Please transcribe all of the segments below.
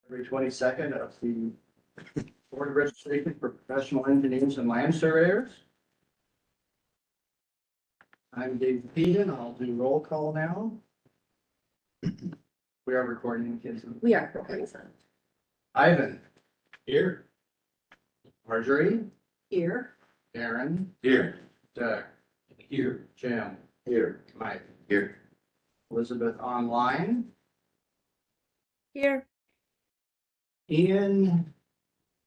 February 22nd of the Board of Registration for Professional Engineers and Land Surveyors. I'm Dave Peden. I'll do roll call now. We are recording, kids. We are recording some. Ivan. Here. Marjorie. Here. Aaron. Here. Doug. Here. Jim. Here. Mike. Here. Elizabeth online. Here. Ian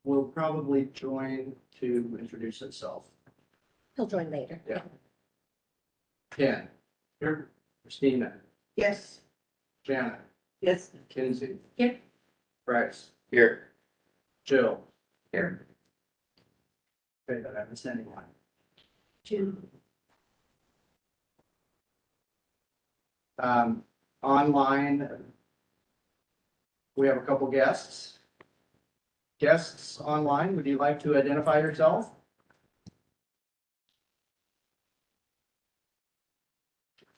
will probably join to introduce himself. He'll join later. Yeah. Ken. Here. Christina. Yes. Janet. Yes. Kinsey. Here. Bryce. Here. Jill. Here. Okay, that I haven't sent anyone. Jim. Online, we have a couple guests. Guests online, would you like to identify yourself?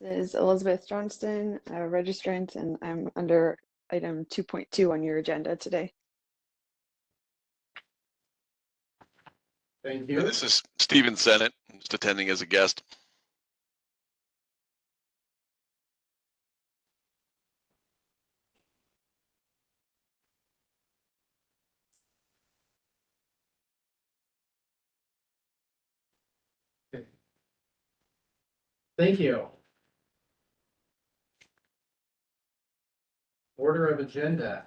This is Elizabeth Johnston, a registrant, and I'm under item 2.2 on your agenda today. Thank you. This is Stephen Sennett, just attending as a guest. Thank you. Order of agenda.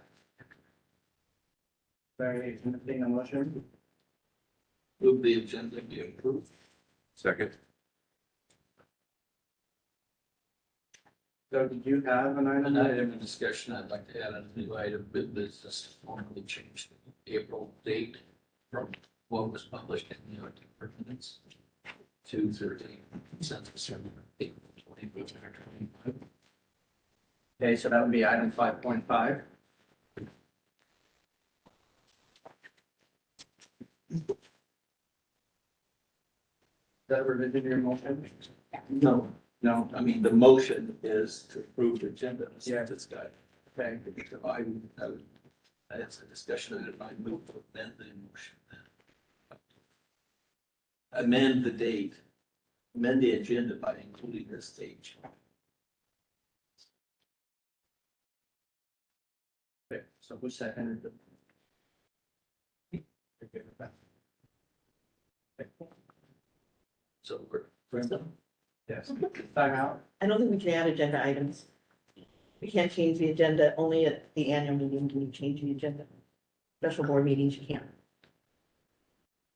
Sorry, entertain a motion. Move the agenda be approved. Second. So did you have an An item? item of discussion, I'd like to add a new item, business formally change the April date from what was published in the New York minutes to 13 census April 2025. Okay, so that would be item 5.5. Is that a revision of your motion? No, No. I mean, the motion is to approve the agenda. Yeah. This guy. Okay. So that's a discussion that I move to amend the motion. Amend the date, amend the agenda by including this date. Okay, so who seconded it? Okay, with that. Okay, So we're. yes, time out. I don't think we can add agenda items. We can't change the agenda, only at the annual meeting can you change the agenda. Special board meetings, you can't.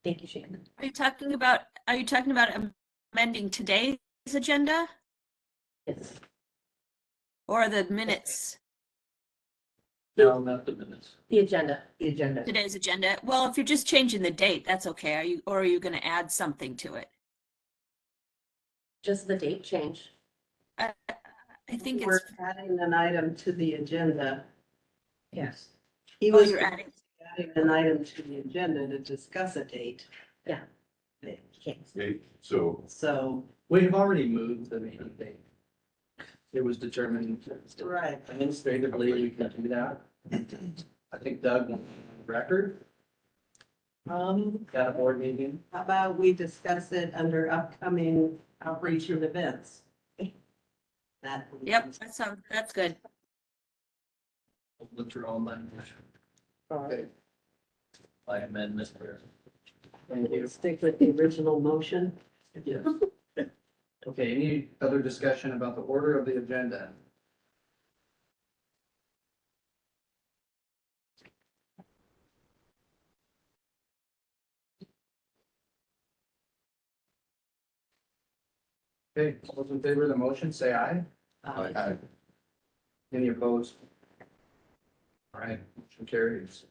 Thank you, Shannon. Are you talking about amending today's agenda Yes. or the minutes? No, not the minutes. The agenda. The agenda. Today's agenda? Well, if you're just changing the date, that's okay. Are you going to add something to it? Just the date change. I think We're it's, adding an item to the agenda. Yes. He oh, was you're adding, adding an item to the agenda to discuss a date. You can't. Okay, so. So, We've already moved the meeting date. It was determined right, administratively, we can do that. I think Doug, wants the record, got a board meeting. how about we discuss it under upcoming outreach and events? That. yep, that's good. Withdraw my motion. Okay, By amendment. Mr. thank you. Stick with the original motion. Yes. Okay, any other discussion about the order of the agenda? Okay, all those in favor of the motion, say aye. Uh, Any opposed? All right, motion carries.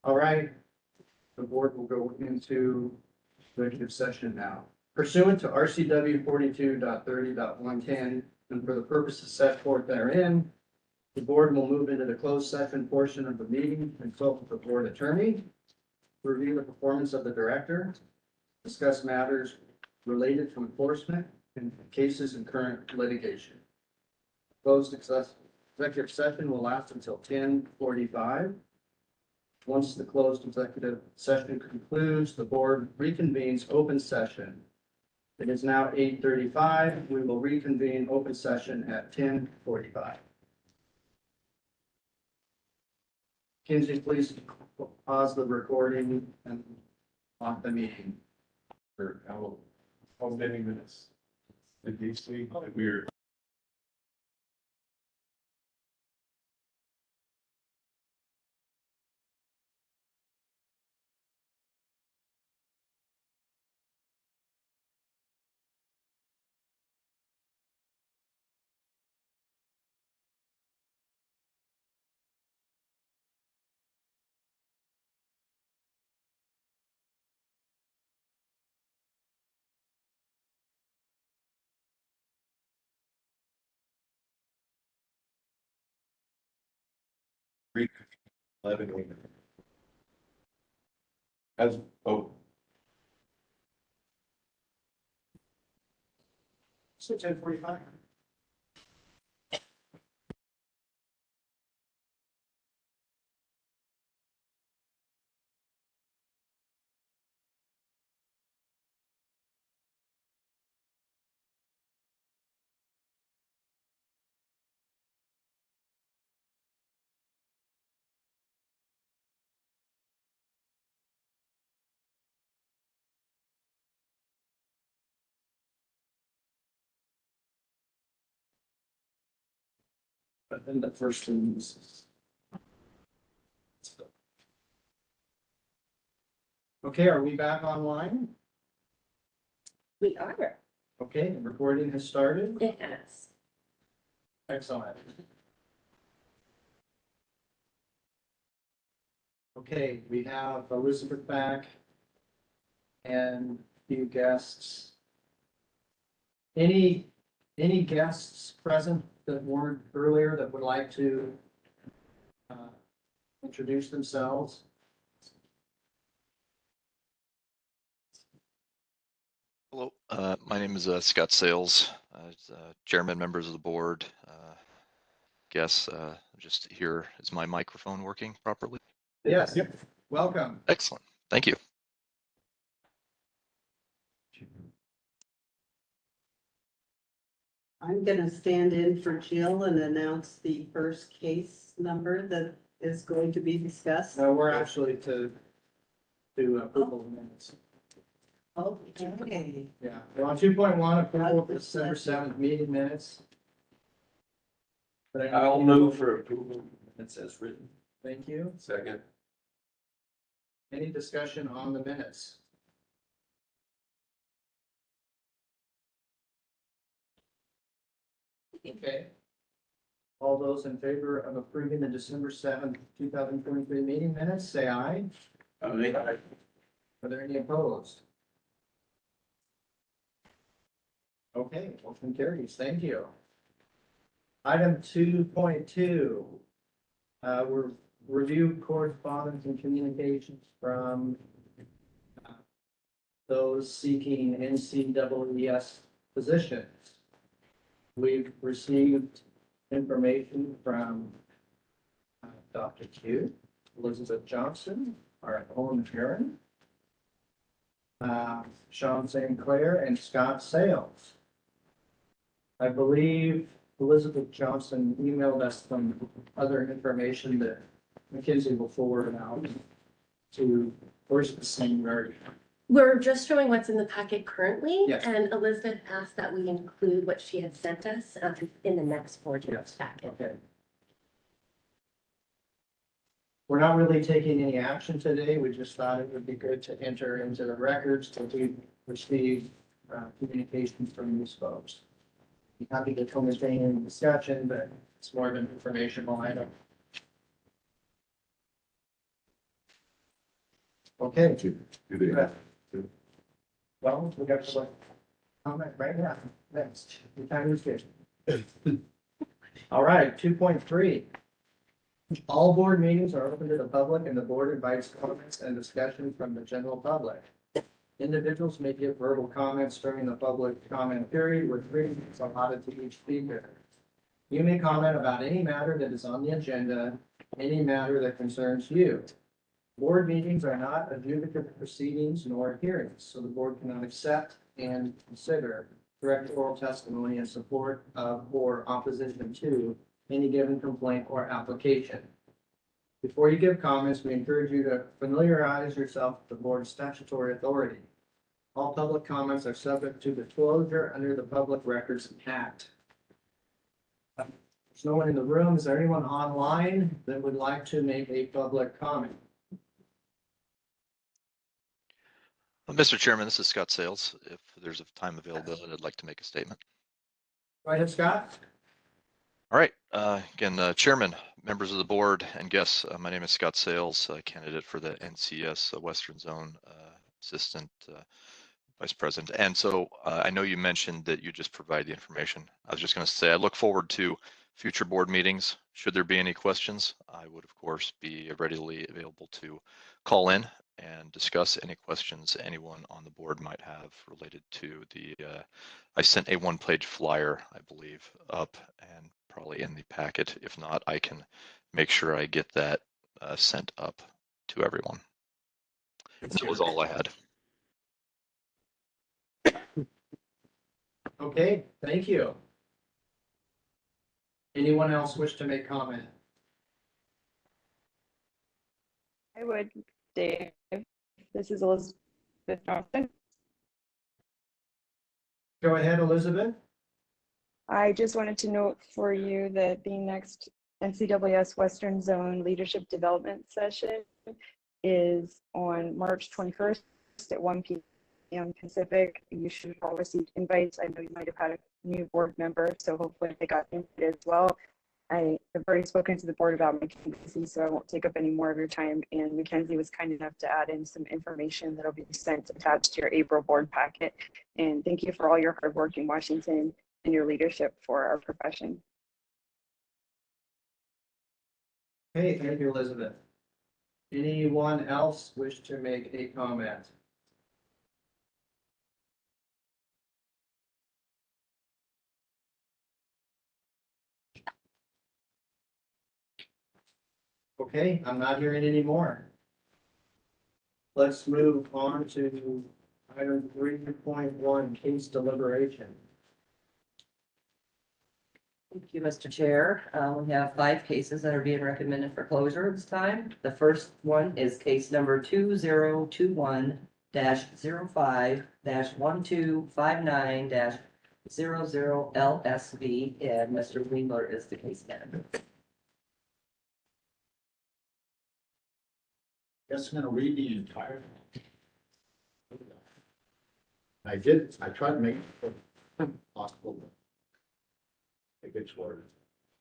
All right, the board will go into executive session now. Pursuant to RCW 42.30.110, and for the purposes set forth therein, the board will move into the closed session portion of the meeting, consult with the board attorney, review the performance of the director, discuss matters related to enforcement, in cases in current litigation. Closed executive session will last until 10:45. Once the closed executive session concludes, the board reconvenes open session. It is now 8:35. We will reconvene open session at 10:45. Kinsey, please pause the recording and lock the meeting. For how many minutes? Did you see that we're three 11? As, oh, So 10:45. But then the first thing is. Okay, are we back online? We are. Okay, the recording has started. Yes. Excellent. Okay, we have Elizabeth back and a few guests. Any guests present that weren't earlier that would like to introduce themselves? Hello, my name is Scott Sales, chairman, members of the board. Guess just here, is my microphone working properly? Yes. Yep. Welcome. Excellent, thank you. I'm gonna stand in for Jill and announce the first case number that is going to be discussed. No, we're actually to do approval of minutes. Okay. Yeah, we're on 2.1, approval of the December 7th meeting minutes. But I'll move for approval. It says written. Thank you. Second. Any discussion on the minutes? Okay. All those in favor of approving the December 7th, 2023 meeting minutes, say aye. Aye. Are there any opposed? Okay, motion carries. Thank you. Item 2.2. We're review correspondence and communications from those seeking NCEES positions. We've received information from Dr. Q, Elizabeth Johnson, our own Karen, Sean St. Clair, and Scott Sales. I believe Elizabeth Johnson emailed us some other information that McKinsey will forward out to, where's the same version? We're just showing what's in the packet currently. Yes. And Elizabeth asked that we include what she had sent us in the next board Yes. packet. Okay. We're not really taking any action today. We just thought it would be good to enter into the records that we received communications from these folks. Be happy to come in any discussion, but it's more of an informational item. Okay. Well, we got some comment right now. Next, your time is good. All right, 2.3. All board meetings are open to the public and the board invites comments and discussion from the general public. Individuals may give verbal comments during the public comment period with 3 minutes allotted to each speaker. You may comment about any matter that is on the agenda, any matter that concerns you. Board meetings are not adjudicative proceedings nor hearings, so the board cannot accept and consider direct oral testimony in support of or opposition to any given complaint or application. Before you give comments, we encourage you to familiarize yourself with the board's statutory authority. All public comments are subject to disclosure under the Public Records Act. There's no one in the room. Is there anyone online that would like to make a public comment? Mr. Chairman, this is Scott Sales. If there's a time availability, I'd like to make a statement. Go ahead, Scott. All right. Again, Chairman, members of the board, and guests, my name is Scott Sales, candidate for the NCS Western Zone Assistant Vice President. And so I know you mentioned that you just provide the information. I was just going to say I look forward to future board meetings. Should there be any questions, I would, of course, be readily available to call in and discuss any questions anyone on the board might have related to the, I sent a one-page flyer, I believe, up and probably in the packet. If not, I can make sure I get that sent up to everyone. That was all I had. Okay, thank you. Anyone else wish to make comment? I would, Dave. This is Elizabeth Johnson. Go ahead, Elizabeth. I just wanted to note for you that the next NCWS Western Zone Leadership Development Session is on March 21st at 1 p.m. Pacific. You should have all received invites. I know you might have had a new board member, so hopefully they got invited as well. I have already spoken to the board about Mackenzie, so I won't take up any more of your time. And Mackenzie was kind enough to add in some information that'll be sent attached to your April board packet. And thank you for all your hard work in Washington and your leadership for our profession. Hey, thank you, Elizabeth. Anyone else wish to make a comment? Okay, I'm not hearing any more. Let's move on to item 3.1, case deliberation. Thank you, Mr. Chair. We have 5 cases that are being recommended for closure this time. The first one is case number 2021-05-1259-00 LSV, and Mr. Wingler is the case manager. Guess I'm gonna read the entire. I tried to make it possible. It gets worded.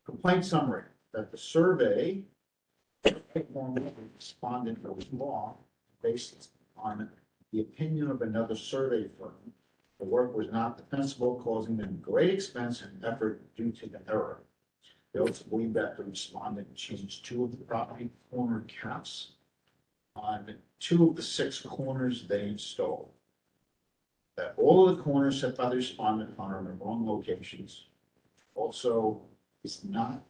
Complaint summary, that the survey respondent was wrong based on the opinion of another survey firm. The work was not defensible, causing them great expense and effort due to the error. They also believe that the respondent changed 2 of the property corner caps on 2 of the 6 corners they installed. That all of the corners set by the respondent are in the wrong locations. Also, is not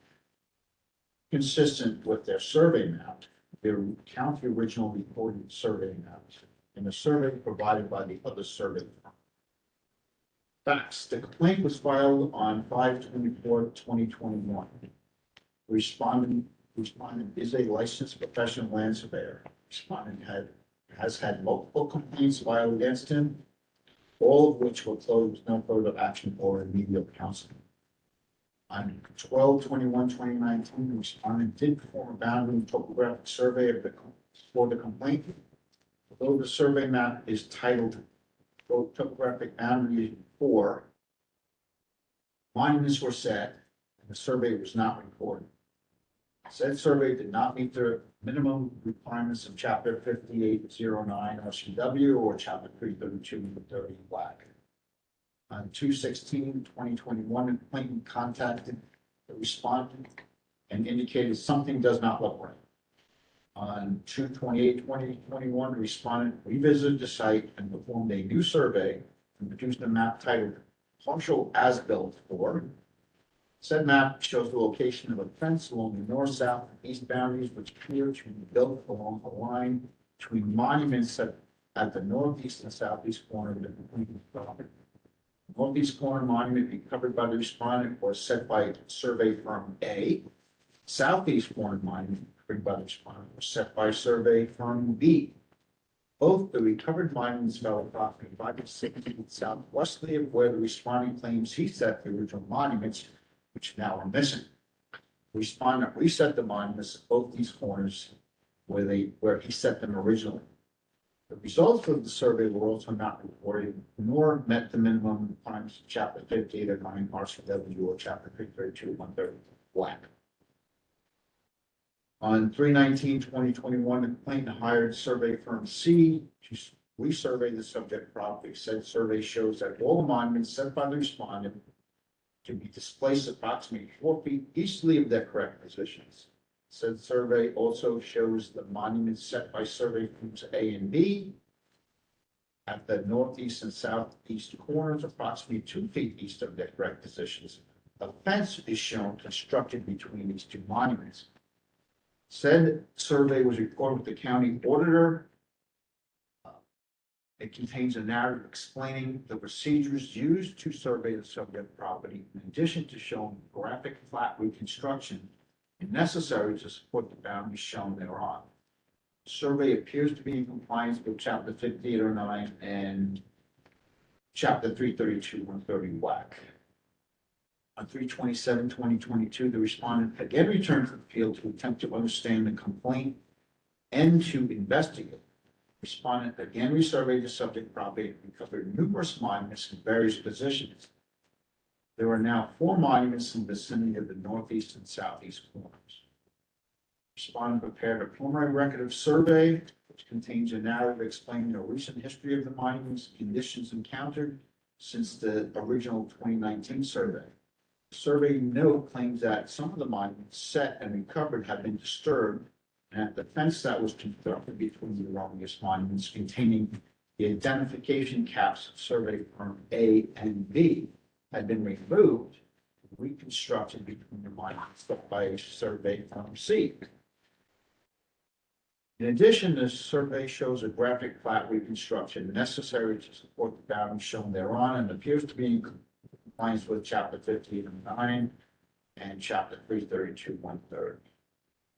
consistent with their survey map. They count the original recorded survey maps and the survey provided by the other survey firm. Facts, the complaint was filed on 5/24/2021. Respondent is a licensed professional land surveyor. Respondent has had multiple complaints filed against him, all of which were closed with no further action or remedial counseling. On 12/21/2019, the respondent did perform a boundary and topographic survey for the complaint. Although the survey map is titled topographic boundary 4, monuments were set and the survey was not recorded. Said survey did not meet the minimum requirements of Chapter 5809 RCW or Chapter 332 Black. On 2/16/2021, the complainant contacted the respondent and indicated something does not look right. On 2/28/2021, the respondent revisited the site and performed a new survey and produced a map titled Partial As-Built for. Said map shows the location of a fence along the north, south, and east boundaries which appear to be built along a line between monuments at the northeast and southeast corner of the completed property. Northeast corner monument recovered by the respondent was set by survey firm A. Southeast corner monument recovered by the respondent was set by survey firm B. Both the recovered monuments fell approximately 5 to 6 feet southwesterly of where the respondent claims he set the original monuments, which now are missing. The respondent reset the monuments at both these corners where he set them originally. The results of the survey were also not reported, nor met the minimum requirements of Chapter 58 of 9 RCW or Chapter 332-130 WAC. On 3/19/2021, the complainant hired survey firm C to resurvey the subject property. Said survey shows that all the monuments set by the respondent to be displaced approximately 4 feet easterly of their correct positions. Said survey also shows the monuments set by survey firms A and B at the northeast and southeast corners, approximately 2 feet east of their correct positions. A fence is shown constructed between these two monuments. Said survey was reported with the county auditor. It contains a narrative explaining the procedures used to survey the subject property, in addition to showing graphic flat reconstruction necessary to support the boundaries shown thereon. The survey appears to be in compliance with Chapter 5809 and Chapter 332-130 WAC. On 3/27/2022, the respondent again returned to the field to attempt to understand the complaint and to investigate. Respondent again resurveyed the subject property and recovered numerous monuments in various positions. There are now 4 monuments in the vicinity of the northeast and southeast corners. Respondent prepared a preliminary record of survey, which contains a narrative explaining the recent history of the monuments and conditions encountered since the original 2019 survey. The survey note claims that some of the monuments set and recovered have been disturbed, and that the fence that was constructed between the erroneous monuments containing the identification caps of survey firm A and B had been removed and reconstructed between the monuments by survey firm C. In addition, the survey shows a graphic flat reconstruction necessary to support the boundaries shown thereon and appears to be in compliance with Chapter 5809 and Chapter 332-130.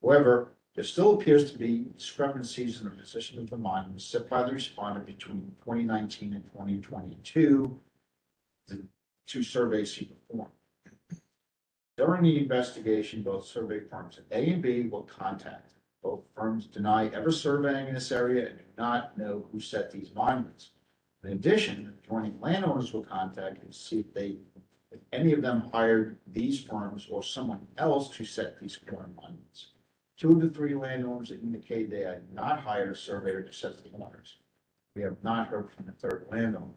However, there still appears to be discrepancies in the position of the monuments set by the respondent between 2019 and 2022, the 2 surveys he performed. During the investigation, both survey firms A and B were contacted. Both firms deny ever surveying in this area and do not know who set these monuments. In addition, adjoining landowners were contacted to see if any of them hired these firms or someone else to set these corner monuments. 2 of the 3 landowners indicated they had not hired a surveyor to set the corners. We have not heard from the 3rd landowner.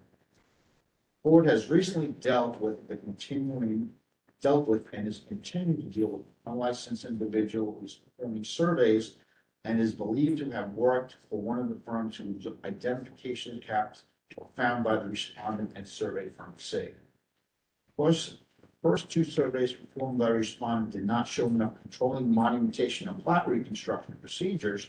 The board has recently dealt with and is continuing to deal with an unlicensed individual who is performing surveys and is believed to have worked for one of the firms whose identification caps were found by the respondent and survey firm C. Of course, the first 2 surveys performed by the respondent did not show enough controlling monumentation and plot reconstruction procedures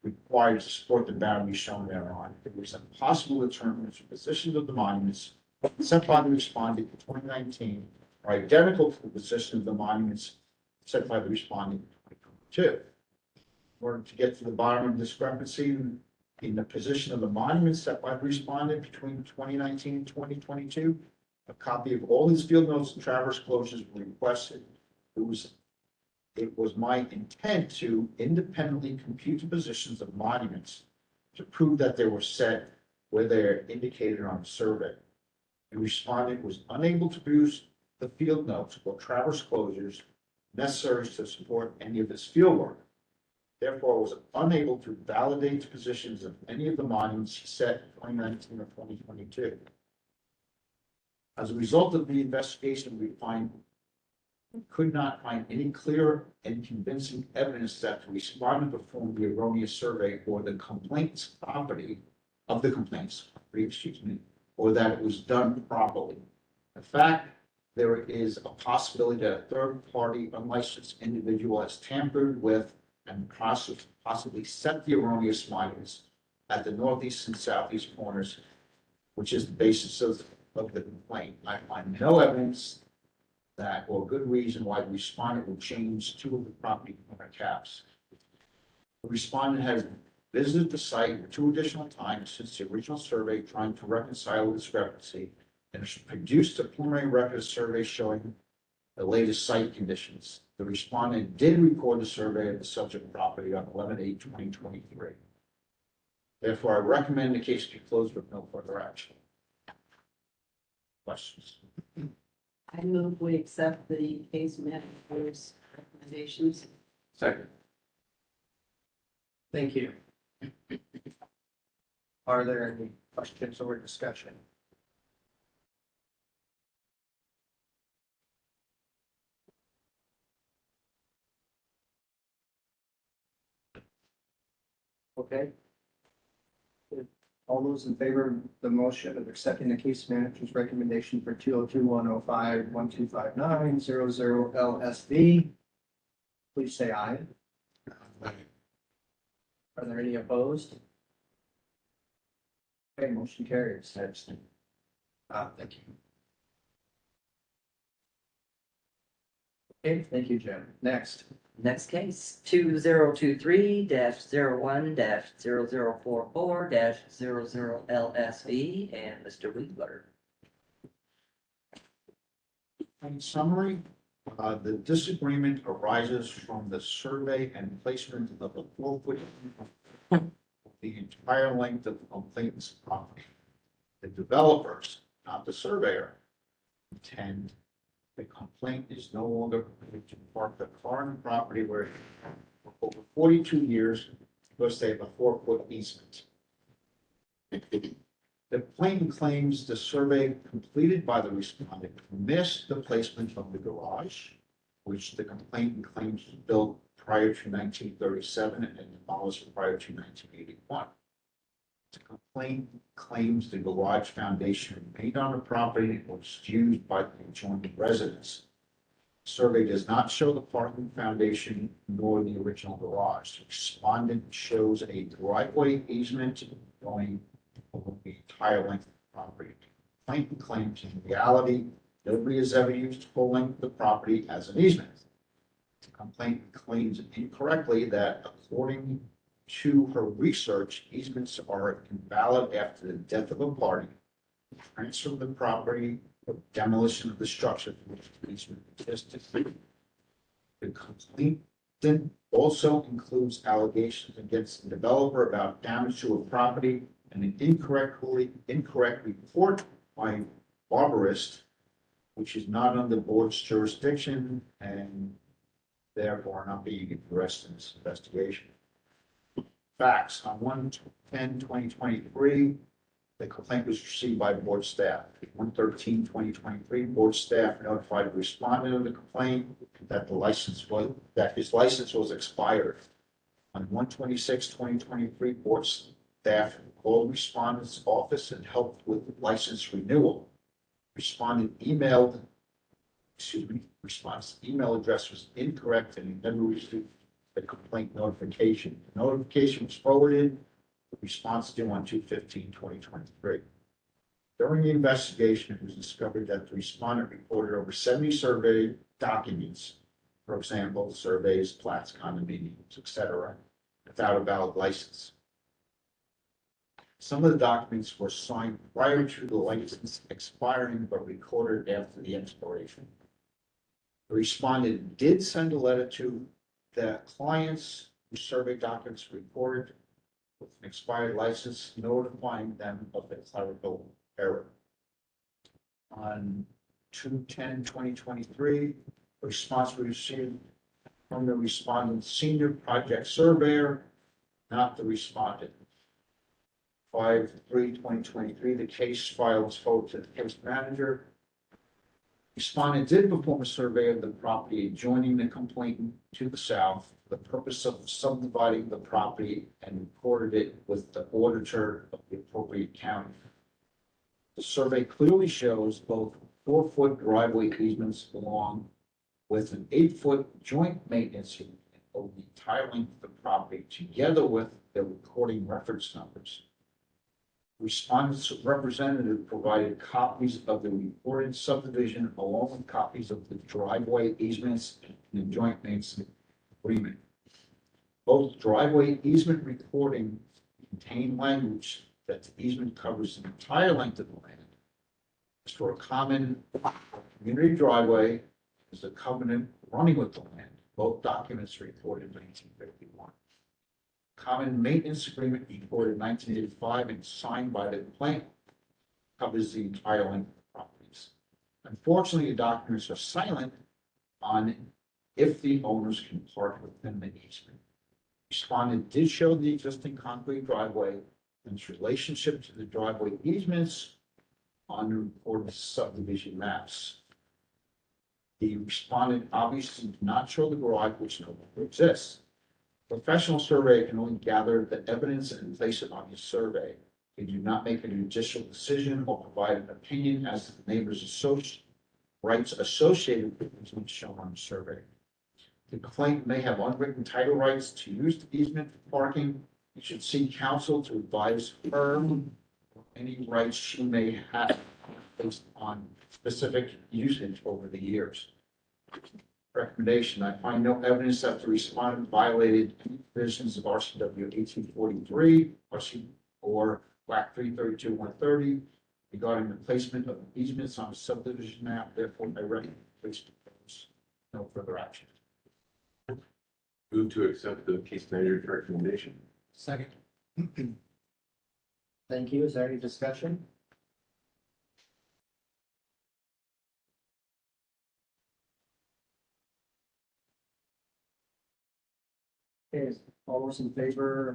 required to support the boundaries shown thereon. It was impossible to determine the positions of the monuments set by the respondent in 2019 are identical to the position of the monuments set by the respondent in 2022. In order to get to the bottom of the discrepancy in the position of the monuments set by the respondent between 2019 and 2022, a copy of all his field notes and traverse closures were requested. It was my intent to independently compute the positions of monuments to prove that they were set where they are indicated on the survey. The respondent was unable to produce the field notes or traverse closures necessary to support any of his field work. Therefore, was unable to validate the positions of any of the monuments he set in 2019 or 2022. As a result of the investigation, we find could not find any clear and convincing evidence that the respondent performed the erroneous survey or the complaints property of the complaints, excuse me, or that it was done properly. In fact, there is a possibility that a third-party unlicensed individual has tampered with and possibly set the erroneous markings at the northeast and southeast corners, which is the basis of the complaint. I find no evidence that, or good reason why the respondent would change two of the property corner caps. The respondent has visited the site 2 additional times since the original survey, trying to reconcile the discrepancy, and has produced a preliminary record survey showing the latest site conditions. The respondent did record the survey of the subject property on 11/8/2023. Therefore, I recommend the case be closed with no further action. Questions? I move we accept the case manager's recommendations. Second. Thank you. Are there any questions or discussion? Okay. All those in favor of the motion of accepting the case manager's recommendation for 202-105-1259-00 LSV, please say aye. Are there any opposed? Okay, motion carries. Thank you. Okay, thank you, Jim. Next. Next case, 2023-01-0044-00 LSV and Mr. Wheeler. In summary, the disagreement arises from the survey and placement of a 4-foot the entire length of the complainant's property. The developers, not the surveyor, intend the complaint is no longer permitted to park the car on the property where for over 42 years because they have a 4-foot easement. The complainant claims the survey completed by the respondent missed the placement of the garage, which the complainant claims was built prior to 1937 and demolished prior to 1981. The complaint claims the garage foundation remained on the property and was used by the adjoining residents. The survey does not show the parking foundation nor the original garage. The respondent shows a driveway easement going over the entire length of the property. The complainant claims in reality, nobody has ever used the full length of the property as an easement. The complainant claims incorrectly that according to her research, easements are invalid after the death of a party, transfer of the property, or demolition of the structure for which the easement existed. The complaint also includes allegations against the developer about damage to a property and an incorrect report by Barbarist, which is not under the board's jurisdiction and therefore not being addressed in this investigation. Facts: on 1/10/2023, the complaint was received by board staff. 1/13/2023, board staff notified the respondent of the complaint that his license was expired. On 1/26/2023, board staff called respondent's office and helped with license renewal. Respondent's email address was incorrect and he never received the complaint notification. The notification was forwarded, the response due on 2/15/2023. During the investigation, it was discovered that the respondent reported over 70 survey documents, for example, surveys, plats, condominiums, etc., without a valid license. Some of the documents were signed prior to the license expiring, but recorded after the expiration. The respondent did send a letter to the clients whose survey documents reported with an expired license, notifying them of the clerical error. On 2/10/2023, a response was received from the respondent's senior project surveyor, not the respondent. 5/3/2023, the case file was forwarded to the case manager. Respondent did perform a survey of the property adjoining the complainant to the south for the purpose of subdividing the property and recorded it with the auditor of the appropriate county. The survey clearly shows both 4-foot driveway easements along with an 8-foot joint maintenance easement over the entire length of the property, together with the recording reference numbers. Respondent's representative provided copies of the recorded subdivision along with copies of the driveway easements and the joint maintenance agreement. Both driveway easement recording contain language that the easement covers the entire length of the land. As for a common community driveway, is a covenant running with the land. Both documents recorded in 1951. Common maintenance agreement recorded in 1985 and signed by the complainant covers the entire length of the properties. Unfortunately, the documents are silent on if the owners can park within the easement. Respondent did show the existing concrete driveway and its relationship to the driveway easements on the recorded subdivision maps. The respondent obviously did not show the garage, which no longer exists. Professional survey can only gather the evidence and place it on his survey. They do not make a judicial decision or provide an opinion as to the neighbor's rights associated with the easement shown on the survey. The complainant may have unwritten title rights to use the easement for parking. He should seek counsel to advise her on any rights she may have based on specific usage over the years. Recommendation: I find no evidence that the respondent violated any provisions of RCW 1843 or WAC 332-130 regarding the placement of easements on a subdivision map. Therefore, I recommend no further action. Move to accept the case manager's recommendation. Second. Thank you. Is there any discussion? Okay, all those in favor of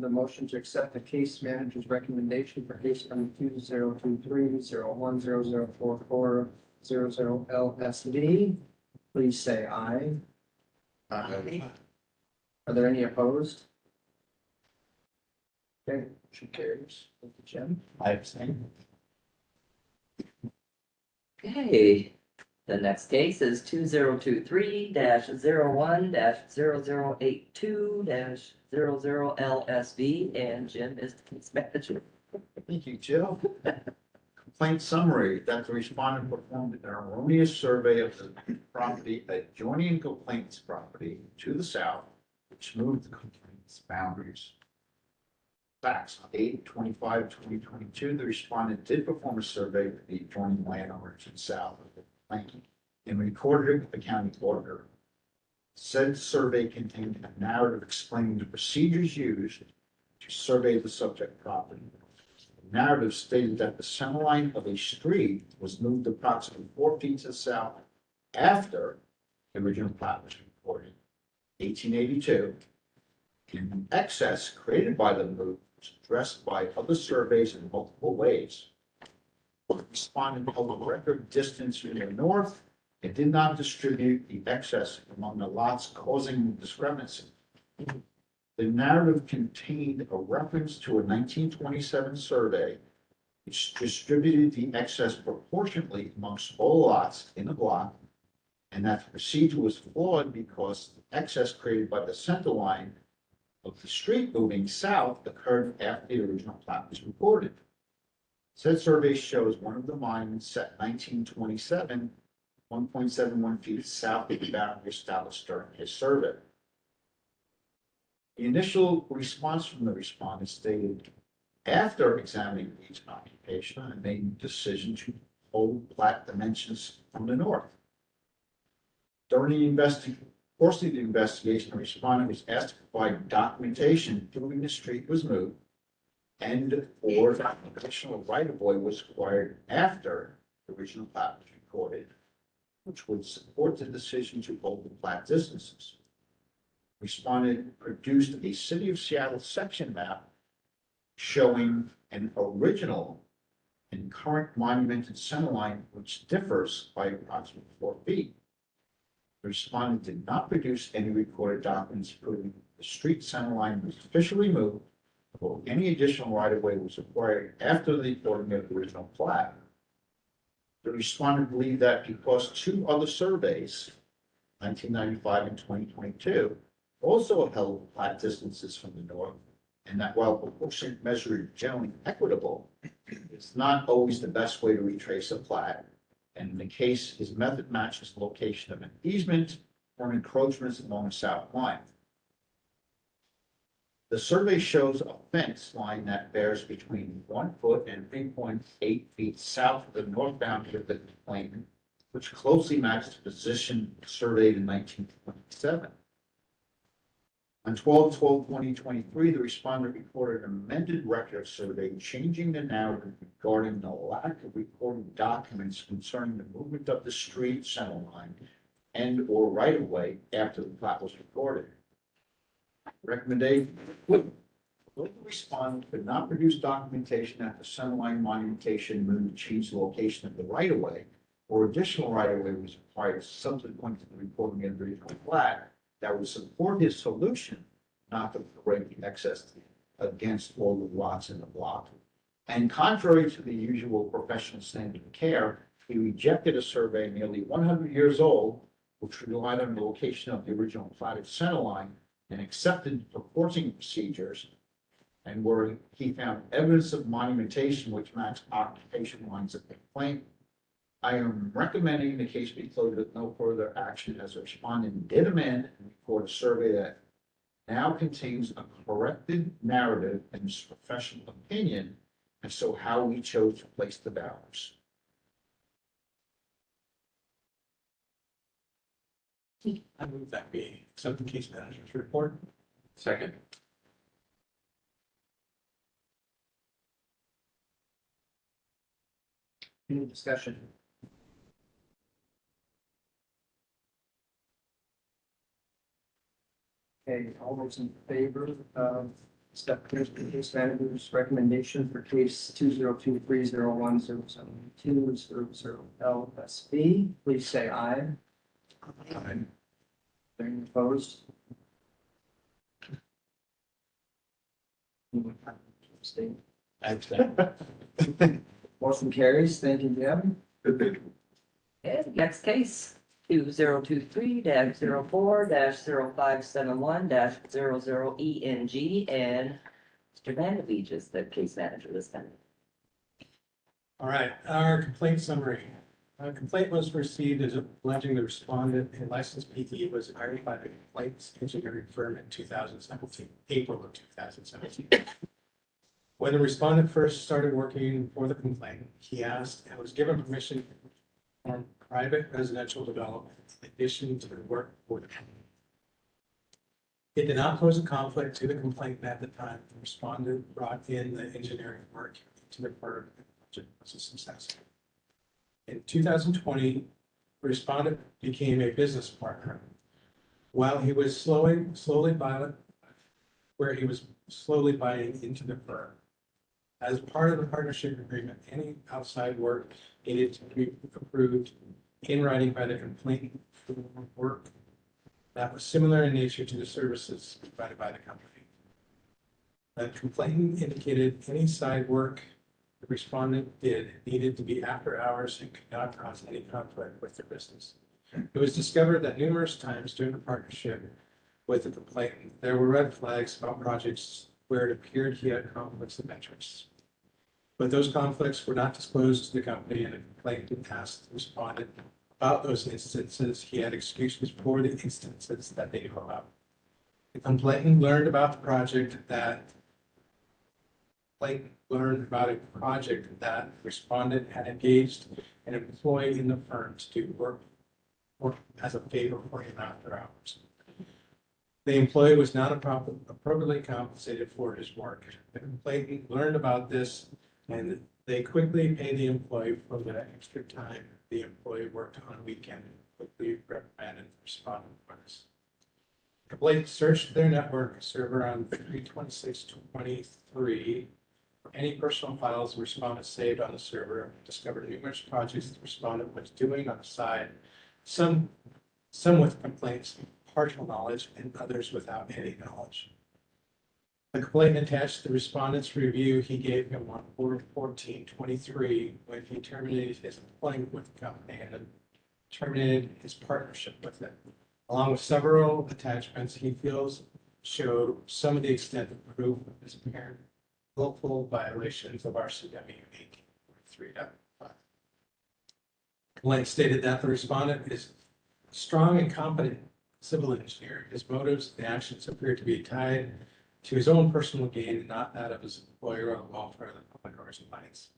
the motion to accept the case manager's recommendation for case number 2023-01004400 LSD, please say aye. Aye. Are there any opposed? Okay, motion carries. Thank you, Jim. I abstain. Okay, the next case is 2023-01-0082-00 LSV, and Jim is the case manager. Thank you, Jill. Complaint summary: that the respondent performed an erroneous survey of the property adjoining complaint's property to the south, which moved the complaint's boundaries. Facts: on 8/25/2022, the respondent did perform a survey of the adjoining landowners in south of the complaint and recorded it with the county auditor. Said survey contained a narrative explaining the procedures used to survey the subject property. The narrative stated that the center line of a street was moved approximately 4 feet to the south after the original plat was recorded in 1882. And the excess created by the move was addressed by other surveys in multiple ways. The respondent held a record distance to the north and did not distribute the excess among the lots, causing the discrepancy. The narrative contained a reference to a 1927 survey which distributed the excess proportionately amongst all lots in the block, and that the procedure was flawed because the excess created by the center line of the street moving south occurred after the original plat was recorded. Said survey shows one of the lines set 1927, 1.71 feet south of the boundary established during his survey. The initial response from the respondent stated, after examining each occupation, I made a decision to hold plat dimensions from the north. During the course of the investigation, the respondent was asked to provide documentation proving the street was moved and or that additional right-of-way was required after the original plat was recorded, which would support the decision to hold the plat distances. Respondent produced a City of Seattle section map showing an original and current monumented centerline, which differs by approximately 4 feet. The respondent did not produce any recorded documents proving the street centerline was officially moved, or any additional right-of-way was acquired after the recording of the original plat. The respondent believed that because 2 other surveys, 1995 and 2022, also held plat distances from the north, and that while proportionate measure is generally equitable, it's not always the best way to retrace a plat. And in the case, his method matches the location of an easement or an encroachment along the south line. The survey shows a fence line that bears between 1 foot and 3.8 feet south of the north boundary of the complainant, which closely matches the position surveyed in 1927. On 12/12/2023, the respondent reported an amended record survey changing the narrative regarding the lack of recorded documents concerning the movement of the street center line and or right-of-way after the plat was recorded. Recommendation: although the respondent could not produce documentation that the centerline monumentation moved to change the location of the right-of-way or additional right-of-way was required subsequent to the reporting of the original plat, that would support his solution not to break the excess against all the lots in the block. And contrary to the usual professional standard of care, he rejected a survey nearly 100 years old, which relied on the location of the original platted center line, and accepted proportioning procedures, and where he found evidence of monumentation which matched occupation lines of the complaint. I am recommending the case be closed with no further action, as the respondent did amend and record a survey that now contains a corrected narrative and his professional opinion as to how we chose to place the boundaries. I move that we accept the case manager's report. Second. Any discussion? Okay, all those in favor of accepting the case manager's recommendation for case 20230107200LSB, please say aye. Aye. Any opposed? Abstain. Motion carries. Thank you, Deb. Okay, next case, 2023-04-0571-00ENG, and Mr. Vanderbeach is the case manager this time. All right, our complaint summary. A complaint was received as alleging the respondent, a licensed PE, was hired by the complaints engineering firm in 2017, April of 2017. When the respondent first started working for the complainant, he asked and was given permission to perform private residential development in addition to the work for the company. It did not pose a conflict to the complainant at the time. The respondent brought in the engineering work to the firm, and the project was a success. In 2020, the respondent became a business partner. While he was slowly buying into the firm. As part of the partnership agreement, any outside work needed to be approved in writing by the complainant for work that was similar in nature to the services provided by the company. The complainant indicated any side work the respondent did needed to be after hours and could not cause any conflict with their business. It was discovered that numerous times during the partnership with the complainant, there were red flags about projects where it appeared he had conflicts of interest. But those conflicts were not disclosed to the company, and the complainant asked the respondent about those instances. He had excuses for the instances that they knew about. The complainant learned about a project that the respondent had engaged an employee in the firm to do work as a favor for him after hours. The employee was not appropriately compensated for his work. The complainant learned about this, and they quickly paid the employee for the extra time the employee worked on a weekend, and quickly reprimanded the respondent for this. The complainant searched their network server on 3/26/23 For any personal files the respondent saved on the server, discovered numerous projects the respondent was doing on the side, some with complaints, partial knowledge, and others without any knowledge. The complainant attached the respondent's review he gave him on 4/14/23 when he terminated his employment with the company and terminated his partnership with it, along with several attachments he feels showed some of the extent of proof of his apparent willful violations of RCW 18.3.5. Complaint stated that the respondent is a strong and competent civil engineer. His motives and actions appear to be tied to his own personal gain and not that of his employer or the welfare of the public or his clients.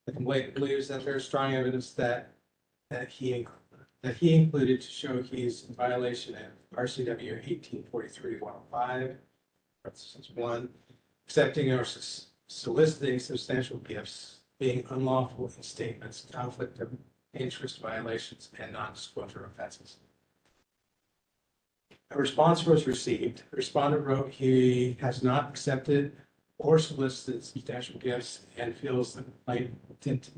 The complainant believes that there is strong evidence that he included to show he's in violation of RCW 1843-105, parentheses 1, accepting or soliciting substantial gifts, being unlawful in statements, conflict of interest violations, and non-disclosure offenses. A response was received. The respondent wrote he has not accepted or solicited substantial gifts and feels the complainant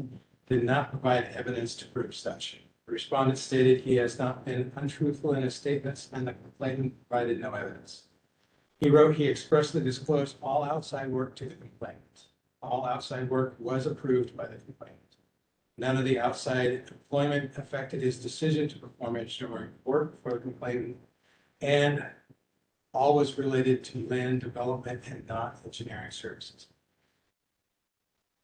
did not provide evidence to prove such. The respondent stated he has not been untruthful in his statements and the complainant provided no evidence. He wrote he expressly disclosed all outside work to the complainant. All outside work was approved by the complainant. None of the outside employment affected his decision to perform engineering work for the complainant, and all was related to land development and not engineering services.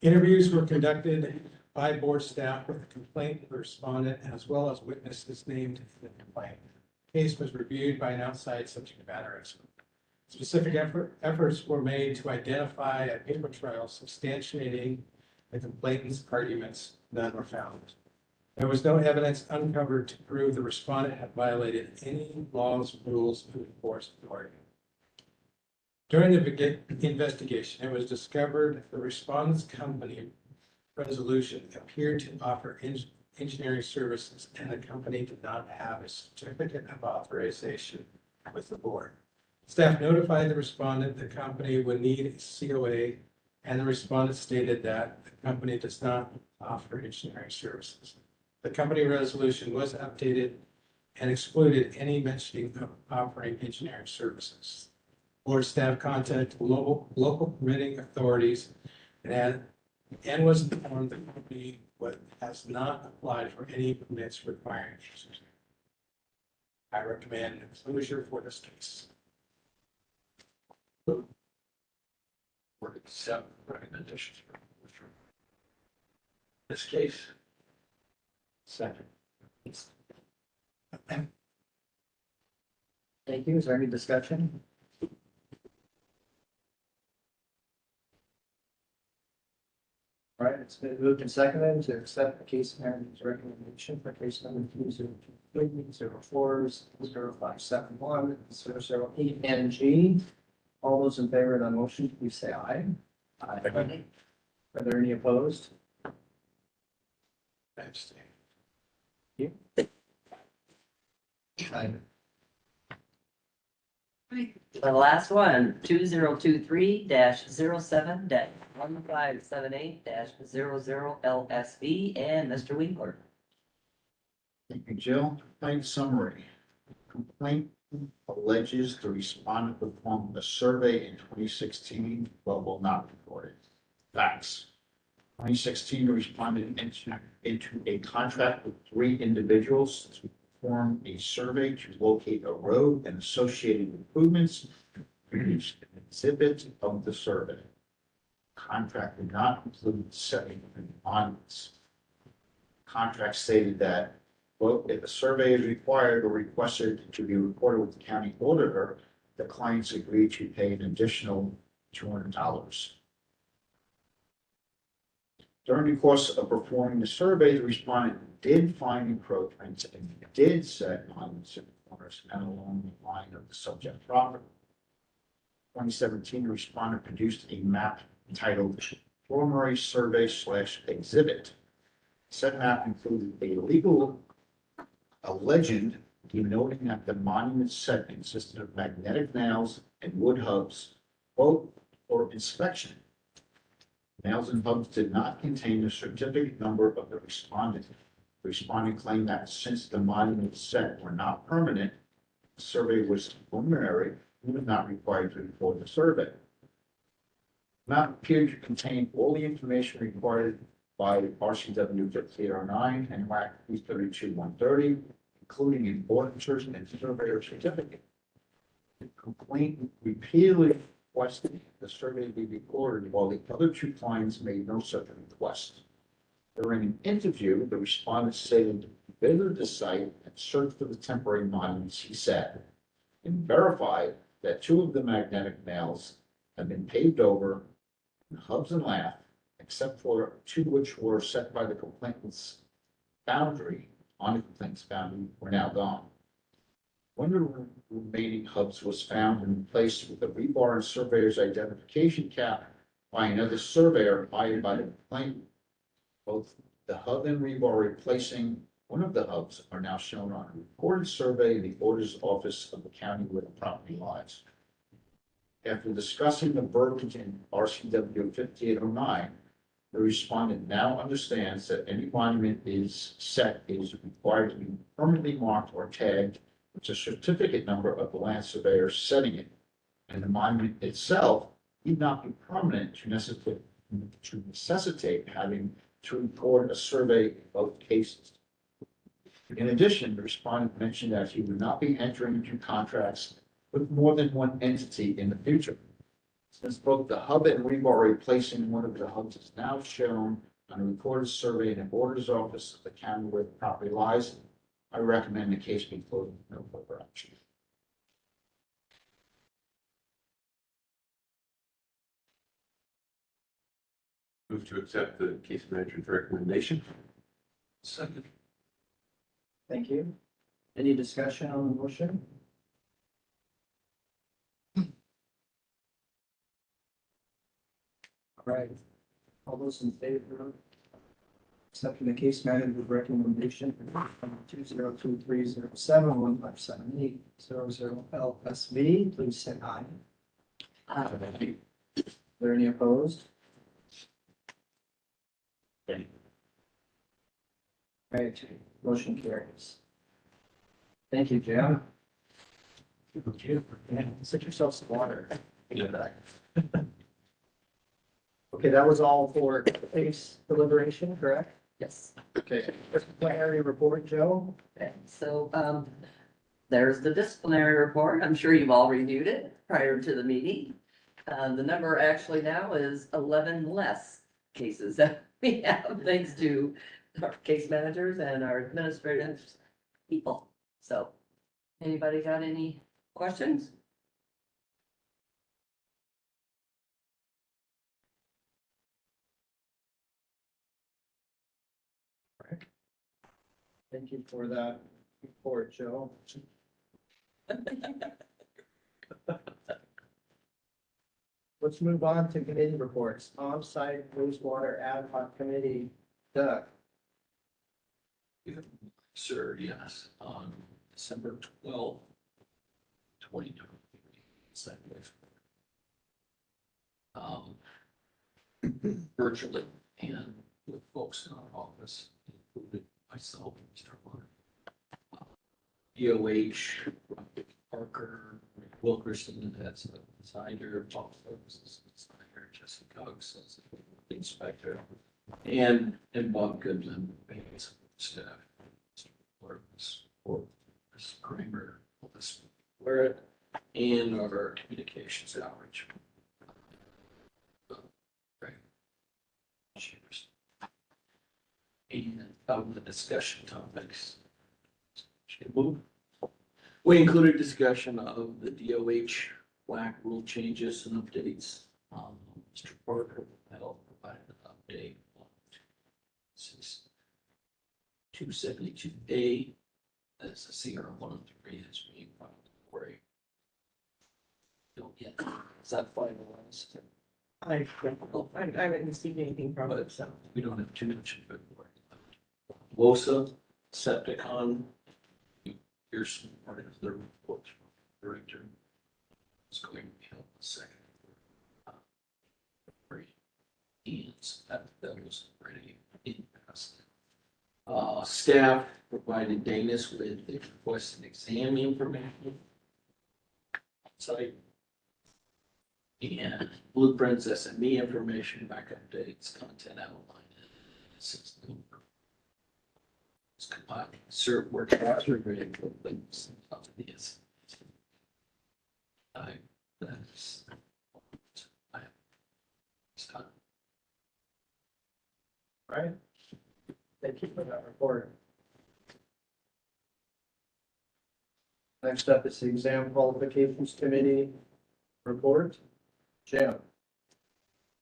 Interviews were conducted by board staff with the complainant, the respondent, as well as witnesses named in the complaint. The case was reviewed by an outside subject matter expert. Specific efforts were made to identify a paper trail substantiating the complainant's arguments. None were found. There was no evidence uncovered to prove the respondent had violated any laws, rules, or enforced authority. During the investigation, it was discovered the respondent's company resolution appeared to offer engineering services, and the company did not have a certificate of authorization with the board. Staff notified the respondent the company would need a COA, and the respondent stated that the company does not offer engineering services. The company resolution was updated and excluded any mentioning of offering engineering services. Board staff contacted local permitting authorities and was informed the company has not applied for any permits requiring engineering. I recommend closure for this case. Or accept recommendations for this case. Second. Thank you. Is there any discussion? All right, it's been moved and seconded to accept the case manager's recommendation for case number 202-04-0571, 008, and G. All those in favor of the motion, please say aye. Aye. Are there any opposed? Abstain. The last one, 2023-07-1578-00 and Mr. Winkler. Thank you, Jill. Complaint summary. Complaint alleges the respondent performed a survey in 2016, but will not report it. Facts. 2016, the respondent entered into a contract with 3 individuals to perform a survey to locate a road and associated improvements, produce an exhibit of the survey. Contract did not include setting of monuments. Contract stated that, quote, if a survey is required or requested to be reported with the county auditor, the clients agree to pay an additional $200. During the course of performing the survey, the respondent did find encroachments and did set monuments in the corners and along the line of the subject property. 2017, the respondent produced a map titled Preliminary Survey / Exhibit. Said map included a legend denoting that the monument set consisted of magnetic nails and wood hubs, quote, for inspection. Nails and hubs did not contain the certificate number of the respondent. The respondent claimed that since the monument set were not permanent, the survey was preliminary, and was not required to record the survey. The map appeared to contain all the information required by RCW 5809 and WAC 33130, including an auditor's and surveyor certificate. The complaint repeatedly requested the survey be recorded, while the other two clients made no such request. During an interview, the respondent stated they visited the site and searched for the temporary monuments, he said, and verified that two of the magnetic nails had been paved over, and hubs and lath, except for two which were set by the complainant's boundary, on the complaint's boundary, were now gone. One of the remaining hubs was found and replaced with a rebar and surveyor's identification cap by another surveyor hired by the complainant. Both the hub and rebar replacing one of the hubs are now shown on a recorded survey in the auditor's office of the county where the property lies. After discussing the verbiage in RCW 5809, the respondent now understands that any monument is required to be permanently marked or tagged with a certificate number of the land surveyor setting it, and the monument itself need not be permanent to necessitate having to record a survey in both cases. In addition, the respondent mentioned that he would not be entering into contracts with more than one entity in the future. Since both the hub and rebar replacing one of the hubs is now shown on a recorded survey in the auditor's office of the county where the property lies, I recommend the case be closed with no further action. Move to accept the case manager's recommendation. Second. Thank you. Any discussion on the motion? All right. All those in favor of accepting the case manager's recommendation 2023071578000LSV, please say aye. Are there any opposed? Okay. Right, motion carries. Thank you, Jim. Yeah, sit yourself some water. Okay, that was all for case deliberation, correct? Yes. Okay, disciplinary report, Joe? Okay, so, there's the disciplinary report. I'm sure you've all reviewed it prior to the meeting. The number actually now is 11 less cases that we have, thanks to our case managers and our administrative people. So, anybody got any questions? Thank you for that report, Joe. Let's move on to committee reports. On-site wastewater ad hoc committee, Doug. Sir, yes, on December 12th, 2023. Virtually and with folks in our office, including myself, Mr. Warner, DOH, Parker, Wilkerson, that's a designer, Paul Services, designer, Jesse Cox, as the inspector, and Bob Goodman, some staff, Mr. Warner's, or Ms. Kramer, Ms. Warrett, and our communications outreach. Cheers. And of the discussion topics. We included discussion of the DOH WAC rule changes and updates. Mr. Parker will provide an update on 272A as the CR 103 is being filed. Don't yet. Is that finalized? I haven't received anything from it, so. We don't have too much of it. WOSA, Septicon, here's some part of the report from the director. It's going to be held the second. And so that was already in past. Staff provided Danis with the requested exam information. Site. And blueprints, SME information, backup dates, content outline. System. It's compiling cert work reading things up to these. That's. It's done. Right? Thank you for that report. Next up is the Exam Qualifications Committee report. Jim.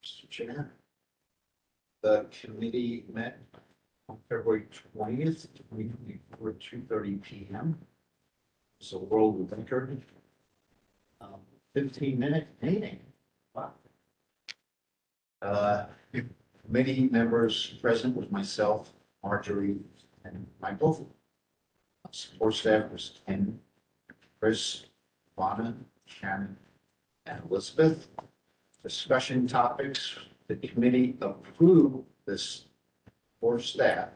Mr. Chair. The committee met on February 20th, 2024, 2:30 p.m. It's a world record. 15-minute meeting. Wow. Committee members present was myself, Marjorie, and Michael. Support staff was Ken, Chris, Lana, Shannon, and Elizabeth. Discussion topics, the committee approved this for staff.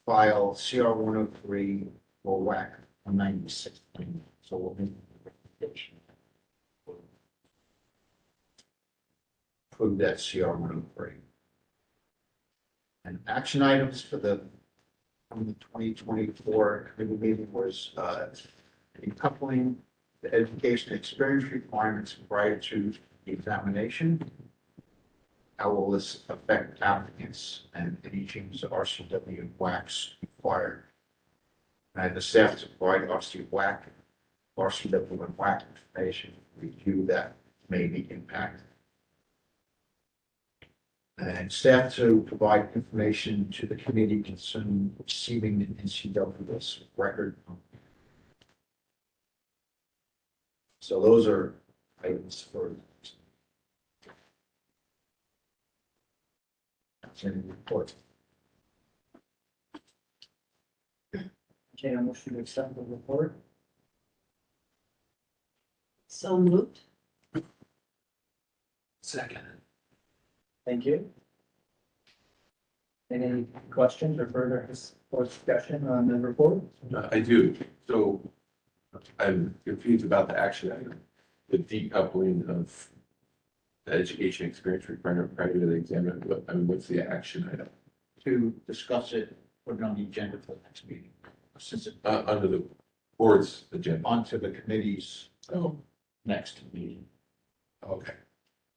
File CR 103 or WAC 196. So we'll make a recommendation. Approve that CR 103. And action items for the 2024 committee meeting was decoupling the education experience requirements prior to the examination. How will this affect applicants and any changes to RCW and WACs required? And the staff to provide RCW and WAC information, review that may be impacted. And staff to provide information to the committee concerning receiving the NCWS record. So those are items for the report. Okay, I motion to accept the report. So moved. Second. Thank you. Any questions or further discussion on the report? I do. So I'm confused about the action item, the decoupling of the education experience requirement prior to the exam. What's the action item? To discuss it, put it on the agenda for the next meeting. Since it Under the board's agenda. onto the committee's next meeting. Okay.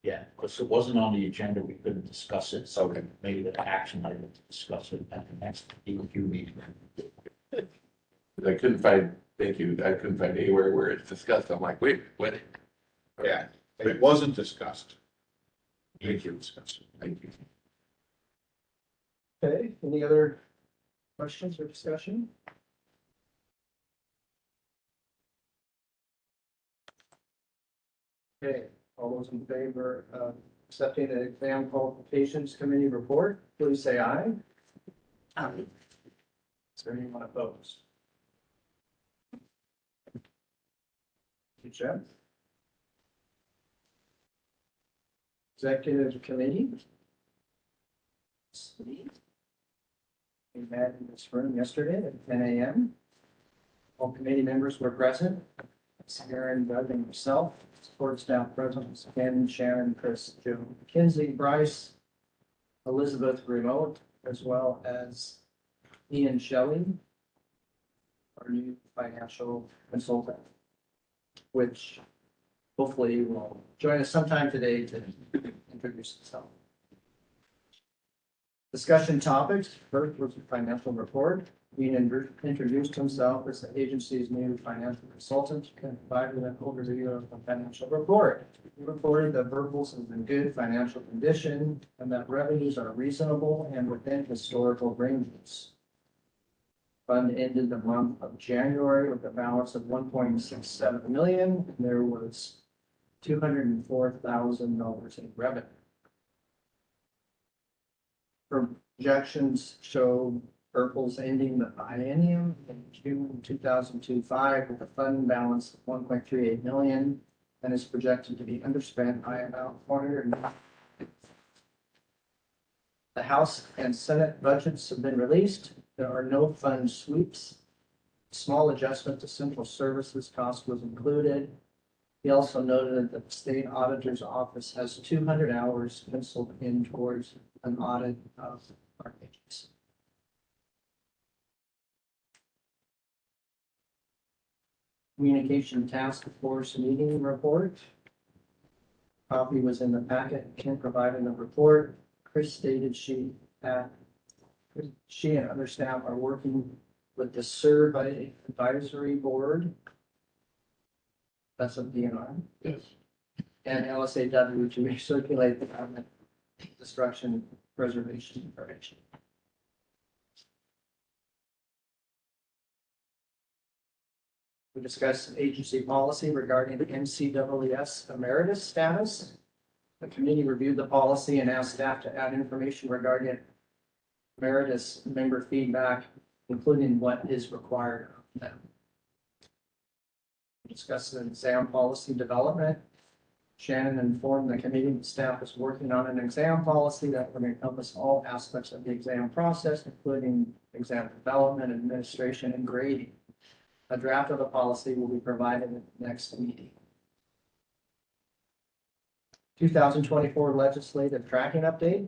Yeah, because it wasn't on the agenda, we couldn't discuss it, so we made an action item to discuss it at the next EQ meeting. I couldn't find, thank you, I couldn't find anywhere where it's discussed. I'm like, wait, what? Yeah, it wasn't discussed. Thank you. Discussed. Thank you. Okay, any other questions or discussion? Okay, all those in favor of accepting the Exam Qualifications Committee report, please say aye. Aye. Is there anyone opposed? Jeff? Executive Committee? We met in this room yesterday at 10 a.m. All committee members were present. Karen, Doug, and myself. Support staff present was Ken, Sharon, Chris, Joe, Kinsey, Bryce, Elizabeth remote, as well as Ian Shelley, our new financial consultant, which hopefully will join us sometime today to introduce himself. Discussion topics. First was the financial report. Ian introduced himself as the agency's new financial consultant and provided an overview of the financial report. He reported that BRPELS is in good financial condition and that revenues are reasonable and within historical ranges. Fund ended the month of January with a balance of 1.67 million. And there was $204,000 in revenue. Projections show BRPELS ending the biennium in June 2025 with a fund balance of 1.38 million and is projected to be underspent by about The House and Senate budgets have been released. There are no fund sweeps. Small adjustment to central services cost was included. He also noted that the state auditor's office has 200 hours penciled in towards an audit of our agency. Communication Task Force meeting report. Copy was in the packet. Ken provided the report. Chris stated she and other staff are working with the Survey Advisory Board. That's a DNR. Yes. And LSAW to recirculate the government destruction preservation information. We discussed agency policy regarding the NCWS emeritus status. The committee reviewed the policy and asked staff to add information regarding emeritus member feedback, including what is required of them. We discussed the exam policy development. Shannon informed the committee that staff is working on an exam policy that would encompass all aspects of the exam process, including exam development, administration, and grading. A draft of the policy will be provided at the next meeting. 2024 legislative tracking update.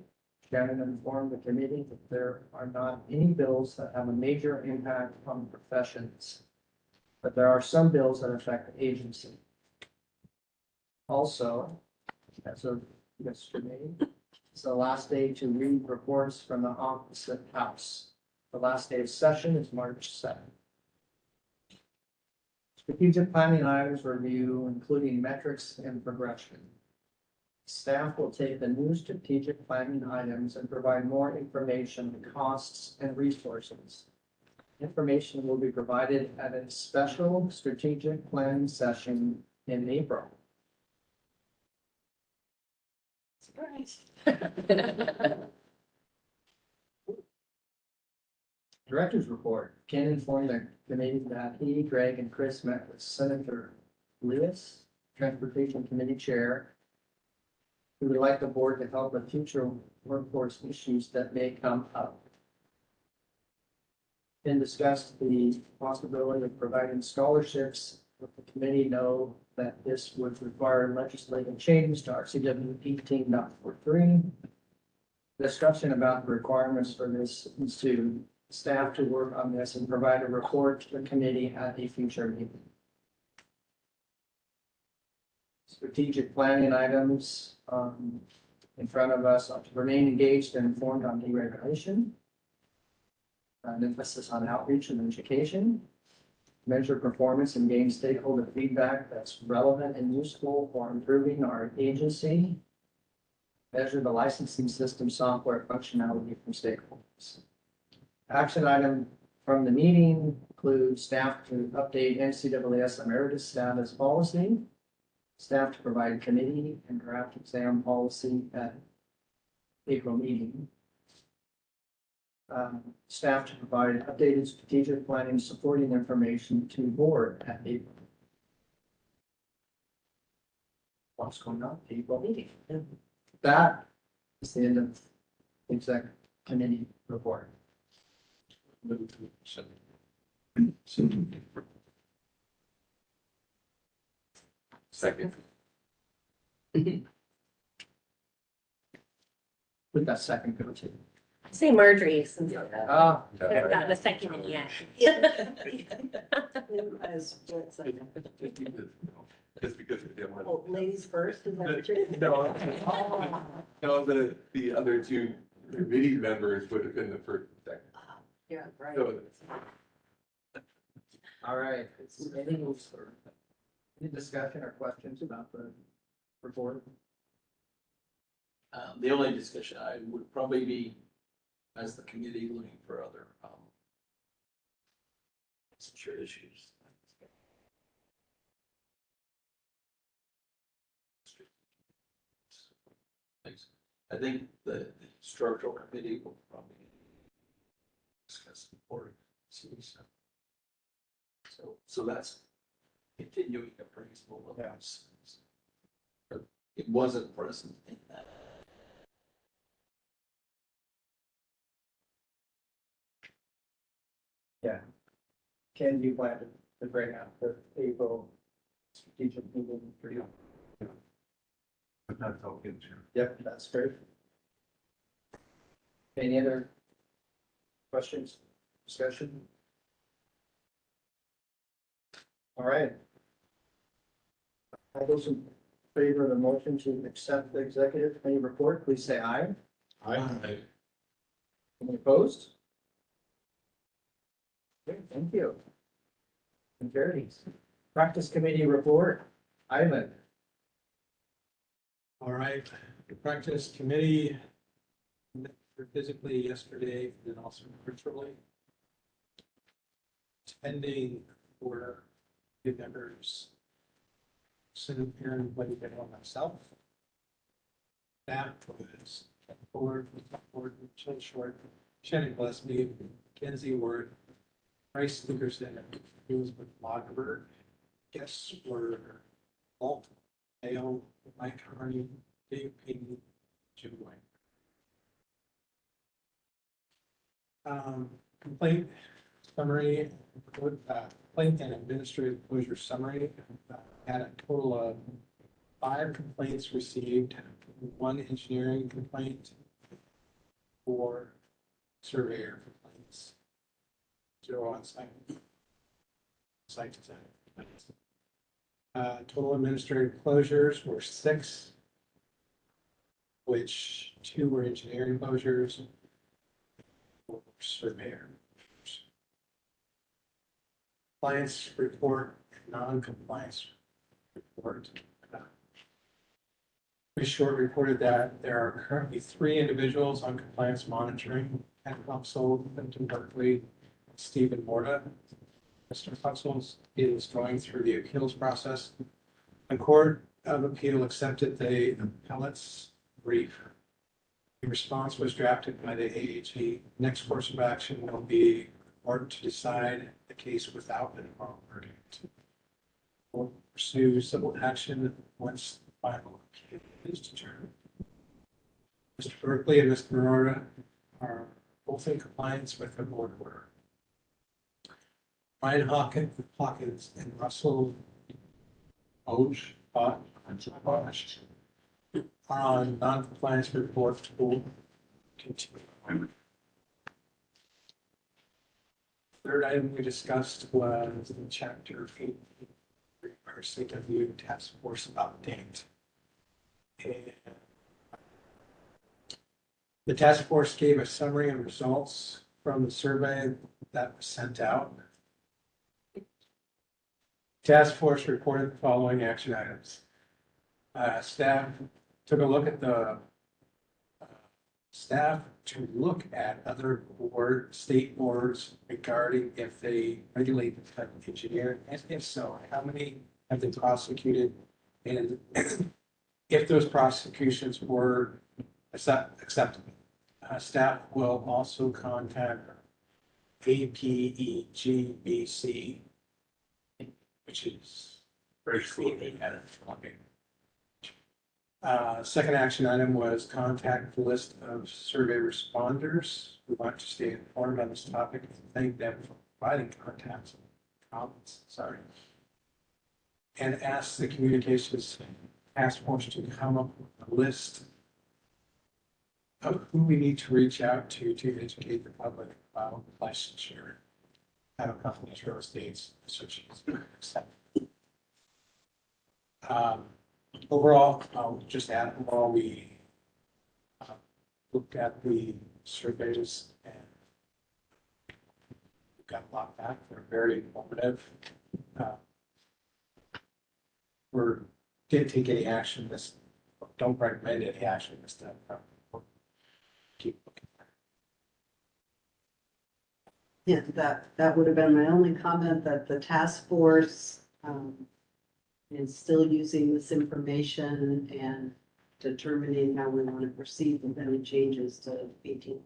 Shannon informed the committee that there are not any bills that have a major impact on professions, but there are some bills that affect the agency. Also, as of yesterday, it's the last day to read reports from the opposite house. The last day of session is March 7th. Strategic planning items review, including metrics and progression. Staff will take the new strategic planning items and provide more information on costs and resources. Information will be provided at a special strategic planning session in April. Surprise. Director's report. Ken informed the committee that he, Greg, and Chris met with Senator Lewis, Transportation Committee Chair, who would like the board to help with future workforce issues that may come up. Then discussed the possibility of providing scholarships, but the committee know that this would require legislative changes to RCW 18.43. Discussion about the requirements for this ensued. Staff to work on this and provide a report to the committee at a future meeting. Strategic planning items in front of us are to remain engaged and informed on deregulation. An emphasis on outreach and education. Measure performance and gain stakeholder feedback that's relevant and useful for improving our agency. Measure the licensing system software functionality from stakeholders. Action item from the meeting includes staff to update NCWS emeritus status policy, staff to provide committee and draft exam policy at April meeting, staff to provide updated strategic planning supporting information to board at April. What's going on? April meeting. That is the end of the exec committee report. Move to accept. Second. With that second go to. Say Marjorie since I haven't Okay. gotten a second in yet. Just because we didn't want. Oh, ladies first, is that what you're? No, no, the other two committee members would have been the first, and second. Yeah, right. So All right. Any discussion or questions about the report? The only discussion I would probably be, as the committee, looking for other, secure issues. I think the structural committee will probably discuss the board. So that's continuing appraisal of those things. But it wasn't present in that. Yeah. Ken, do you plan to bring out the April strategic meeting for you? But that's all good, too. Yep, that's fair. Any other questions, discussion? All right. All those in favor of the motion to accept the executive committee report, please say aye. I, Any opposed? Okay, thank you. And Verity, practice committee report, Ivan. All right, the practice committee met physically yesterday and also virtually. Attending for the members, Senator Aaron, Buddy, and myself. That was board, Jill Short, Shannon Gillespie, Kenzie Ward, Bryce Luckerson, Elizabeth Lagerberg. Guests were Walt Dale, Mike Harney, Dave Payton, Jim White. Complaint summary, complaint and administrative closure summary. Had a total of 5 complaints received, 1 engineering complaint, 4 surveyor complaints, 0 on site design. Total administrative closures were 6, which 2 were engineering closures, 4 were surveyor. Compliance report, non-compliance report. Pretty short reported that there are currently 3 individuals on compliance monitoring at Huxell, Clinton Berkeley, Stephen Morta. Mr. Huxell is going through the appeals process. The Court of Appeal accepted the appellate's brief. The response was drafted by the AAG. Next course of action will be ordered to decide the case without an oral verdict. We'll pursue civil action once the final appeal is determined. Mr. Berkeley and Mr. Morota are both in compliance with the board order. Ryan Hawkins and Russell Oge are on non-compliance report will continue. Third item we discussed was the chapter 8 RCW task force update. And the task force gave a summary of results from the survey that was sent out. Task force reported the following action items. Staff took a look at other state boards regarding if they regulate the type of engineering, and if so, how many have they prosecuted, and if those prosecutions were acceptable. Staff will also contact APEGBC, which is very clearly at second action item was contact the list of survey responders. We want to stay informed on this topic and thank them for providing comments, and ask the communications task force to come up with a list of who we need to reach out to educate the public about licensure. Have a company's real estates associates. Overall, I'll just add, overall, we looked at the surveys and we got a lot back. They're very informative. Didn't take any action. Don't recommend any action this time. Keep looking. Yeah, that would have been my only comment, that the task force is still using this information and determining how we want to proceed with any changes to 18.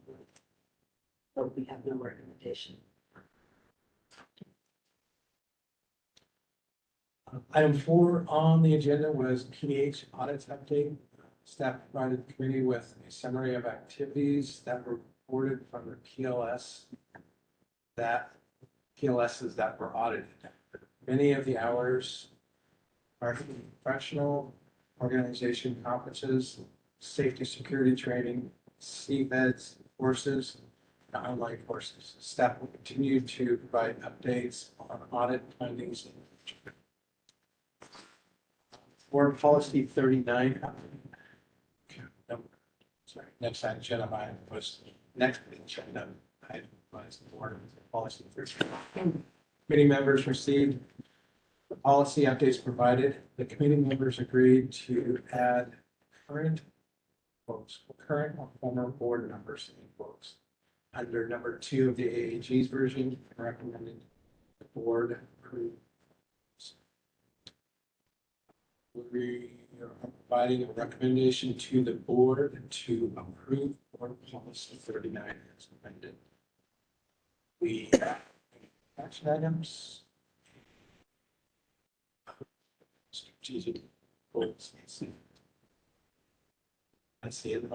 But we have no recommendation. Item 4 on the agenda was PDH audits update. Staff provided the committee with a summary of activities that were reported from the PLS that PLSs that were audited. Many of the hours are for professional organization conferences, safety security training, seabeds, courses, and online courses. Staff will continue to provide updates on audit findings. Board policy 39. Sorry, next agenda item was next agenda item was the board policy 39. Committee members received the policy updates provided. The committee members agreed to add current quotes, current or former board members in quotes under number 2 of the AAG's version, recommended the board approve. We are providing a recommendation to the board to approve board policy 39 as amended. We action items. Strategic goals. I see it.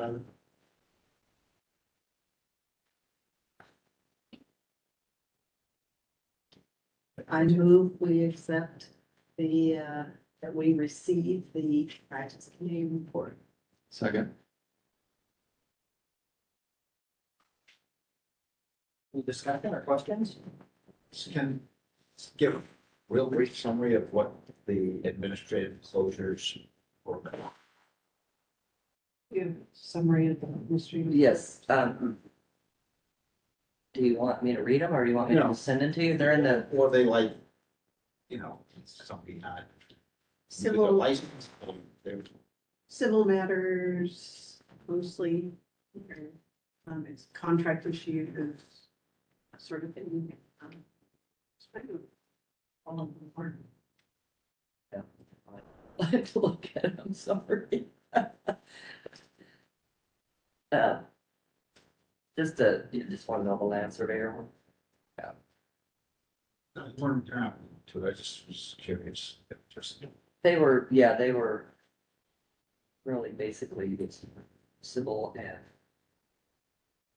I move we accept the, that we receive the practice committee report. Second. Any discussion or questions? Can give a real brief summary of what the administrative closures were. Give summary of the administrative. Yes, do you want me to read them or do you want me to No. just send them to you? They're in the, Or they like, you know, somebody not. Civil- License, they're Civil matters mostly. It's contract issues, that sort of thing. It's kind of all of them are. I have to look at it, I'm sorry. Just want to know the land surveyor one. I weren't down to it. I just was curious. Just They were really basically it's civil and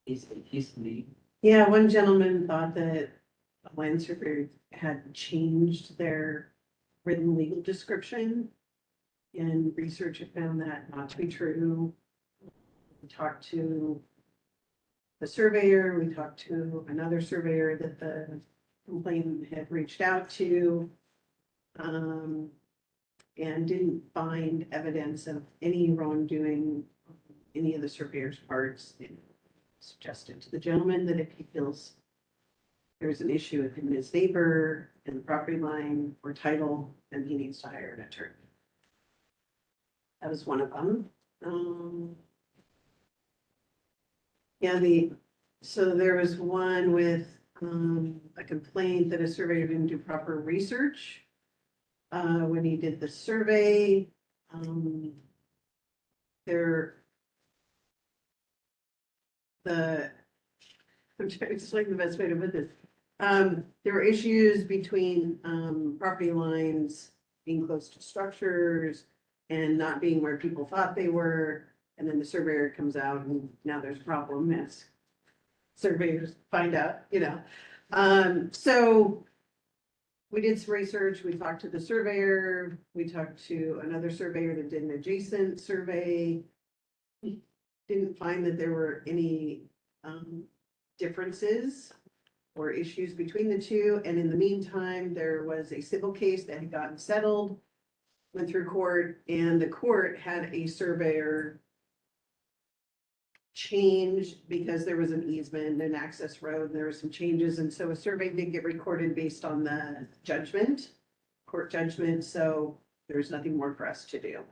he's the, Yeah, one gentleman thought that a land surveyor had changed their written legal description. And research had found that not to be true. We talked to the surveyor, we talked to another surveyor that the complainant had reached out to. And didn't find evidence of any wrongdoing on any of the surveyor's parts. And suggested to the gentleman that if he feels there's an issue with him and his neighbor and the property line or title, then he needs to hire an attorney. That was one of them. Yeah, so there was one with, a complaint that a surveyor didn't do proper research. When he did the survey, I'm trying to explain the best way to put this. There were issues between, property lines being close to structures and not being where people thought they were. And then the surveyor comes out and now there's a problem as surveyors find out, you know. So we did some research. We talked to the surveyor. We talked to another surveyor that did an adjacent survey. Didn't find that there were any differences or issues between the two. And in the meantime, there was a civil case that had gotten settled, went through court, and the court had a surveyor changed because there was an easement, an access road, there were some changes. And so a survey did get recorded based on the judgment, court judgment. So there's nothing more for us to do.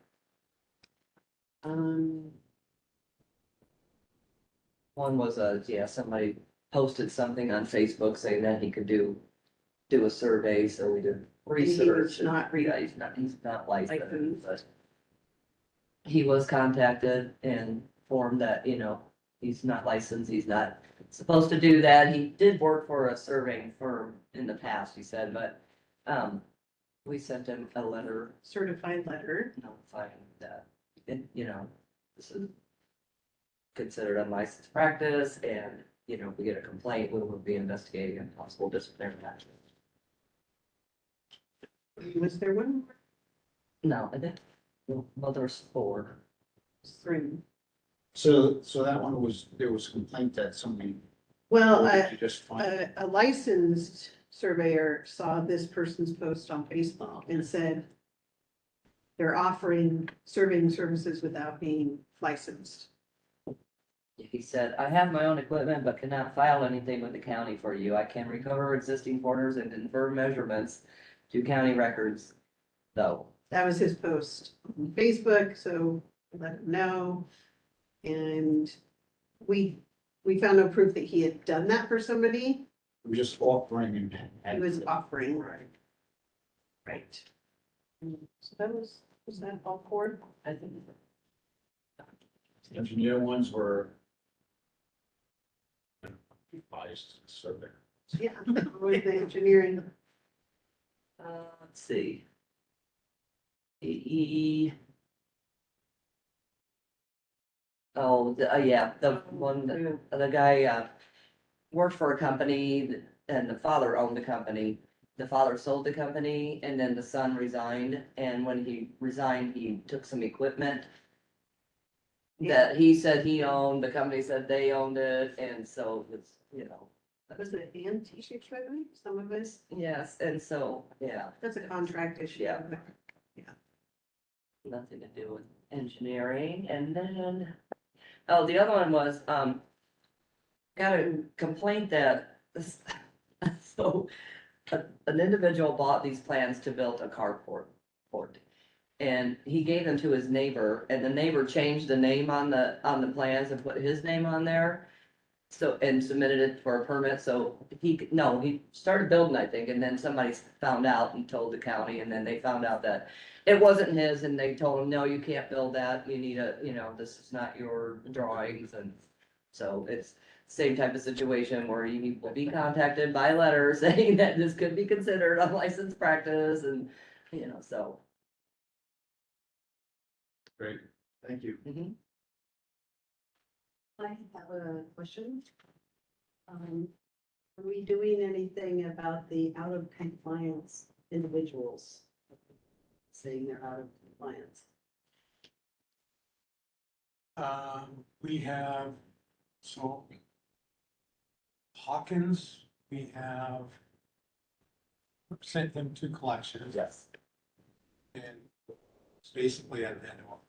one was somebody posted something on Facebook saying that he could do a survey, so we did research. Yeah, he's not licensed, but he was contacted and informed that, you know, he's not licensed, he's not supposed to do that. He did work for a surveying firm in the past, he said, but we sent him a letter. Certified letter. Notifying that, you know, this is considered unlicensed practice and you know, if we get a complaint, we will be investigating a possible disciplinary action. Was there one more? No, I think, well, there's 4. Three. So that one was, there was a complaint that somebody, Well, or did you just find? a licensed surveyor saw this person's post on Facebook and said they're offering surveying services without being licensed. He said, I have my own equipment, but cannot file anything with the county for you. I can recover existing corners and confirm measurements to county records, though. That was his post on Facebook, so let him know. And we found no proof that he had done that for somebody. It was just offering and. He was offering. Right. So that was that all four? I think. Engineer ones were biased survey. Yeah, with the engineering. Let's see. Yeah, the one, the guy, worked for a company and the father owned the company. The father sold the company and then the son resigned. And when he resigned, he took some equipment that he said he owned, the company said they owned it. And so it's, you know. Was it antique equipment, some of us? Yes, and so, yeah. That's a contract issue. Yeah. Nothing to do with engineering, and then, oh, the other one was, got a complaint that, so, an individual bought these plans to build a carport. And he gave them to his neighbor, and the neighbor changed the name on the plans and put his name on there. So, and submitted it for a permit, so he started building, I think, and then somebody found out and told the county, and then they found out that it wasn't his, and they told him, no, you can't build that, you need a, you know, this is not your drawings, and so it's same type of situation where you will be contacted by letter saying that this could be considered unlicensed practice, and, you know, so. Great, thank you. Mhm. I have a question. Are we doing anything about the out of compliance individuals? Saying they're out of compliance. We have, so Hawkins, we have sent him to collections. Yes. And it's basically an annual.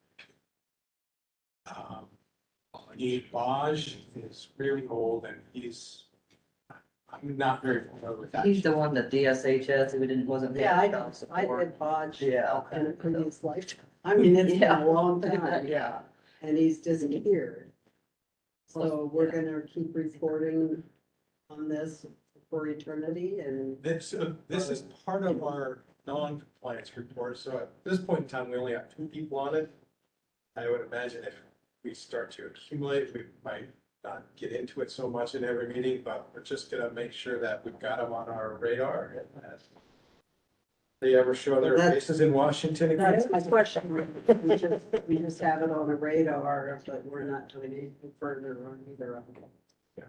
Baj is really old and I'm not very familiar with that. He's the one that DSHS, who wasn't. Yeah, I paying know. I support. did Bodge. Yeah. In a previous life. I mean, it's been Yeah. a long time. Yeah. And he's disappeared. So we're gonna keep reporting on this for eternity and. This is part of our non-compliance report, so at this point in time, we only have 2 people on it. I would imagine if we start to accumulate, we might not get into it so much in every meeting, but we're just gonna make sure that we've got them on our radar and that they ever show their faces in Washington again. That's my question. We just have it on the radar, but we're not doing anything further on either of them. Yeah.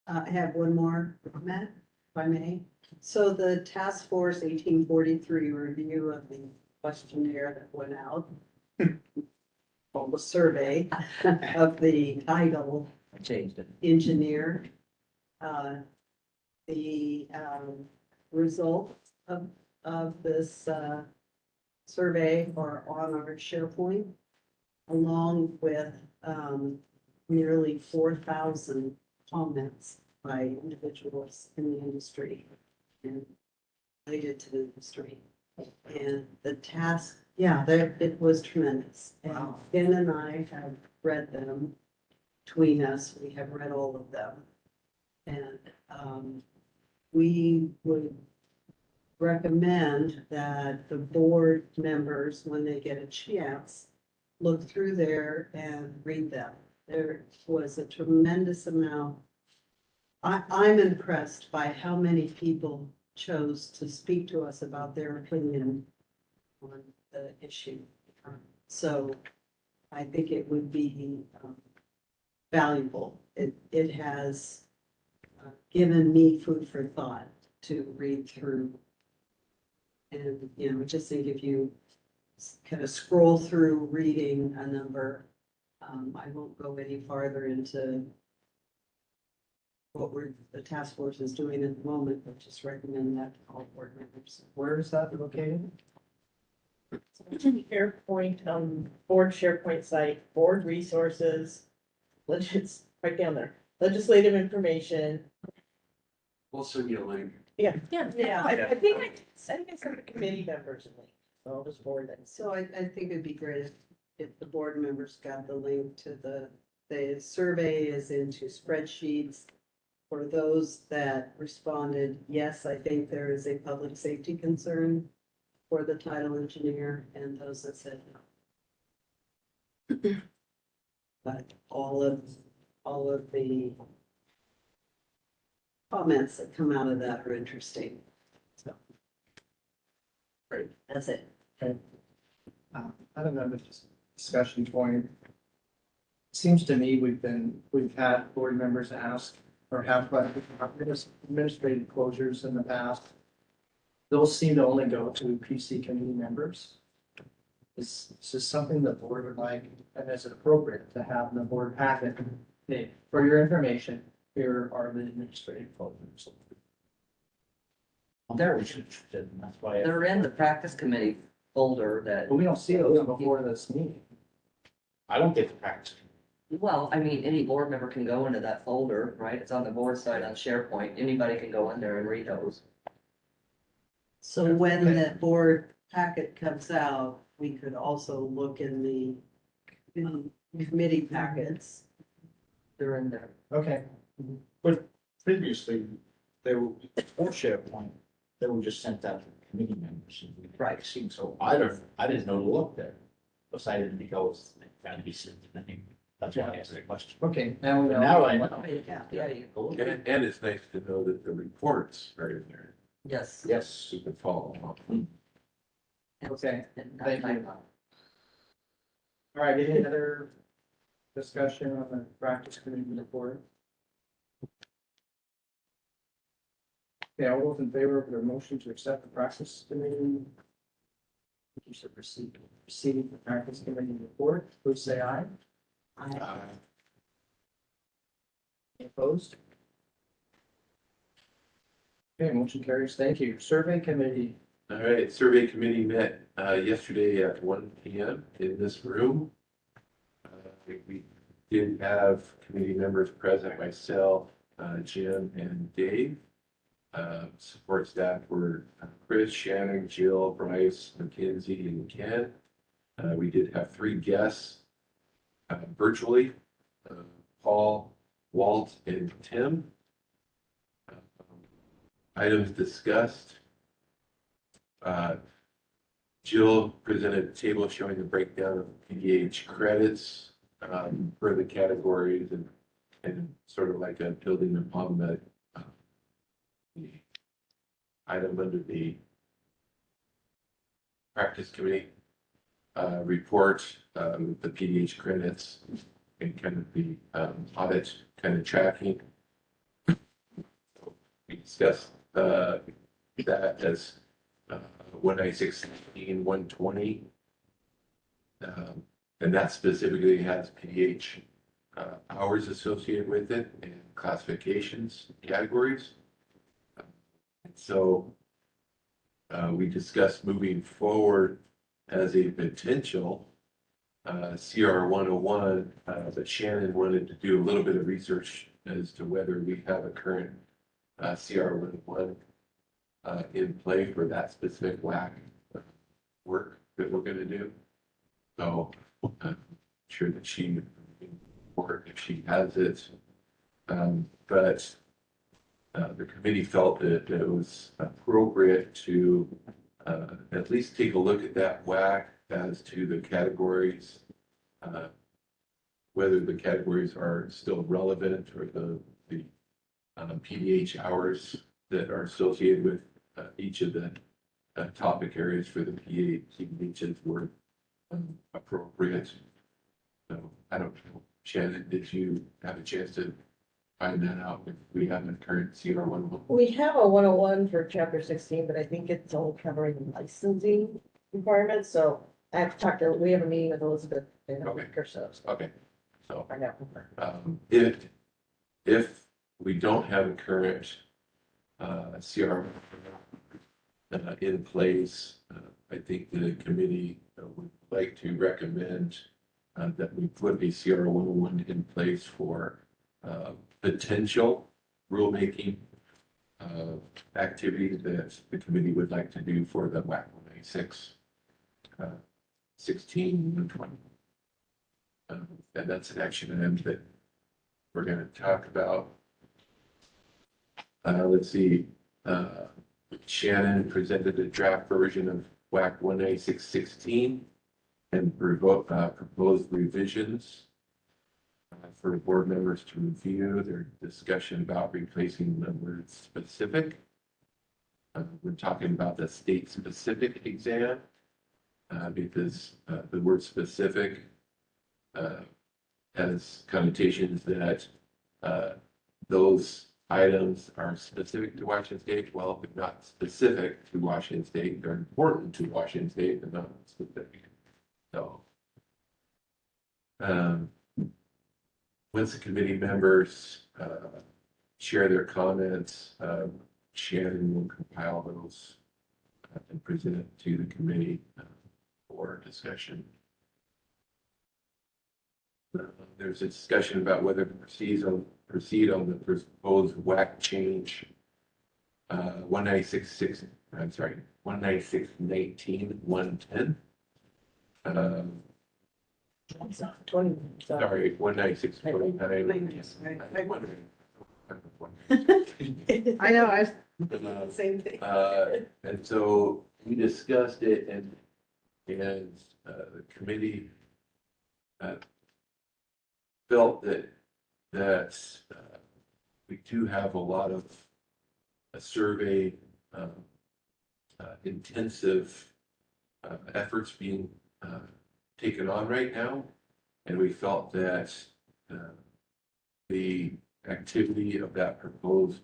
I have one more comment, if I may. So the task force 1843 review of the questionnaire that went out. Well, the survey of the title I changed it. engineer. The results of this survey are on our SharePoint, along with nearly 4,000 comments by individuals in the industry and related to the industry. And the task, it was tremendous. And Ben and I have read them between us. We have read all of them. And we would recommend that the board members, when they get a chance, look through there and read them. There was a tremendous amount. I'm impressed by how many people chose to speak to us about their opinion on the issue. So I think it would be valuable. It has given me food for thought to read through. And, you know, just think if you kind of scroll through reading a number, I won't go any farther into what the task force is doing at the moment, but just recommend that to all board members. Where is that located? SharePoint, board SharePoint site, board resources, right down there, legislative information. We'll send you a link. Yeah. Yeah. I think I sent the committee members a link, so I'll just forward that. So I think it'd be great if the board members got the link to the survey is into spreadsheets. For those that responded, yes, I think there is a public safety concern for the title engineer, and those that said no. But all of the comments that come out of that are interesting. So. Right. That's it. I don't know, but just discussion point. Seems to me we've had board members ask or have administrative closures in the past. Those seem to only go to PC committee members. Is this something the board would like, and is it appropriate to have in the board packet? Hey, for your information, here are the administrative closures. That's why. They're in the practice committee folder that, But we don't see those before this meeting. I don't get the practice. well, I mean, any board member can go into that folder, right? It's on the board site on SharePoint. Anybody can go in there and read those. So when the board packet comes out, we could also look in the committee packets. They're in there. Okay. But previously, they were, before SharePoint, they were just sent out to committee members. Right. So I didn't know to look there. Because I didn't think I was going to be sent to them. That's why I asked the question. Okay, now we know. Now I know. Yeah, you can go. And it's nice to know that the reports are in there. Yes. Yes. You can follow along. Okay, thank you. All right, any other discussion on the practice committee report? Okay, all those in favor of the motion to accept the practice committee? You should receive the practice committee report, please say aye. Any opposed? Okay, motion carries, thank you. Survey committee, All right, survey committee met yesterday at 1 p.m. in this room. We did have committee members present, myself, Jim, and Dave. Support staff were Chris, Shannon, Jill, Bryce, Mackenzie, and Ken. We did have 3 guests virtually, Paul, Walt, and Tim. Items discussed. Jill presented a table showing the breakdown of PDH credits for the categories and sort of like a building upon the item under the practice committee report, the PDH credits and kind of the audit kind of tracking. We discussed that as 196, 120. And that specifically has PDH hours associated with it and classifications categories. So we discussed moving forward as a potential CR 101, but Shannon wanted to do a little bit of research as to whether we have a current CR 101 in play for that specific WAC work that we're going to do. So I'm sure that she would work if she has it. But the committee felt that it was appropriate to at least take a look at that WAC as to the categories, whether the categories are still relevant or the PDH hours that are associated with each of the topic areas for the PDHs were appropriate. So I don't know, Shannon, did you have a chance to find that out if we have a current CR one? We have a 101 for chapter 16, but I think it's only covering licensing requirements, so I have to talk to, we have a meeting with Elizabeth in a week or so. Okay, so, Find out from her. if we don't have a current, CR in place, I think the committee would like to recommend that we put a CR 101 in place for potential rulemaking activities that the committee would like to do for the WAC 196, 16, and 20. And that's an action item that we're going to talk about. Let's see. Shannon presented a draft version of WAC 19616 and proposed revisions for board members to review. Their discussion about replacing the word specific. We're talking about the state specific exam because the word specific has connotations that those items are specific to Washington State. Well, if not specific to Washington State, they're important to Washington State, but not specific. So, once the committee members share their comments, Shannon will compile those and present it to the committee for discussion. There's a discussion about whether to proceed on the proposed WAC change 1966. I'm sorry, 19619 110. Sorry, 19629. I know, same thing. And so we discussed it, and the committee felt that we do have a lot of survey intensive efforts being taken on right now, and we felt that the activity of that proposed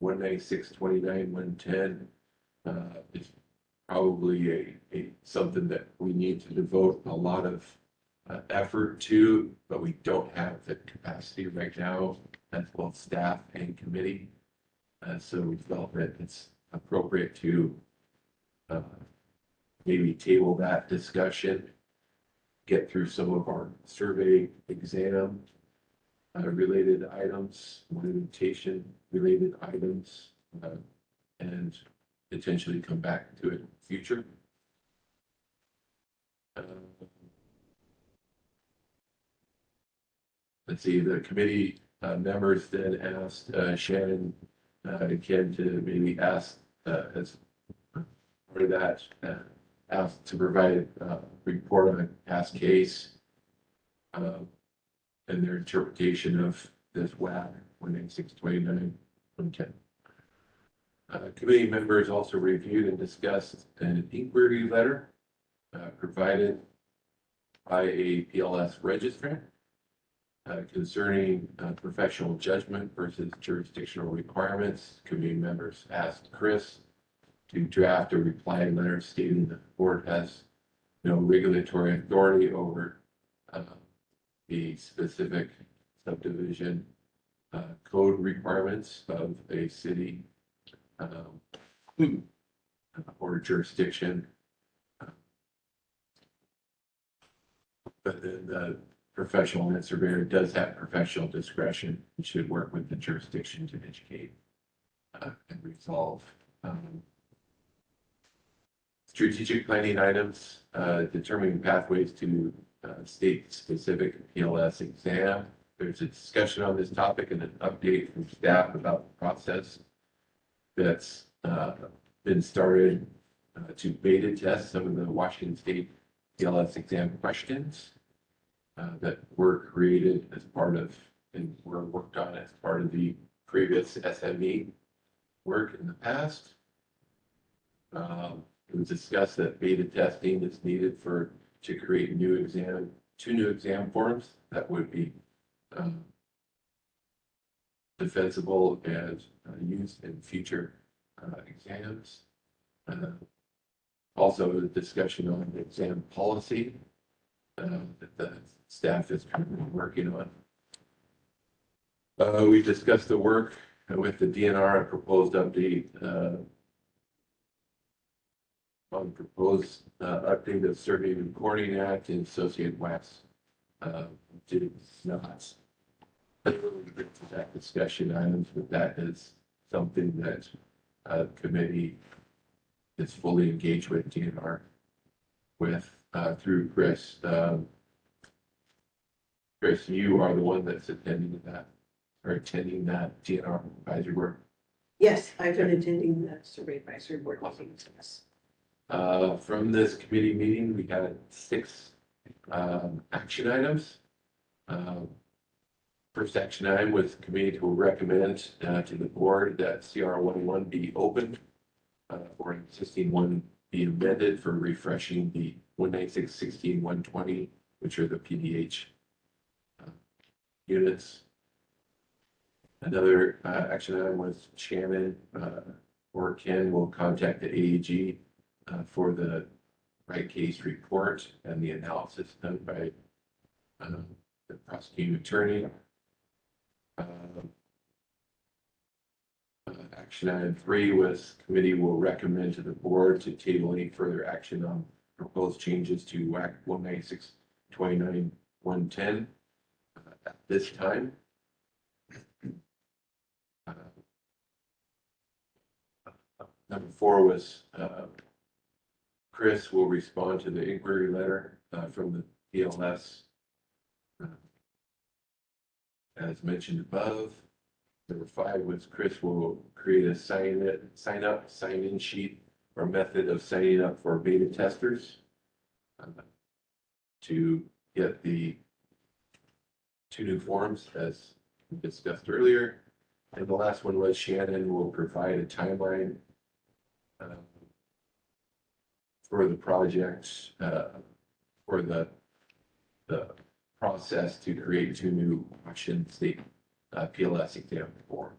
19629 110 is probably a something that we need to devote a lot of effort to, but we don't have the capacity right now as both staff and committee. So we felt that it's appropriate to maybe table that discussion, get through some of our survey exam related items, limitation related items, and potentially come back to it in the future. Let's see, the committee members then asked Shannon and Ken to maybe ask as part of that, asked to provide a report on a past case and their interpretation of this WAC 19629 110. Committee members also reviewed and discussed an inquiry letter provided by a PLS registrant concerning professional judgment versus jurisdictional requirements. Committee members asked Chris to draft a reply letter stating that the board has no regulatory authority over the specific subdivision code requirements of a city or jurisdiction. But then the professional and surveyor does have professional discretion and should work with the jurisdiction to educate and resolve strategic planning items, determining pathways to state-specific PLS exam. There's a discussion on this topic and an update from staff about the process that's been started to beta test some of the Washington State PLS exam questions that were created as part of and were worked on as part of the previous SME work in the past. It was discussed that beta testing is needed to create two new exam forms that would be defensible and used in future exams. Also, a discussion on exam policy that the staff is currently working on. We discussed the work with the DNR, a proposed update on proposed update of Survey Reporting Act and Associated Wax. Did not bring to that discussion items, but that is something that the committee is fully engaged with DNR with through Chris. Chris, you are the one that's attending that DNR advisory board. Yes, I've been attending the survey advisory board meetings. Yes. From this committee meeting, we had 6 action items. First action item was the committee to recommend to the board that CR 101 be opened or an existing one be amended for refreshing the 196, 120, which are the PDH units. Another action item was Shannon or Ken will contact the AAG for the right case report and the analysis done by the prosecuting attorney. Action item 3 was committee will recommend to the board to table any further action on proposed changes to WAC 196, 29, 110 at this time. Number 4 was Chris will respond to the inquiry letter from the PLS as mentioned above. Number 5 was Chris will create a sign-in sheet or method of signing up for beta testers to get the 2 new forms as discussed earlier. And the last one was Shannon will provide a timeline for the project, for the process to create 2 new Washington State PLS exam forms.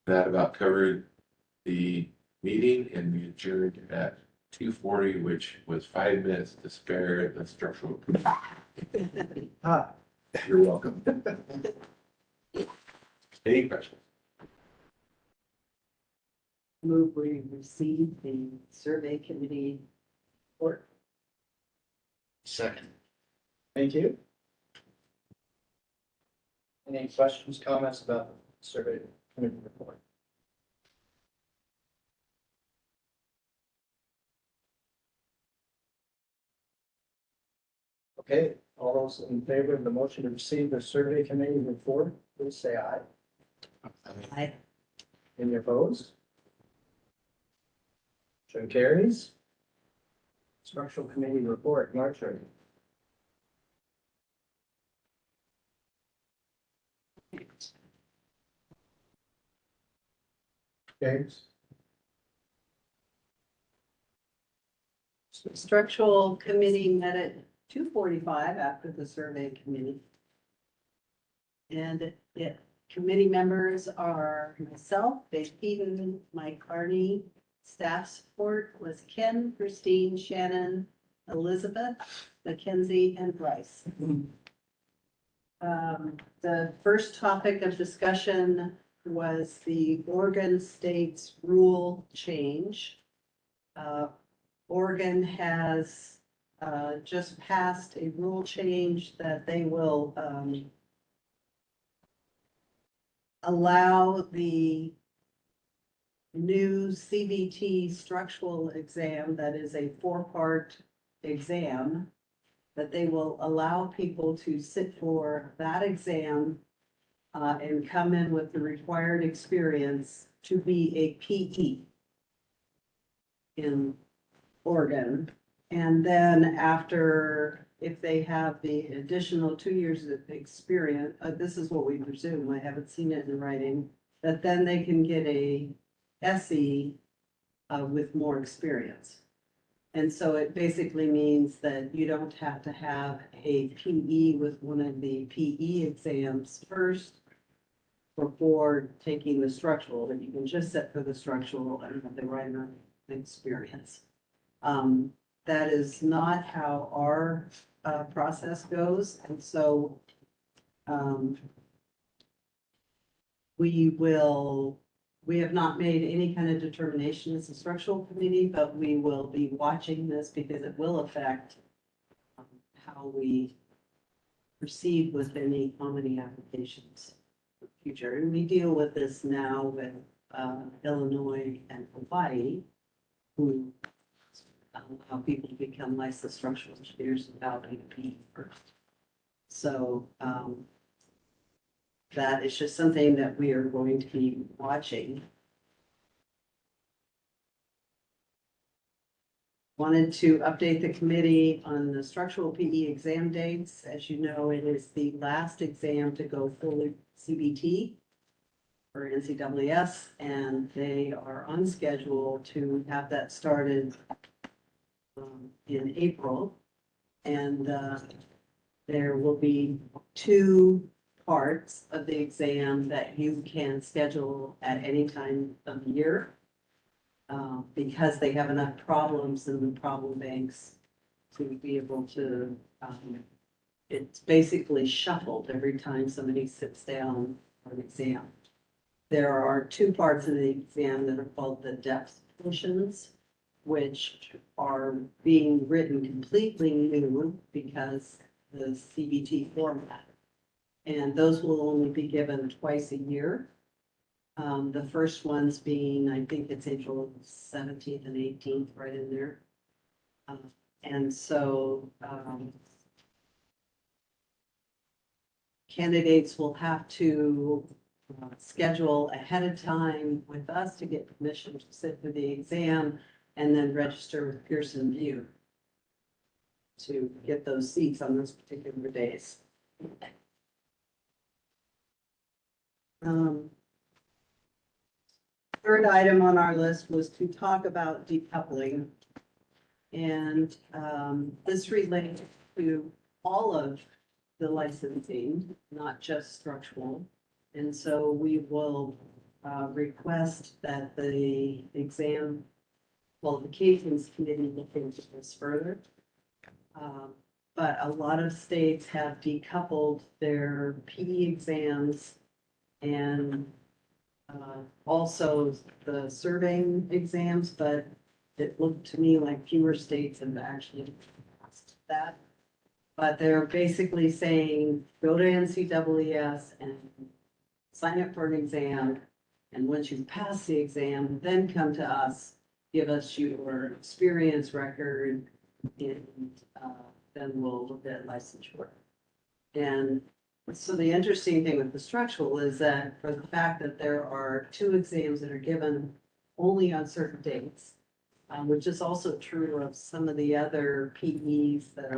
That about covered the meeting, and we adjourned at 2:40, which was 5 minutes to spare the structural. You're welcome. Any questions? Move we receive the survey committee report. Second. Thank you. Any questions, comments about the survey committee report? Okay, all those in favor of the motion to receive the survey committee report, please say aye. Aye. Any opposed? Motion carries. Structural committee report, Marjorie. James? Structural committee met at 2:45 after the survey committee. And committee members are myself, Dave Peden, Mike Carney. Staff support was Ken, Christine, Shannon, Elizabeth, Mackenzie, and Bryce. The first topic of discussion was the Oregon State's rule change. Oregon has just passed a rule change that they will allow the new CBT structural exam, that is a 4-part exam, that they will allow people to sit for that exam and come in with the required experience to be a PE in Oregon. And then after, if they have the additional 2 years of experience, this is what we presume, I haven't seen it in writing, that then they can get a SE with more experience. And so it basically means that you don't have to have a PE with one of the PE exams first before taking the structural, that you can just sit for the structural and have the right amount of experience. That is not how our process goes, and so we have not made any kind of determination as a structural committee, but we will be watching this because it will affect how we proceed with any comedy applications in the future. And we deal with this now with Illinois and Hawaii, who allow people to become licensed structural engineers without a PE first. So that is just something that we are going to be watching. Wanted to update the committee on the structural PE exam dates. As you know, it is the last exam to go fully CBT for NCWS, and they are on schedule to have that started in April. And there will be 2 parts of the exam that you can schedule at any time of the year. Because they have enough problems in the problem banks to be able to, it's basically shuffled every time somebody sits down for an exam. There are 2 parts of the exam that are called the depth portions, which are being written completely new because the CBT format. And those will only be given twice a year. The first ones being, I think it's April 17th and 18th, right in there. And so candidates will have to schedule ahead of time with us to get permission to sit for the exam and then register with Pearson View to get those seats on those particular days. Third item on our list was to talk about decoupling. And this relates to all of the licensing, not just structural. And so we will request that the exam qualifications committee look into this further. But a lot of states have decoupled their PE exams and also the surveying exams, but it looked to me like fewer states have actually passed that. But they're basically saying, go to NCWS and sign up for an exam. And once you pass the exam, then come to us, give us your experience record, and then we'll look at licensure. And so the interesting thing with the structural is that for the fact that there are 2 exams that are given only on certain dates, which is also true of some of the other PEs that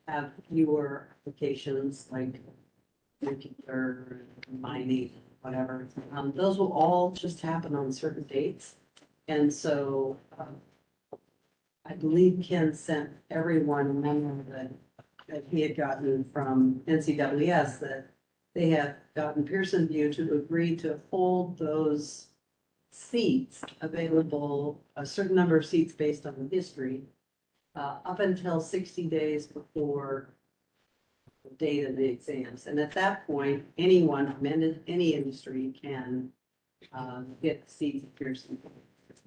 have fewer applications like nuclear, mining, whatever. Those will all just happen on certain dates. And so I believe Ken sent everyone a memo that he had gotten from NCWS that they have gotten Pearson View to agree to hold those seats available, a certain number of seats based on the history, up until 60 days before the date of the exams. And at that point, anyone from any industry can get seats at Pearson.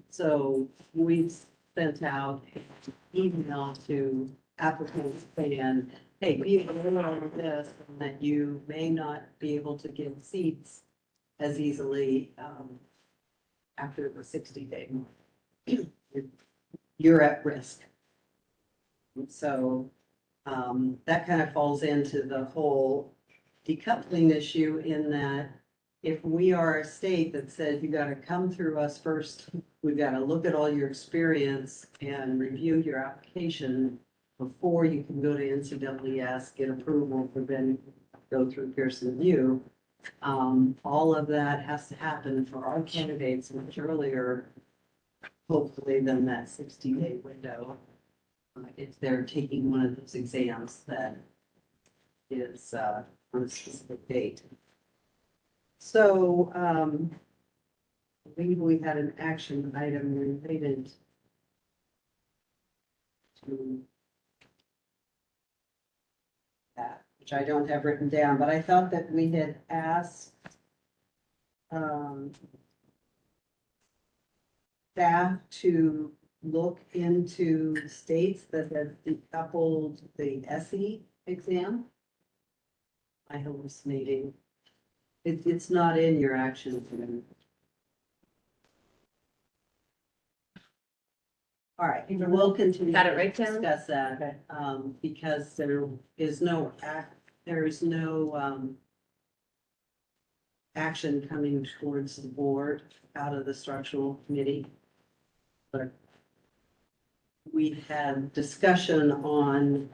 So we've sent out an email to applicants saying, hey, be aware of this, and that you may not be able to get seats as easily after the 60-day. You're at risk. So that kind of falls into the whole decoupling issue in that if we are a state that said you got to come through us first, we've got to look at all your experience and review your application before you can go to NCWS, get approval, for then go through Pearson View. All of that has to happen for our candidates much earlier hopefully then that 60-day window, if they're taking one of those exams that is on a specific date. So I believe we had an action item related to that, which I don't have written down, but I thought that we had asked staff to look into states that have decoupled the SE exam. I hallucinating. It's not in your action plan. All right, we'll continue. Got it to right down? Discuss that, because there is no action coming towards the board out of the structural committee. But we've had discussion on,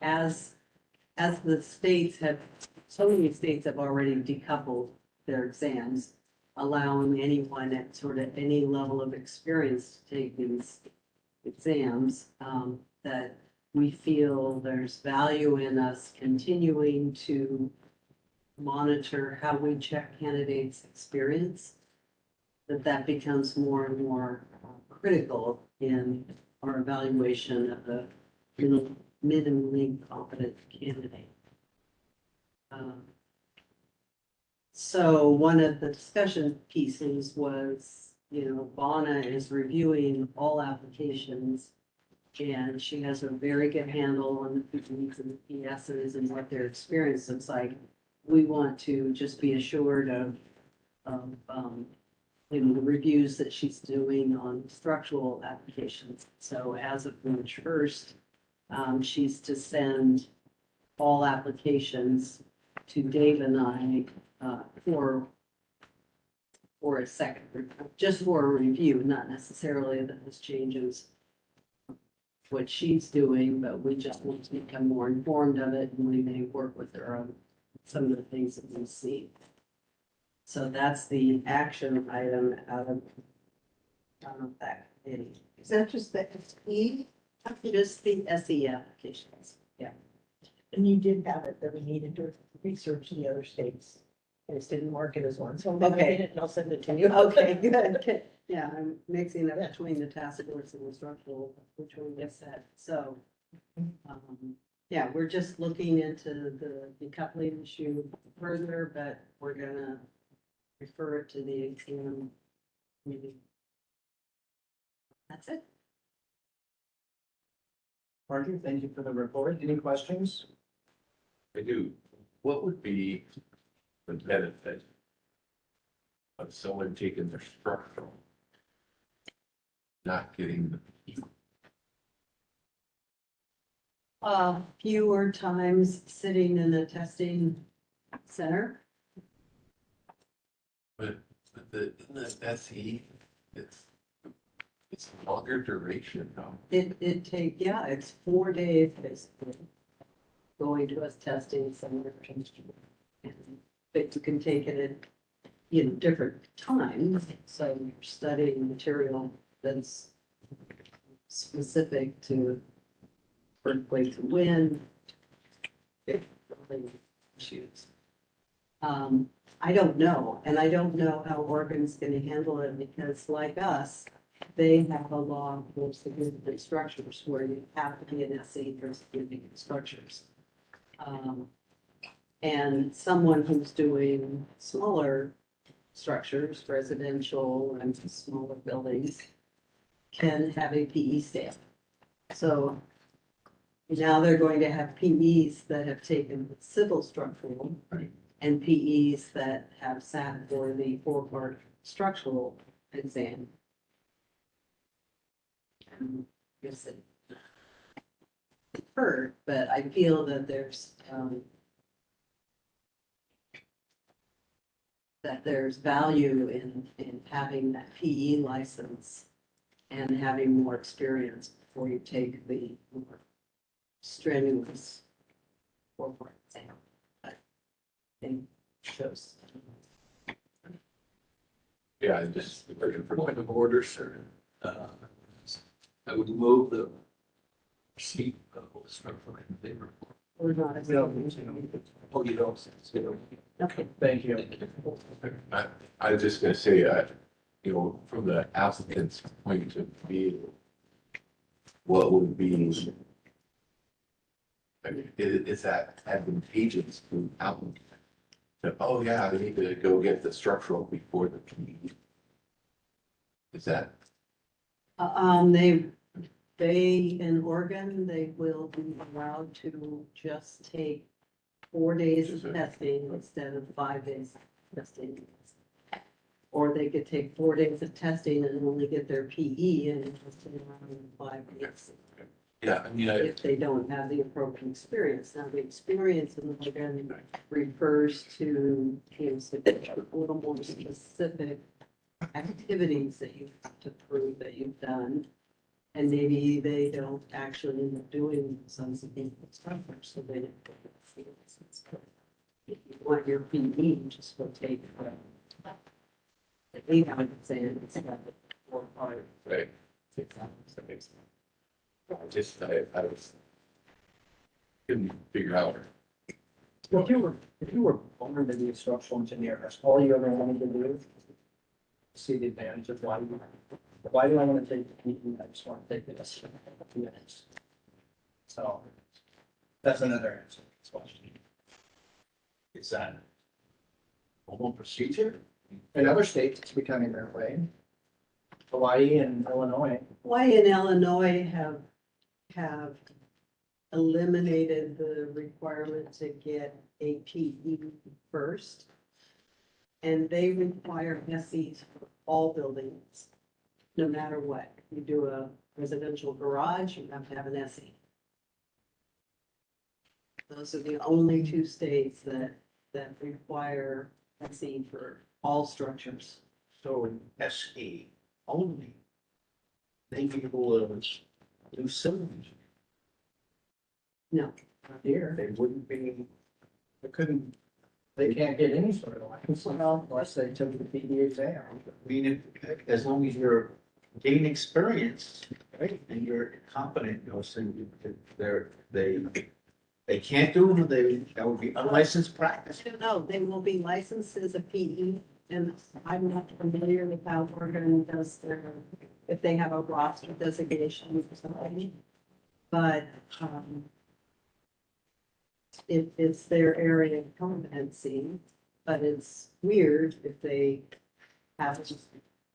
as the states have, so many states have already decoupled their exams, allowing anyone at sort of any level of experience to take these exams, that we feel there's value in us continuing to monitor how we check candidates' experience, that becomes more and more critical in our evaluation of the minimally competent candidate. So one of the discussion pieces was, Vana is reviewing all applications, and she has a very good handle on the PEs and the PSs and what their experience looks like. We want to just be assured of the reviews that she's doing on structural applications. So as of March 1st, she's to send all applications to Dave and I for a second, just for a review, not necessarily that this changes what she's doing, but we just want to become more informed of it, and we may work with her on some of the things that we see. So that's the action item out of that committee. Is that just the SE? Just the SE applications, yeah. And you did have it that we needed to research the other states. I just didn't mark it as one, so I'm gonna Okay. read it and I'll send it to you. Okay, good. Yeah, I'm mixing up between the task force and the structural, which one gets that, so. Yeah, we're just looking into the decoupling issue further, but we're gonna refer it to the exam meeting. That's it. Marty, thank you for the report. Any questions? I do. What would be the benefit of someone taking their structural, not getting the P? Fewer times sitting in a testing center. But in the SE, it's longer duration though. It's 4 days basically. Going to a testing center. But you can take it at, different times. So you're studying material that's specific to earthquake and wind. Issues. I don't know, and I don't know how Oregon's gonna handle it, because like us, they have a law for significant structures where you have to be an SE for significant structures. And someone who's doing smaller structures, residential and smaller buildings, can have a PE stamp. So now they're going to have PEs that have taken civil structural, Right. and PEs that have sat for the 4-part structural exam. Guess it hurt, but I feel that there's value in having that PE license and having more experience before you take the more strenuous 4-part exam. I think shows. Yeah, I just looking for point of order, sir. I would move the receipt of the structural engineering report. Or not. Oh, you don't. Okay. Thank you. I was just gonna say, you know, from the applicant's point of view, what would be, I mean, is that advantageous to applicant? That, oh yeah, I need to go get the structural before the PE. Is that, They, in Oregon, they will be allowed to just take 4 days of testing instead of 5 days of testing. Or they could take 4 days of testing and only get their PE and just around 5 days. yeah, I mean, If they don't have the appropriate experience. Now, the experience in Oregon refers to, you know, a little more specific activities that you have to prove that you've done. And maybe they don't actually end up doing some instructors, so they don't. If you want your PE, just go take the 8-hour exam instead of 4 or 5. right. That makes sense. I was, couldn't figure out. Well, if you were born to be a structural engineer, that's all you ever wanted to do. See the advantage of why do I want to take the PE? I just want to take this in 2 minutes. So that's another answer to this question. Is that normal procedure? In other states, it's becoming that way. Hawaii and Illinois. Hawaii and Illinois have eliminated the requirement to get a PE first. And they require SEs for all buildings, no matter what. You do a residential garage, you have to have an SE. Those are the only 2 states that require SE for all structures. So an SE only. They people do civil engineering. No. Here, They wouldn't be, they can't get any sort of license unless they took the PE exam. I mean, as long as you're gaining experience, right, and you're competent, you know, so they can't do it, that would be unlicensed practice. I don't know, they will be licensed as a PE, and I'm not familiar with how Oregon does their, if they have a roster designation or something. But, it's their area of competency, but it's weird if they haven't,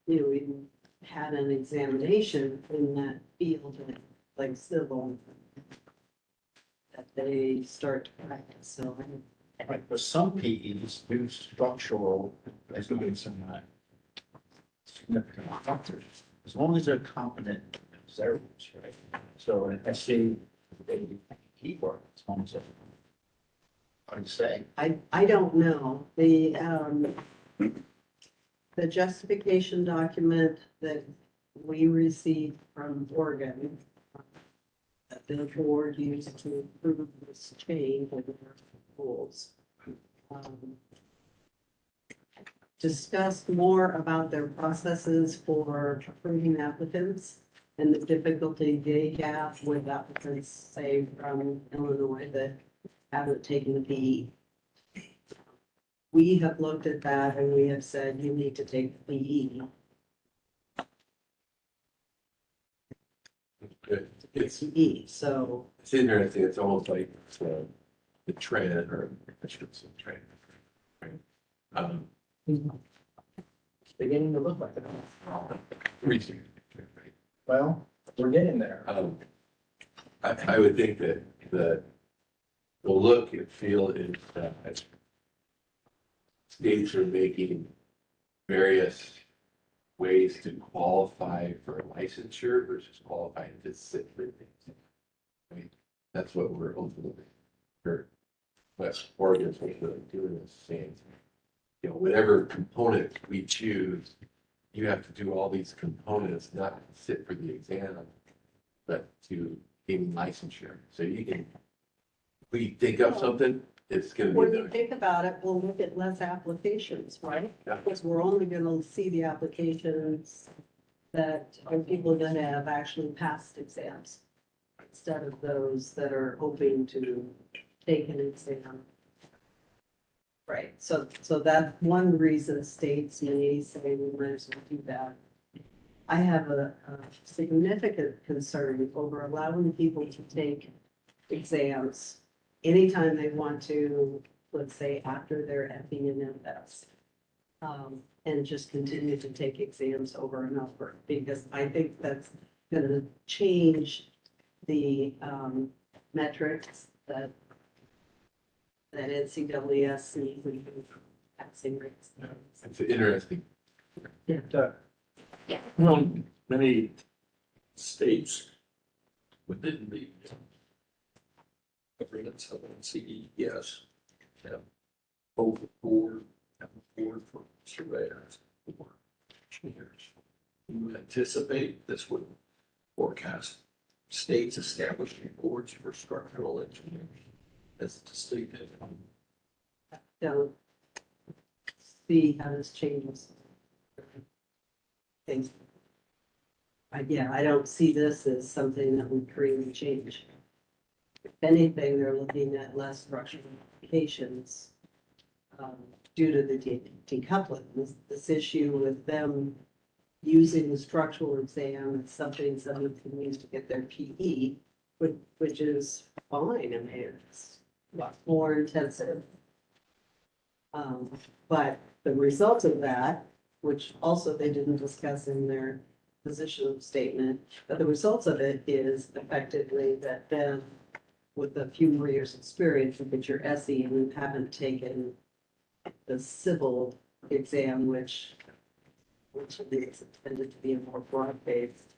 you know, even had an examination in that field, like civil, that they start to practice, so. Right, but some PEs do structural, as doing some significant factors, as long as they're competent observers, right? So an SE, they keyword, as long as they're, I'd say. I don't know, the justification document that we received from Oregon, that the board used to approve this change in their rules, discussed more about their processes for approving applicants and the difficulty they have with applicants, say, from Illinois that haven't taken the PE. We have looked at that and we have said, you need to take the PE. Good. It's PE, so interesting, it's almost like the trend, or I should say trend. Right? It's beginning to look like it. Reaching. Well, we're getting there. I would think that the look and feel is that states are making various ways to qualify for licensure versus qualifying to sit for things. I mean, that's what we're hopefully, or what Oregon's really doing is saying, you know, whatever component we choose, you have to do all these components, not to sit for the exam, but to gain licensure. So you can, if we think up something, it's gonna when be you the, think about it, we'll look at less applications, right? Yeah. Because we're only gonna see the applications that are people that have actually passed exams instead of those that are hoping to take an exam. Right, so that one reason states may say we might as well do that. I have a significant concern over allowing people to take exams anytime they want to, let's say, after their FE and MFS. And just continue to take exams over and over, because I think that's gonna change the metrics that NCWS sees in passing rates. It's interesting. Doug, Many states within the agreements of CES have both board and board for surveyors or engineers. You anticipate this would forecast states establishing boards for structural engineers as distinct. Don't see how this changes things. Yeah, I don't see this as something that would create a change. If anything, they're looking at less structural applications due to the decoupling. This issue with them using the structural exam as something someone can use to get their PE, which is fine. I mean, it's a lot more intensive. But the result of that, which also they didn't discuss in their position statement, but the results of it is effectively that then with a few more years experience, you get your SE and you haven't taken the civil exam, which is intended to be a more broad-based.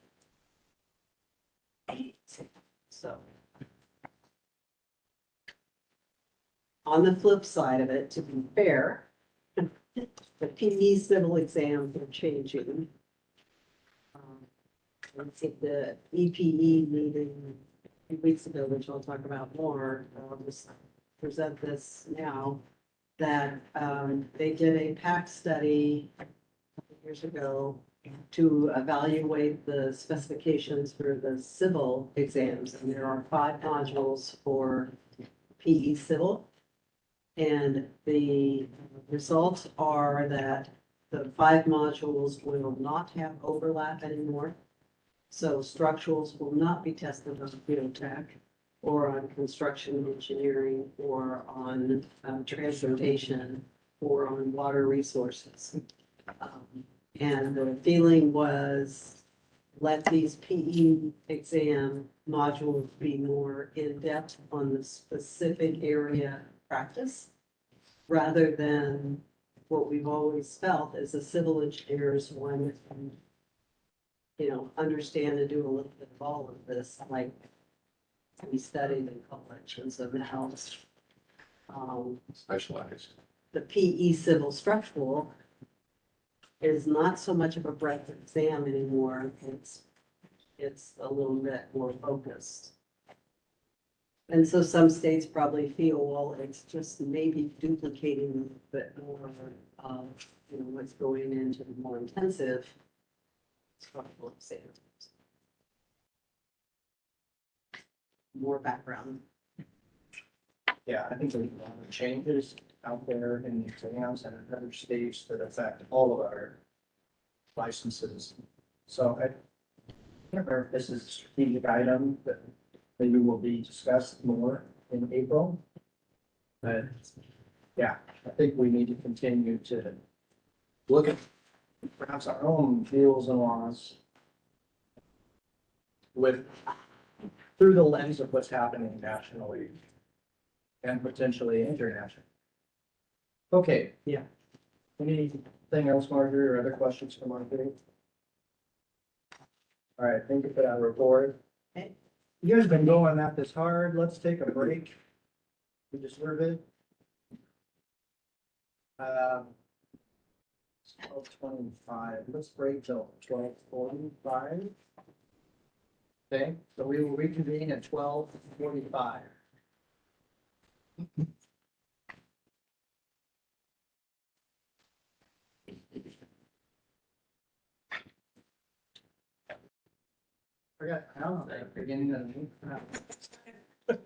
So. On the flip side of it, to be fair, the PE civil exams are changing. Let's see, the EPE meeting a few weeks ago, which I'll talk about more, I'll just present this now, that they did a PAC study a couple years ago to evaluate the specifications for the civil exams, and there are 5 modules for PE civil. And the results are that the 5 modules will not have overlap anymore. So structurals will not be tested on geotech or on construction engineering or on transportation or on water resources. And the feeling was let these PE exam modules be more in-depth on the specific area practice, rather than what we've always felt as a civil engineers one can, understand and do a little bit of all of this, like we studied in college and so now Specialized. the PE civil structural is not so much of a breadth exam anymore. It's a little bit more focused. And so some states probably feel, well, it's just maybe duplicating a little bit more of, what's going into the more intensive structural exams. More background. yeah, I think there's a lot of changes out there in the exams and in other states that affect all of our licenses. So I don't know if this is a strategic item that maybe will be discussed more in April. But yeah, I think we need to continue to look at perhaps our own rules and laws through the lens of what's happening nationally and potentially internationally. Okay, yeah. Anything else, Marjorie, or other questions for Marjorie? All right, thank you for that report. Okay. You guys have been going at this hard. Let's take a break. We deserve it. 12:25. Let's break till 12:45. Okay, so we will reconvene at 12:45. Forgot, I don't know, the beginning of the.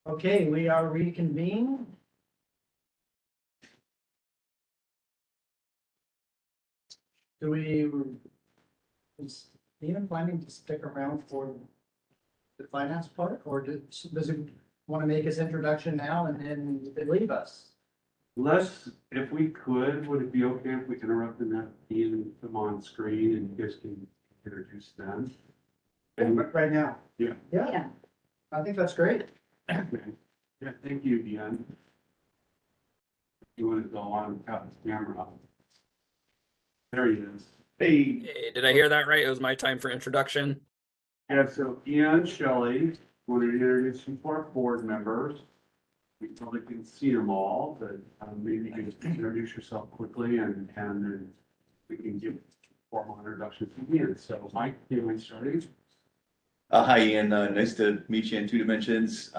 Okay, we are reconvened. Do we, is Ian planning to stick around for the finance part, or does he want to make his introduction now and then leave us? If we could, would it be okay if we interrupt and have Ian come on screen and you guys can introduce them? And, Right now? yeah, Yeah, I think that's great. okay. Yeah, thank you, Ian. You want to go on without the camera? There he is. Hey, did I hear that right? It was my time for introduction. Yeah, so Ian Shelley, wanted to introduce you to our board members. We probably can see them all, but maybe you can just introduce yourself quickly and then we can give formal introduction to Ian. So Mike, do you mind starting? Hi, Ian. Nice to meet you in two dimensions.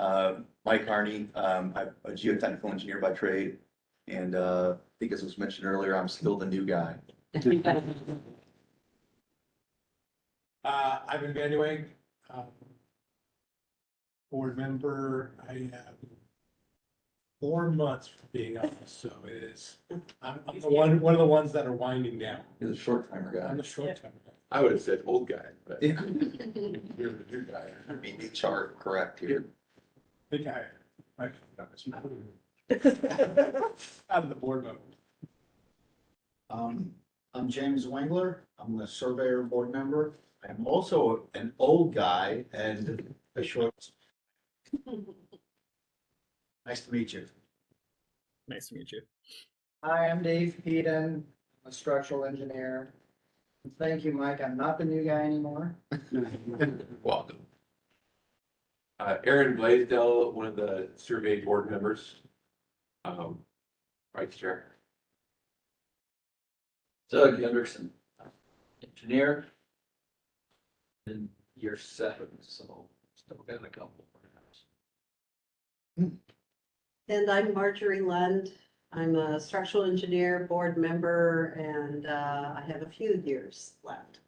Mike Harney, I'm a geotechnical engineer by trade. And I think as was mentioned earlier, I'm still the new guy. Ivan Vanuang, board member. I have 4 months for being on this, so it is, I'm the one of the ones that are winding down. You're the short timer guy. I'm the short timer guy. I would have said old guy, but Yeah. you're the new guy. I mean, the chart correct here. Big guy. Right. Out of the board member. I'm James Wengler. I'm the surveyor board member. I'm also an old guy and a short. Nice to meet you. Nice to meet you. Hi, I'm Dave Peden, I'm a structural engineer. Thank you, Mike. I'm not the new guy anymore. Welcome. Aaron Blaisdell, one of the survey board members. Vice Chair. Doug Henderson, engineer. In year 7, so still got a couple. And I'm Marjorie Lund. I'm a structural engineer, board member, and I have a few years left.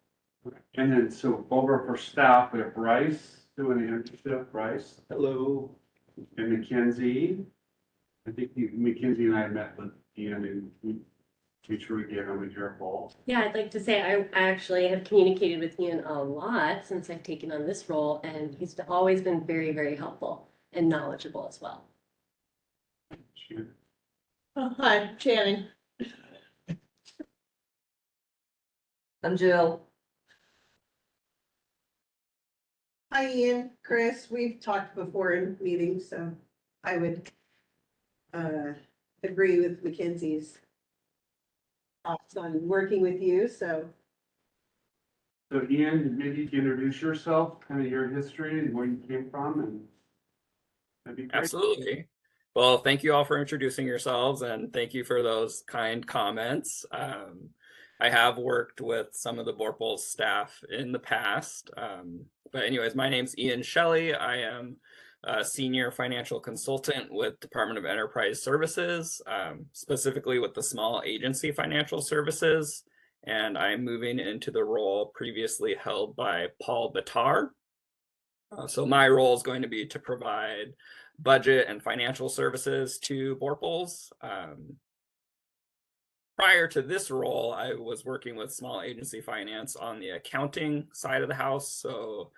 And then, so over for staff, we have Bryce doing the internship, Bryce. Hello. And Mackenzie. I think Mackenzie and I met with Ian and we sure we gave him a careful. Yeah, I'd like to say I actually have communicated with Ian a lot since I've taken on this role, and he's always been very, very helpful and knowledgeable as well. Oh, hi, Channing. I'm Jill. Hi, Ian, Chris. We've talked before in meetings, so I would agree with Mackenzie's thoughts on working with you, so. So Ian, maybe you can introduce yourself, kind of your history and where you came from and that'd be great. Absolutely. Well, thank you all for introducing yourselves and thank you for those kind comments. I have worked with some of the BRPELS staff in the past. But anyways, my name's Ian Shelley. I am a senior financial consultant with Department of Enterprise Services, specifically with the small agency financial services. And I'm moving into the role previously held by Paul Batar. So my role is going to be to provide budget and financial services to BRPELS. Prior to this role, I was working with small agency finance on the accounting side of the house. So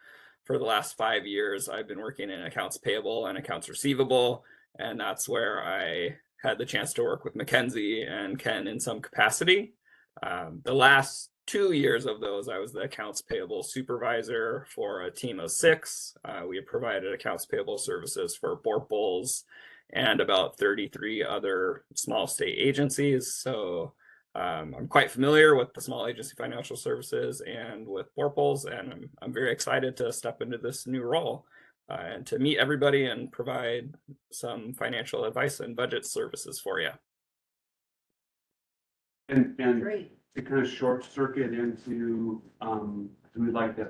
for the last 5 years, I've been working in accounts payable and accounts receivable. And that's where I had the chance to work with Mackenzie and Ken in some capacity. The last 2 years of those, I was the accounts payable supervisor for a team of 6. We have provided accounts payable services for BRPELS and about 33 other small state agencies. So I'm quite familiar with the small agency financial services and with BRPELS, and I'm very excited to step into this new role and to meet everybody and provide some financial advice and budget services for you. And Great. to kind of short circuit into, we'd like to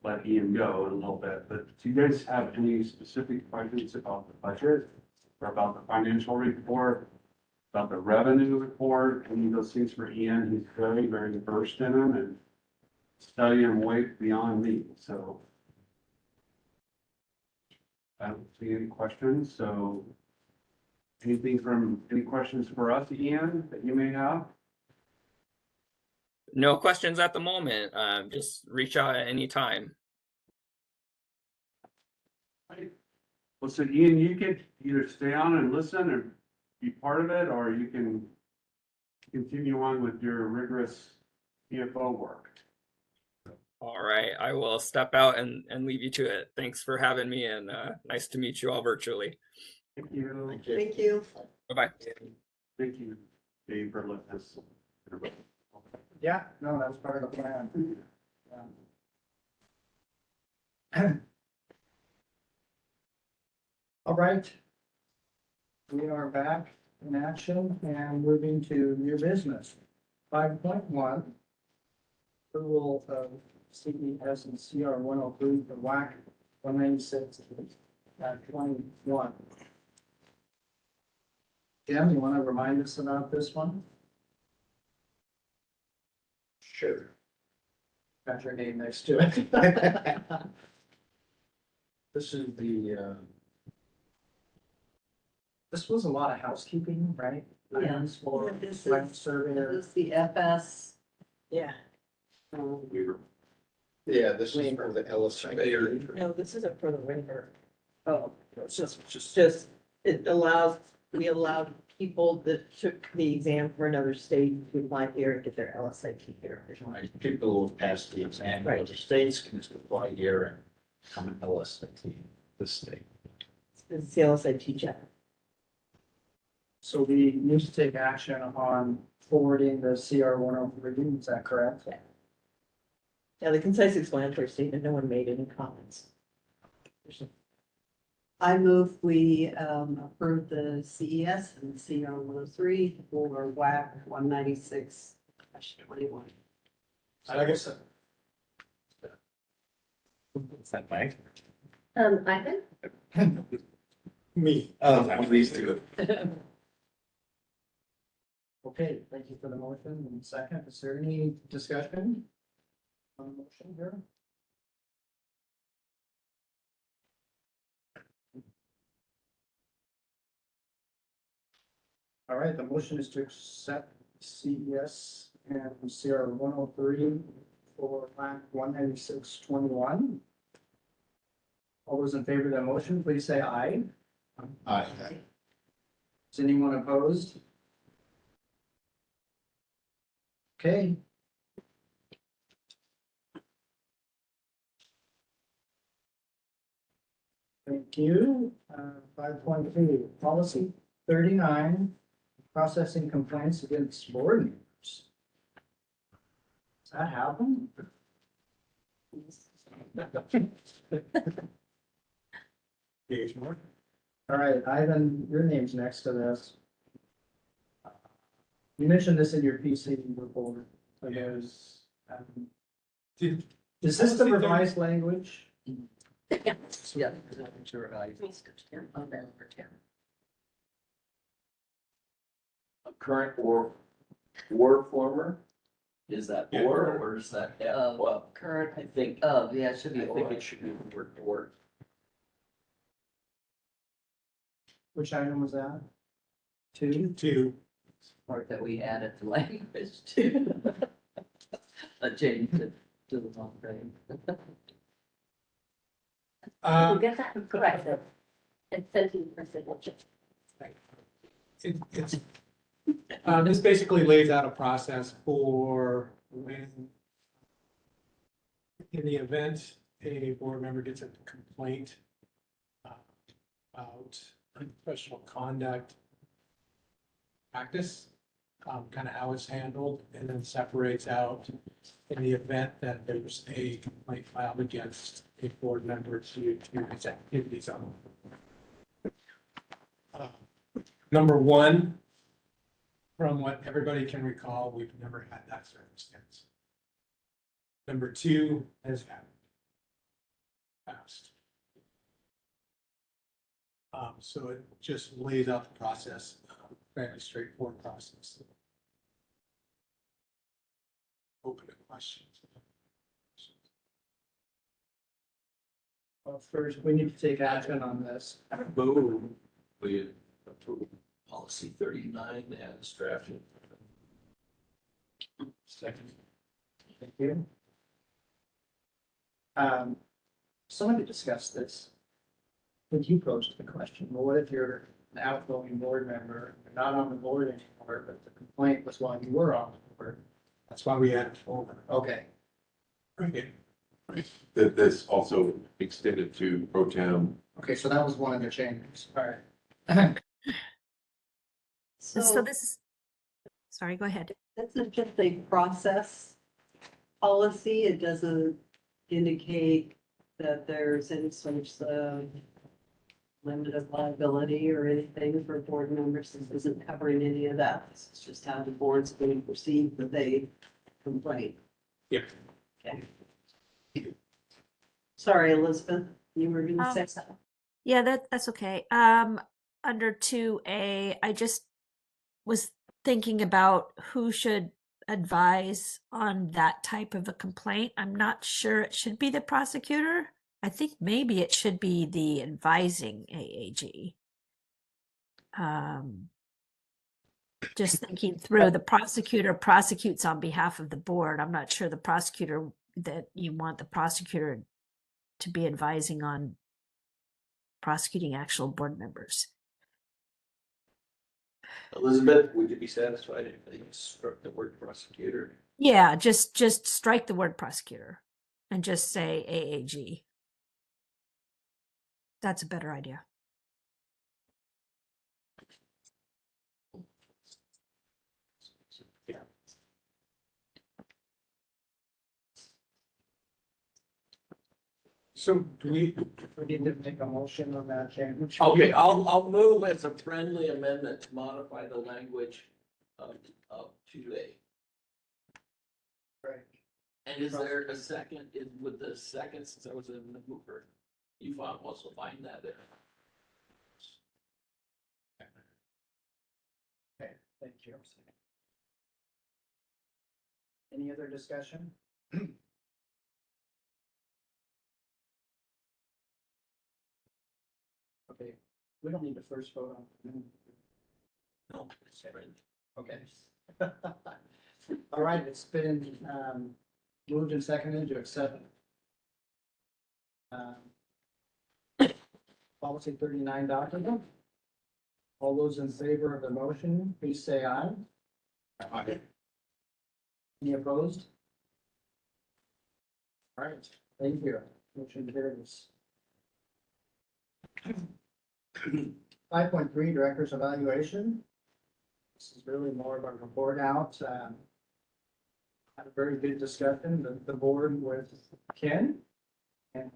let Ian go in a little bit, but do you guys have any specific questions about the budget or about the financial report, about the revenue report, any of those things for Ian? He's very, very versed in them and study and way beyond me, so. I don't see any questions, so. Any questions for us, Ian, that you may have? No questions at the moment. Just reach out at any time. Well, so Ian, you could either stay on and listen or be part of it, or you can continue on with your rigorous CFO work. All right, I will step out and leave you to it. Thanks for having me, and nice to meet you all virtually. Thank you. Thank you. Bye-bye. Thank you, Dave, for letting us. Yeah, no, that was part of the plan. All right. We are back in action and moving to new business. 5.1, approval of CES and CR 103 for WAC 196.21. Jim, you want to remind us about this one? Sure. Got your name next to it. This is the, This was a lot of housekeeping, right? Yeah. Items for This land is, surveyor. this is the FS. Yeah. yeah, this is for the Ellis. No, this isn't for the waiver. Oh, It's just, it allows, we allowed people that took the exam for another state to apply here and get their LSAT here. People who have passed the exam, in other states can just apply here and come and Ellis at this state. It's the LSAT check. So we need to take action on forwarding the CR 103, is that correct? Yeah, the concise explanatory statement, no one made any comments. I move we approve the CES and CR 103 for WAC 196-21. I guess. Is that Mike? Ivan? Me. One of these two. Okay, thank you for the motion and second. Is there any discussion on the motion here? All right, the motion is to accept CES and CR 103 for WAC 196.21. All those in favor of that motion, please say aye. Aye. Is anyone opposed? Okay. Thank you. 5.2, policy 39, processing complaints against board members. Does that happen? All right, Ivan, your name's next to this. You mentioned this in your PC report, I guess. Did- Is this the Policy 30 revised language? Yeah. Current or former? Is that Yeah, or, current. or is that, Well, current, I think, yeah, it should be I think or. it should be word to word. Which item was that? 2? Two. Part that we added to language to. A change to the wrong thing. We'll get that corrected. And sent you for signature. It's, this basically lays out a process for when, in the event a board member gets a complaint about unprofessional conduct practice, kind of how it's handled, and then separates out in the event that there's a complaint filed against a board member to its activities on. Number one, from what everybody can recall, we've never had that circumstance. Number two has happened. Passed. So it just lays out the process, fairly straightforward process. Open to questions. Well, first, we need to take action on this. Boom. We approve policy 39 as drafted. Second. Thank you. Somebody discussed this. When you posed the question, well, what if you're an outgoing board member, you're not on the board anymore, but the complaint was while you were on the board? That's why we added over. Okay, Right. That this also extended to pro tem. okay, so that was one of the changes. All right. So this is, sorry, go ahead. This is just a process policy. It doesn't indicate that there's any sort of limit of liability or anything for board members. This isn't covering any of that. This is just how the board's going to proceed with a complaint. Yep. Okay. Sorry, Elizabeth, you were gonna say something. Yeah, that's okay. Under 2A, I just was thinking about who should advise on that type of a complaint. I'm not sure it should be the prosecutor. I think maybe it should be the advising AAG. Just thinking through, the prosecutor prosecutes on behalf of the board. I'm not sure the prosecutor that you want the prosecutor to be advising on prosecuting actual board members. Elizabeth, would you be satisfied if they struck the word prosecutor? Yeah, just strike the word prosecutor and just say AAG. That's a better idea. Yeah. So do we need to make a motion on that change? Okay, I'll move as a friendly amendment to modify the language of 2A. Right. And is there a second, with the second, since I was in the mover, you also find that there? Okay, thank you. Any other discussion? Okay, we don't need to first vote on. No, it's friendly. Okay. All right, it's been moved and seconded to accept policy 39 document. All those in favor of the motion, please say aye. Aye. Any opposed? All right, thank you. Motion carries. 5.3 Director's Evaluation. This is really more of a report out. Had a very good discussion, the board with Ken. And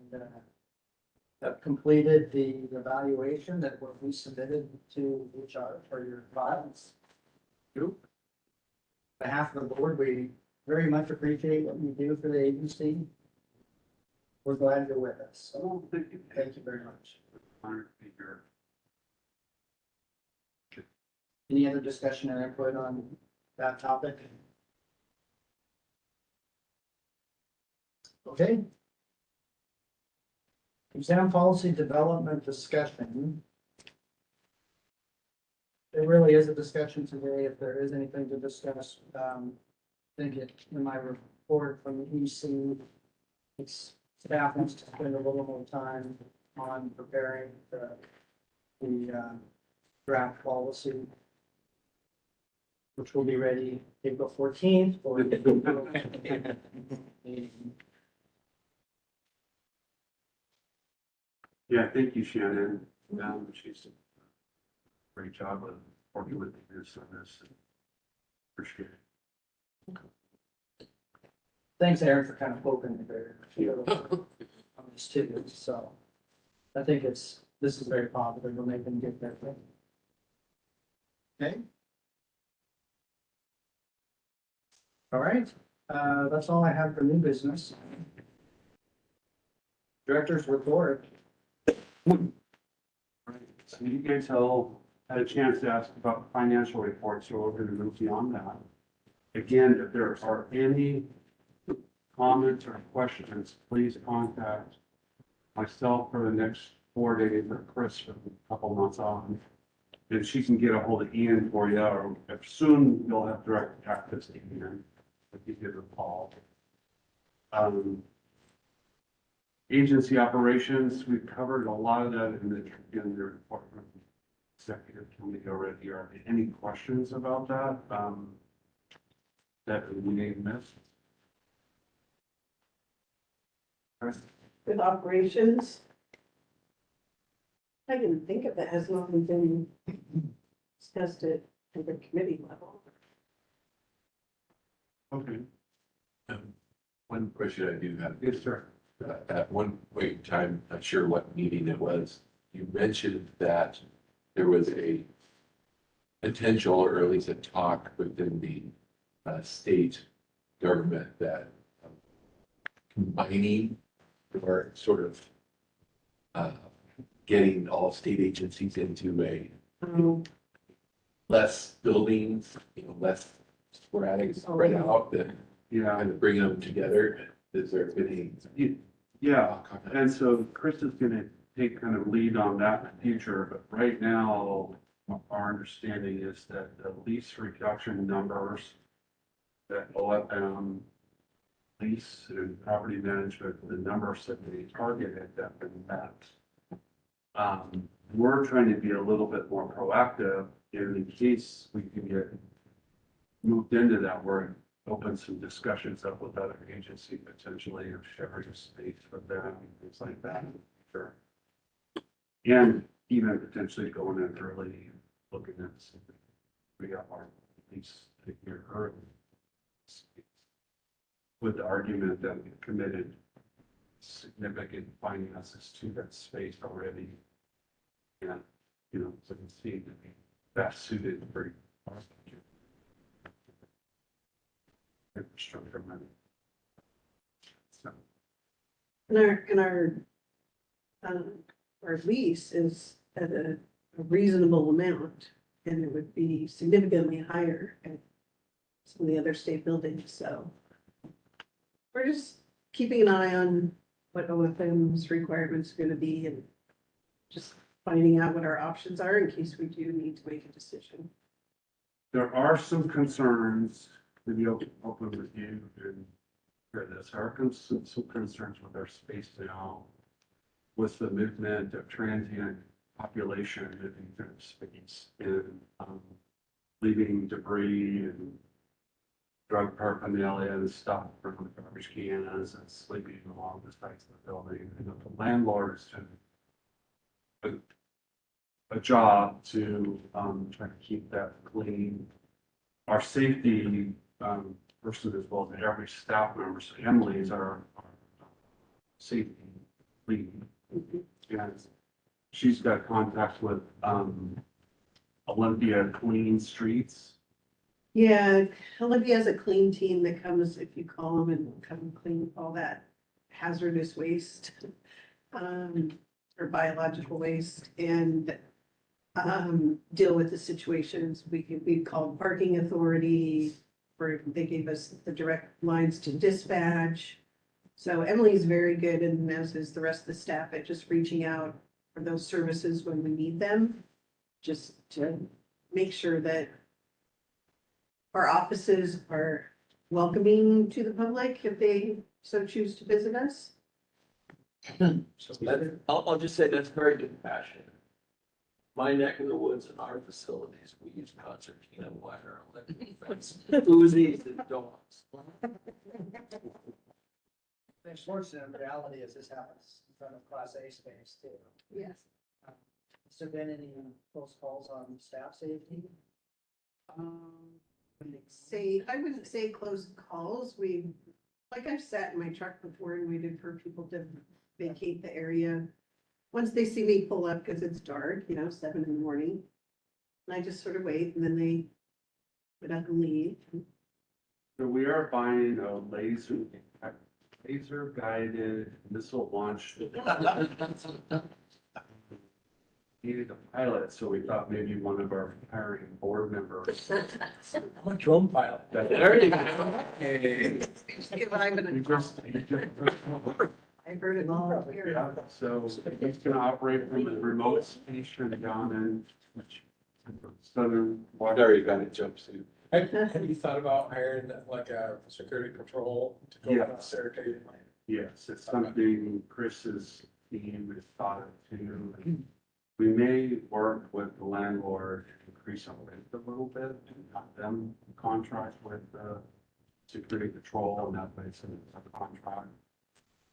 have completed the evaluation that we submitted to HR for your files. On behalf of the board, we very much appreciate what you do for the agency. We're glad you're with us. So thank you very much. Honored to be here. Any other discussion or input on that topic? Okay. Exam policy development discussion. There really is a discussion today. If there is anything to discuss, I think it in my report from the EC, it's staff needs to spend a little more time on preparing the draft policy, which will be ready April 14th for the Yeah, thank you, Shannon. She's done a great job of working with me on this. Appreciate it. Thanks, Aaron, for kind of poking the bear on this too. So I think this is very positive. We'll make them get that thing. Okay. All right. That's all I have for new business. Director's report. So you guys all had a chance to ask about financial reports, so we're going to move beyond that. Again, if there are any comments or questions, please contact myself for the next 4 days, or Chris for a couple months on. And she can get a hold of Ian for you, or if soon you'll have direct access to Ian, if you give a call. Agency operations, we've covered a lot of that in the report from the executive committee already. Are there any questions about that? That we may have missed? With operations, I didn't think of that as long as been discussed at the committee level. Okay. One question I do have. Yes, sir. At one point in time, not sure what meeting it was, you mentioned that there was a potential, or at least a talk within the state government that combining or sort of getting all state agencies into a less buildings, less sporadic, spread out, than kind of bringing them together. Is there any? Yeah, and so Chris is gonna take kind of lead on that in the future, but right now, our understanding is that the lease reduction numbers that OFM lease and property management, the numbers that they targeted have been met. We're trying to be a little bit more proactive in case we can get moved into that. We're open some discussions up with other agency potentially of sharing space for them, things like that. Sure. And even potentially going in early, looking at some, we got our lease a year early. With the argument that we committed significant finances to that space already. And, so it seemed to be best suited for our budget. Infrastructure money. So. And our lease is at a reasonable amount, and it would be significantly higher at some of the other state buildings, so. We're just keeping an eye on what OFM's requirements are gonna be and just finding out what our options are in case we do need to make a decision. There are some concerns, maybe open with you and hear this. There are some concerns with our space now with the movement of transient population moving through space and leaving debris and drug paraphernalia and stuff from the garbage cans and sleeping along the sides of the building. And the landlords did a job to try to keep that clean. Our safety person as well as every staff member, so Emily is our safety lead. And she's got contacts with Olympia Clean Streets. Yeah, Olympia has a clean team that comes, if you call them, and come clean all that hazardous waste, or biological waste, and deal with the situations. We called parking authority, where they gave us the direct lines to dispatch. So Emily's very good, and as is the rest of the staff, at just reaching out for those services when we need them, just to make sure that our offices are welcoming to the public if they so choose to visit us. I'll just say that's very compassionate. My neck of the woods and our facilities, we use concertina wire, electric fence, Uzis and dogs. The unfortunate reality is this happens in front of Class A space too. Yes. Has there been any close calls on staff safety? I wouldn't say close calls. Like I've sat in my truck before and waited for people to vacate the area. Once they see me pull up, because it's dark, 7 in the morning, and I just sort of wait, and then they get up and leave. So we are buying a laser guided missile launch. Needed a pilot, so we thought maybe one of our hiring board members. I'm a drone pilot. There you go. I I heard it all here. Yeah, so he's gonna operate from the remote station down in southern. I've already got a jumpsuit. Have you thought about hiring like a security patrol to go Yeah. around Saratoga? Yes, it's something Chris's team has thought of too. We may work with the landlord to increase our rent a little bit and have them contract with the security patrol and that way it's a contract.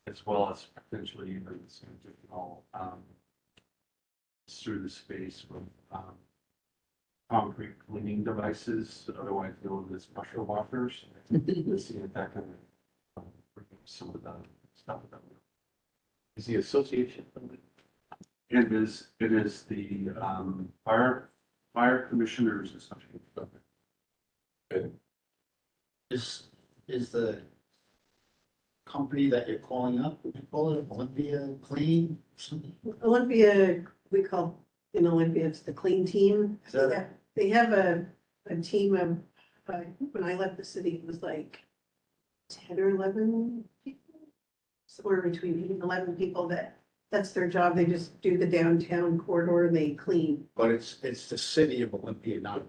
As well as potentially even some additional, through the space with, concrete cleaning devices, otherwise known as pressure washers. To see if that can bring up some of the stuff that. Is the association? It is the, fire commissioners association. Good. Is the company that you're calling up, would you call it Olympia Clean? Something? Olympia, we call, in Olympia, it's the clean team. Is that- They have a team of, when I left the city, it was like 10 or 11 people. Somewhere between 8 and 11 people that's their job. They just do the downtown corridor and they clean. But it's the city of Olympia, not.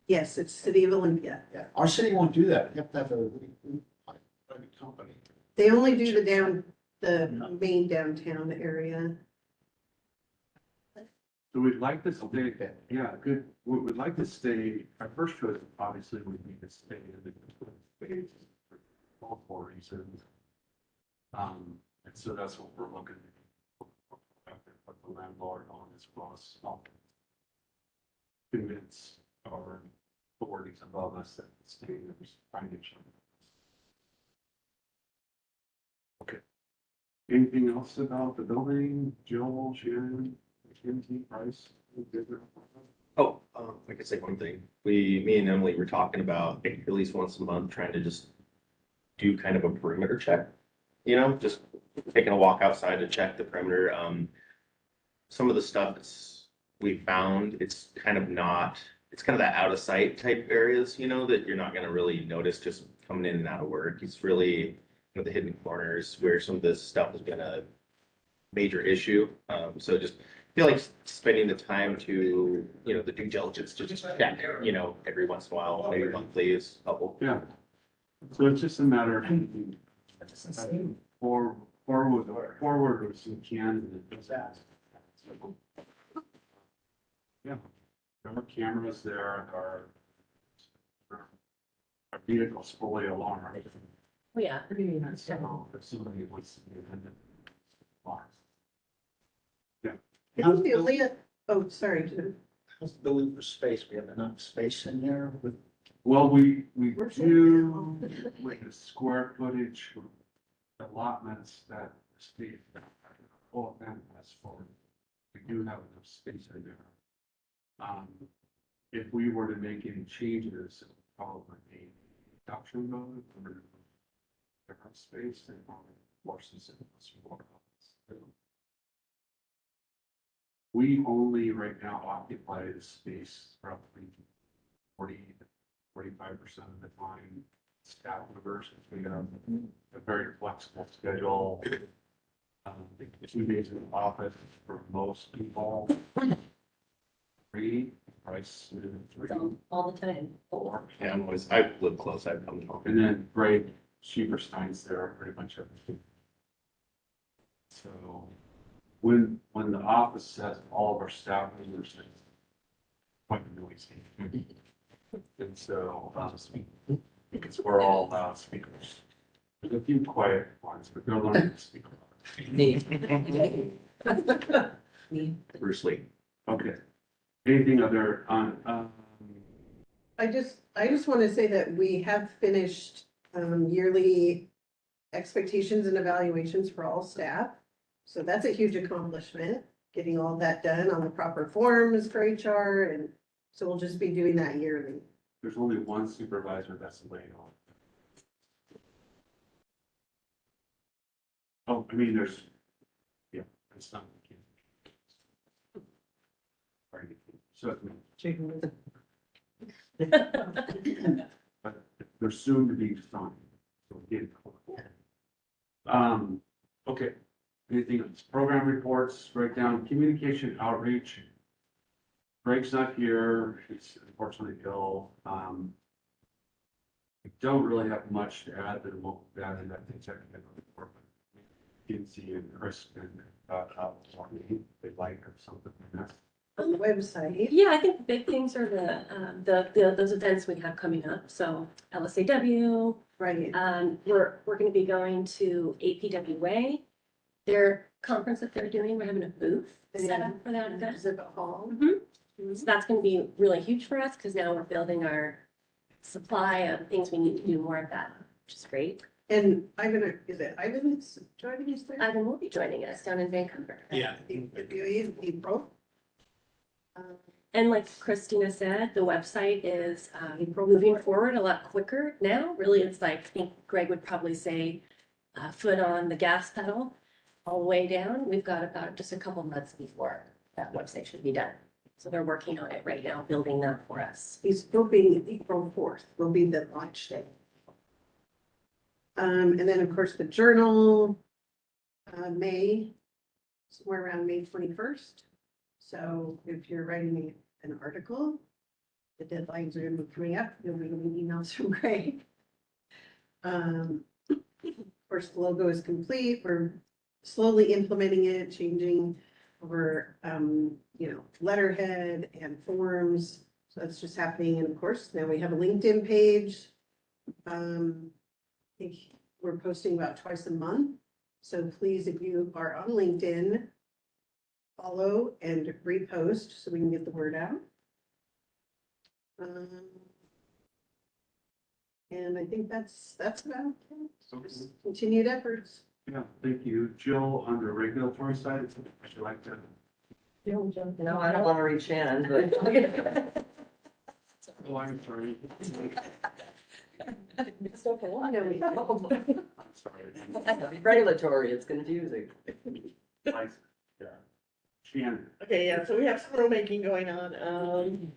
Yes, it's City of Olympia. Yeah, our city won't do that. You have to have a private company. They only do the main downtown area. So we'd like to stay, yeah, good, we'd like to stay, our first choice obviously would be to stay in the space for multiple reasons. And so that's what we're looking at. Put the landlord on as well as convince our authorities above us that the state is financial. Okay. Anything else about the building, Jill, Shannon? Price. Oh, I could say one thing. Me and Emily were talking about at least once a month, trying to just do kind of a perimeter check. You know, just taking a walk outside to check the perimeter. Some of the stuff we found, it's kind of that out of sight type areas, you know, that you're not gonna really notice just coming in and out of work. It's really the hidden corners where some of this stuff has been a major issue. So just feel like spending the time to, the due diligence to just check, every once in a while, maybe monthly is helpful. Yeah. So it's just a matter of forward as you can. Yeah. There are cameras there, our vehicle's fully alarmed. Oh, yeah. So if somebody wants to be in the yeah. I think the only, oh, sorry, Jim. How's the building for space? We have enough space in there with. Well, we do with the square footage allotments that the state all of them has for. We do have enough space in there. If we were to make any changes, it would probably be reduction mode or different space and forces it. We only right now occupy the space roughly 45% of the time. Staff members, we have a very flexible schedule. 2 days in the office for most people. 3, price 3. All the time. 4. Yeah, I live close, I've come home. And then Greg Schieberstein's there pretty much everything. So when the office has all of our staff members, it's quite noisy. And so, because we're all loudspeakers. There's a few quiet ones, but they're learning to speak. Bruce Lee. Okay. Anything other on, I just want to say that we have finished yearly expectations and evaluations for all staff. So that's a huge accomplishment, getting all that done on the proper forms for HR. And so we'll just be doing that yearly. there's only one supervisor that's laid off. Oh, I mean, yeah, it's not. So, but they're soon to be signed. So, okay, Anything else? Program reports, breakdown, communication outreach. Greg's not here, he's unfortunately ill. I don't really have much to add than what we've added, I think, technical report. Kinsey and Chris and, they'd like or something like that. On the website. Yeah, I think the big things are those events we have coming up. So LSAW, Right. we're gonna be going to APWA, their conference that they're doing. We're having a booth set up for that event. Exhibit hall. So that's gonna be really huge for us because now we're building our supply of things we need to do more of that, which is great. And is it Ivan that's joining us there? Ivan will be joining us down in Vancouver. Yeah. In April. And like Christina said, the website is moving forward a lot quicker now. Really, it's like, I think Greg would probably say, foot on the gas pedal all the way down. We've got about just a couple months before that website should be done. So they're working on it right now, building that for us. It's still being April 4th, will be the launch day. And then, of course, the journal, May, somewhere around May 21st. So if you're writing an article, the deadlines are gonna be coming up, you'll be getting emails from Greg. Of course, the logo is complete, we're slowly implementing it, changing over, letterhead and forms. So that's just happening, and of course, now we have a LinkedIn page. I think we're posting about twice a month. So please, if you are on LinkedIn, follow and repost so we can get the word out. And I think that's about it. Just continued efforts. Yeah, thank you. Jill, on the regulatory side, would you like to? No, I don't want to read Shannon, but. Oh, I'm sorry. Sorry. Regulatory, it's confusing. Like, yeah. Shannon. Okay, yeah, so we have some rulemaking going on.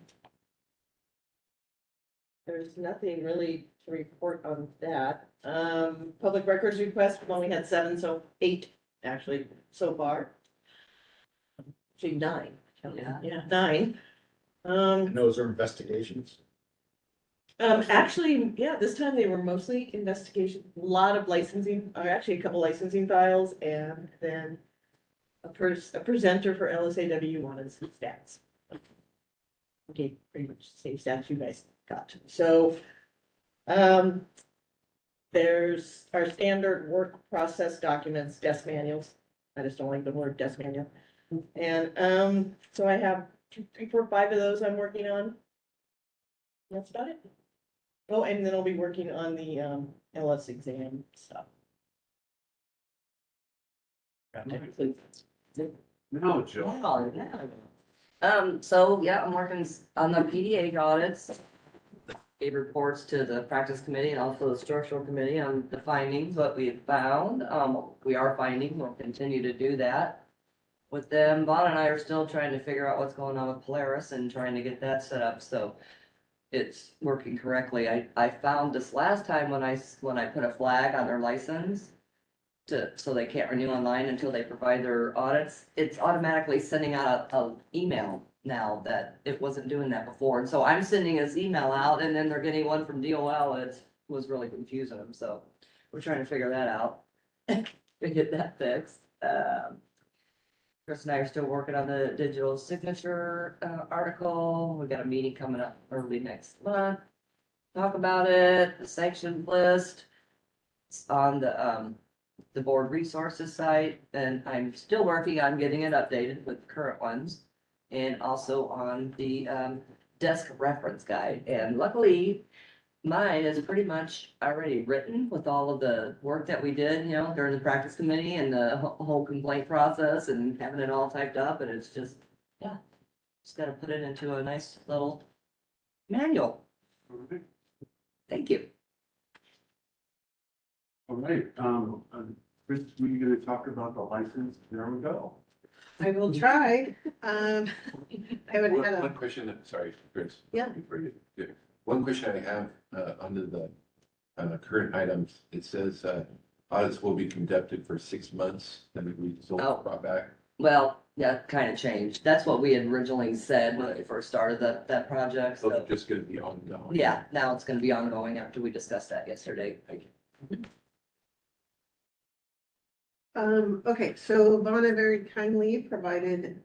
There's nothing really to report on that. Public records request, we only had 8 actually so far. Actually 9. Yeah, 9. And those are investigations. Actually, yeah, this time they were mostly investigation, a lot of licensing, or actually a couple licensing files, and then a presenter for LSAW wanted some stats. Okay, pretty much the same stats you guys got. So, there's our standard work process documents, desk manuals. I just don't like the word desk manual. And, so I have 2, 3, 4, 5 of those I'm working on. That's about it. Oh, and then I'll be working on the, LS exam stuff. No, Jill. So yeah, I'm working on the PDA audits. Gave reports to the practice committee and also the structural committee on the findings, what we have found. We are finding, we'll continue to do that with them. Vaughn and I are still trying to figure out what's going on with Polaris and trying to get that set up, so it's working correctly. I found this last time when I put a flag on their license so they can't renew online until they provide their audits, it's automatically sending out a email now that it wasn't doing that before. And so I'm sending this email out and then they're getting one from DOL. It was really confusing them. So we're trying to figure that out and get that fixed. Chris and I are still working on the digital signature article. We've got a meeting coming up early next month. Talk about it, the sanctions list. It's on the board resources site, and I'm still working on getting it updated with current ones. And also on the desk reference guide. And luckily, mine is pretty much already written with all of the work that we did, during the practice committee and the whole complaint process and having it all typed up. And it's just, yeah, just gotta put it into a nice little manual. Thank you. All right, Chris, were you gonna talk about the license? There we go. I will try. I haven't had One question, sorry, Chris. Yeah. Before you do. One question I have, under the, current items, it says, audits will be conducted for 6 months, and the results Oh. brought back. Well, yeah, kind of changed. That's what we had originally said when we first started that project, Those are so. just gonna be ongoing. Yeah, now it's gonna be ongoing after we discussed that yesterday. Okay, so Lana very kindly provided,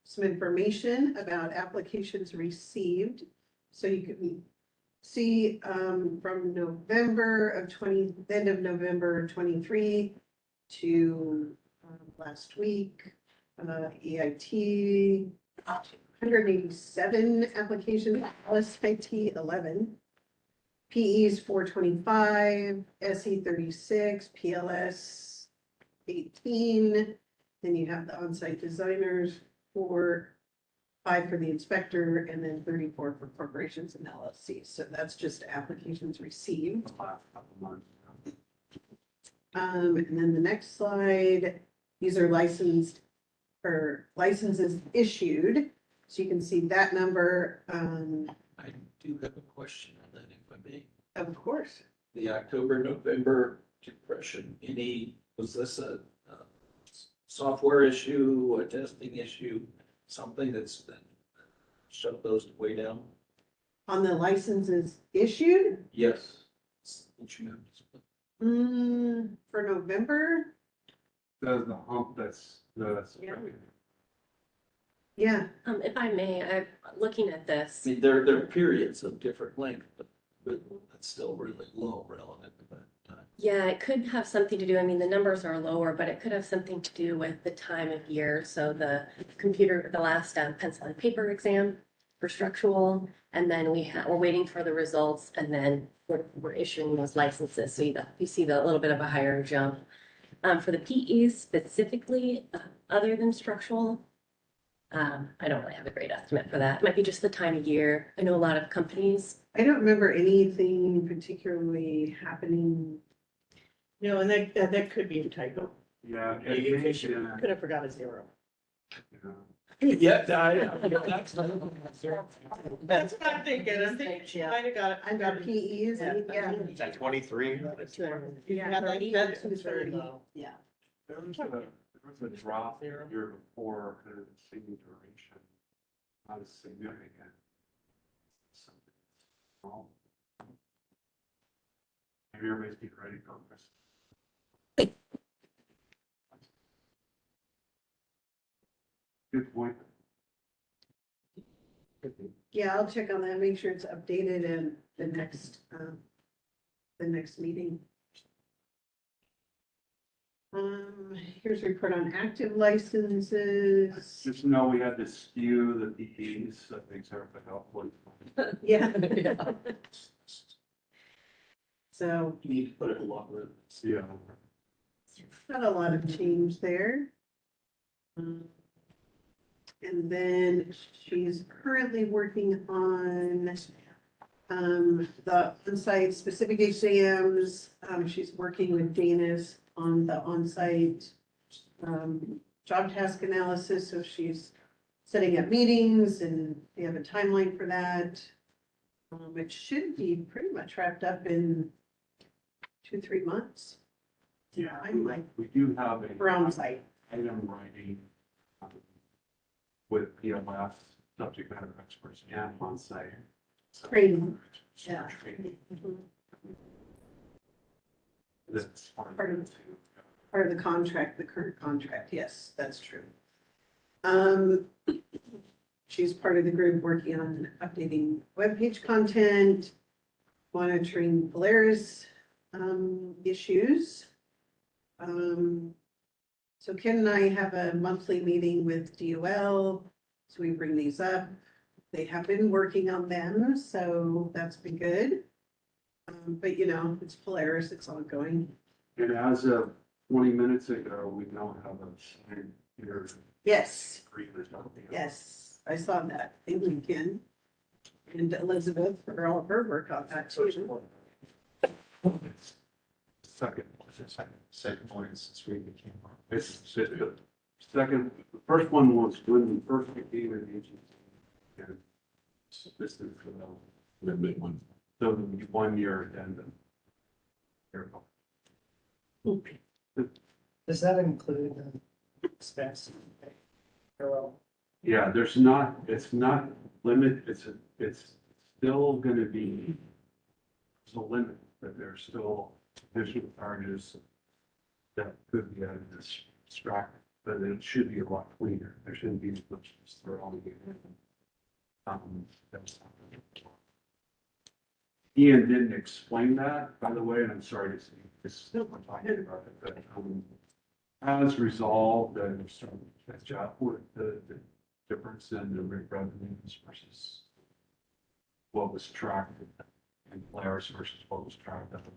some information about applications received. So you can see, from November of end of November 23 to, last week, EIT, 187 applications, LSIT 11. PEs 425, SE 36, PLS 18. Then you have the on-site designers for 5 for the inspector and then 34 for corporations and LLCs. So that's just applications received. And then the next slide, these are licensed or licenses issued. So you can see that number. I do have a question on that, if I may. Of course. The October, November depression, was this a software issue, a testing issue, something that shut those way down? On the licenses issued, Yes. for November, There's the hump Yeah. yeah, If I may, I'm looking at this. I mean, there are periods of different length, but that's still really low relative to that time. Yeah, it could have something to do, I mean, the numbers are lower, but it could have something to do with the time of year. So the last pencil and paper exam for structural, and then we're waiting for the results, and then we're issuing those licenses. So you see the little bit of a higher jump. For the PEs specifically, other than structural, I don't really have a great estimate for that. It might be just the time of year. I know a lot of companies. I don't remember anything particularly happening. No, and that could be a typo. Yeah. You could have forgot a 0. Yeah, That's what I'm thinking. I think you might have got, I've got PEs. Yeah. Is that 23? Yeah, that's 230. Yeah. There was a drop year before, kind of the same duration, not as significant. Something small. Maybe everybody's getting ready for Christmas. Good point. Yeah, I'll check on that, make sure it's updated in the next meeting. Here's a report on active licenses. Just know we had to skew the PEs, so things are helpful. Yeah. So, You need to put it along with. Yeah. not a lot of change there. And then she's currently working on the on-site specific exams. She's working with Danis on the on-site job task analysis. So she's setting up meetings and we have a timeline for that. It should be pretty much wrapped up in 2-3 months. Yeah, Timeline we do have a. for on-site. Item writing with PLS, subject matter experts and on-site. Training. Yeah. That's Part of the contract, the current contract. Yes, that's true. She's part of the group working on updating webpage content, monitoring Polaris issues. So Ken and I have a monthly meeting with DOL, so we bring these up. They have been working on them, so that's been good. But you know, it's Polaris, it's ongoing. And as of 20 minutes ago, we don't have a signed here. Yes. Agreement on the. Yes, I saw that. Thank you, Ken. And Elizabeth for all of her work on that too. Second one is since we became. It's the second, the first one was when we first became an agency. And this is for the big one. So the 1 year addendum. Here we go. Does that include expense? Well, Yeah, it's not it's still gonna be, there's a limit, but there's still additional charges that could be added to this extract, but it should be a lot cleaner. There shouldn't be as much just thrown in. That's- Ian didn't explain that, by the way, and I'm sorry to see this still talking about it, but as resolved and sort of catch up with the difference in the revenues versus what was tracked in Polaris versus what was tracked at the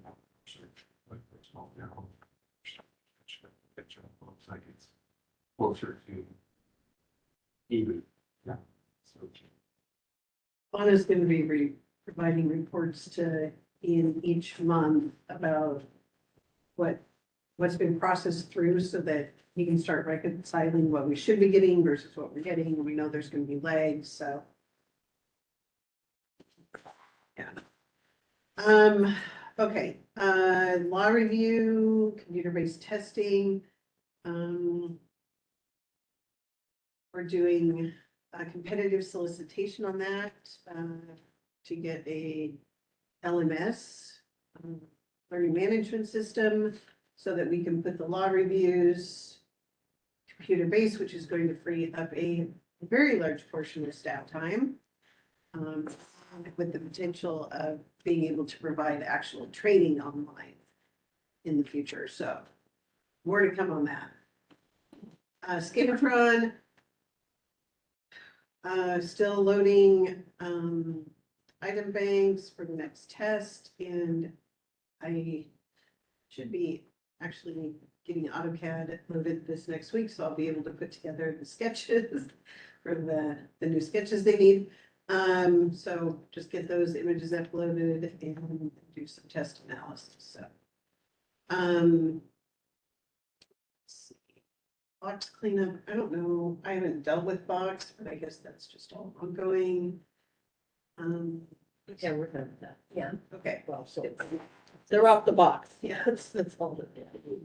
research. Like, for example, now, looks like it's closer to even. Yeah. So, Anna's going to be providing reports to Ian each month about what's been processed through so that he can start reconciling what we should be getting versus what we're getting. We know there's going to be lags, so. Yeah. Okay, law review, computer-based testing. We're doing a competitive solicitation on that, to get a LMS, learning management system, so that we can put the law reviews computer-based, which is going to free up a very large portion of staff time, with the potential of being able to provide actual training online in the future. So more to come on that. Skatefront, still loading item banks for the next test, and I should be actually getting AutoCAD loaded this next week, so I'll be able to put together the sketches for the new sketches they need. So just get those images uploaded and do some test analysis. So, let's see. Box cleanup. I don't know. I haven't dealt with box, but I guess that's just all ongoing. Yeah, we're done with that. Yeah. Okay. Well, so they're off the box. Yeah. That's all that.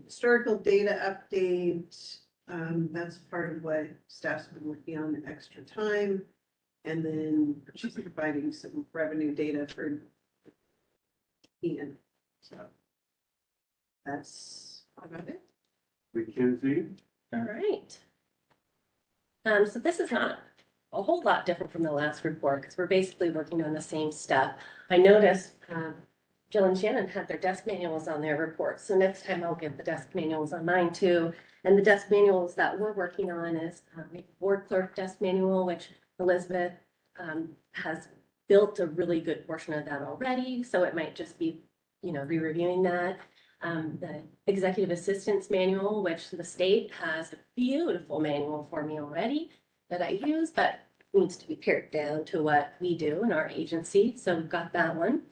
Historical data update. That's part of what staff's been working on in extra time. And then she's providing some revenue data for Ian. So that's about it. Mackenzie? All right. So this is not a whole lot different from the last report because we're basically working on the same stuff. I noticed Jill and Shannon had their desk manuals on their reports. So next time I'll get the desk manuals on mine too. And the desk manuals that we're working on is board clerk desk manual, which Elizabeth has built a really good portion of that already. So it might just be, re-reviewing that. The executive assistance manual, which the state has a beautiful manual for me already that I use, but needs to be pared down to what we do in our agency. So we've got that one,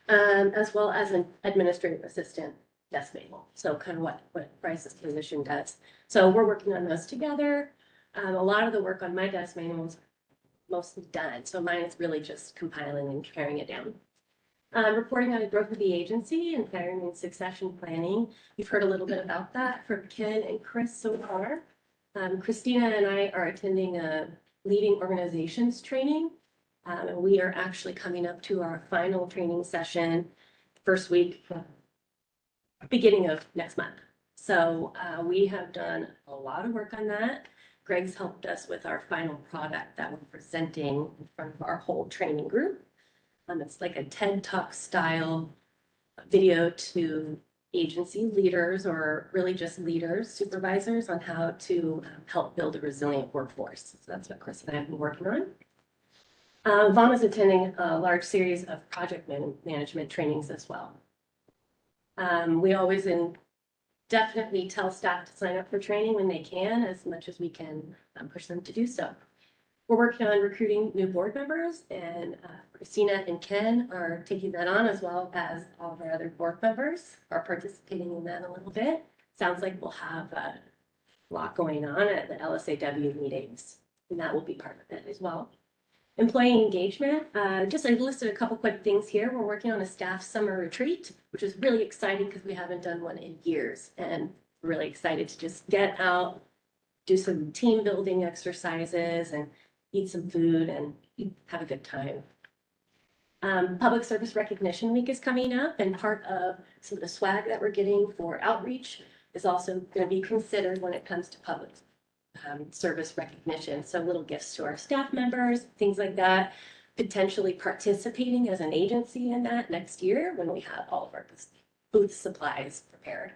as well as an administrative assistant desk manual. So kind of what Bryce's position does. So we're working on those together. A lot of the work on my desk manual is mostly done. So mine is really just compiling and carrying it down. Reporting on the growth of the agency and hiring and succession planning. You've heard a little bit about that from Ken and Chris so far. Christina and I are attending a leading organizations training. And we are actually coming up to our final training session first week, beginning of next month. So we have done a lot of work on that. Greg's helped us with our final product that we're presenting in front of our whole training group. It's like a TED Talk style video to agency leaders or really just leaders, supervisors on how to help build a resilient workforce. So that's what Chris and I have been working on. Vaughn is attending a large series of project management trainings as well. We always definitely tell staff to sign up for training when they can, as much as we can push them to do so. We're working on recruiting new board members, and Christina and Ken are taking that on, as well as all of our other board members are participating in that a little bit. Sounds like we'll have a lot going on at the LSAW meetings, and that will be part of it as well. Employee engagement, just I listed a couple quick things here. We're working on a staff summer retreat, which is really exciting because we haven't done one in years, and really excited to just get out, do some team building exercises and eat some food and have a good time. Public Service Recognition Week is coming up, and part of some of the swag that we're getting for outreach is also going to be considered when it comes to public service recognition. So little gifts to our staff members, things like that, potentially participating as an agency in that next year when we have all of our booth supplies prepared.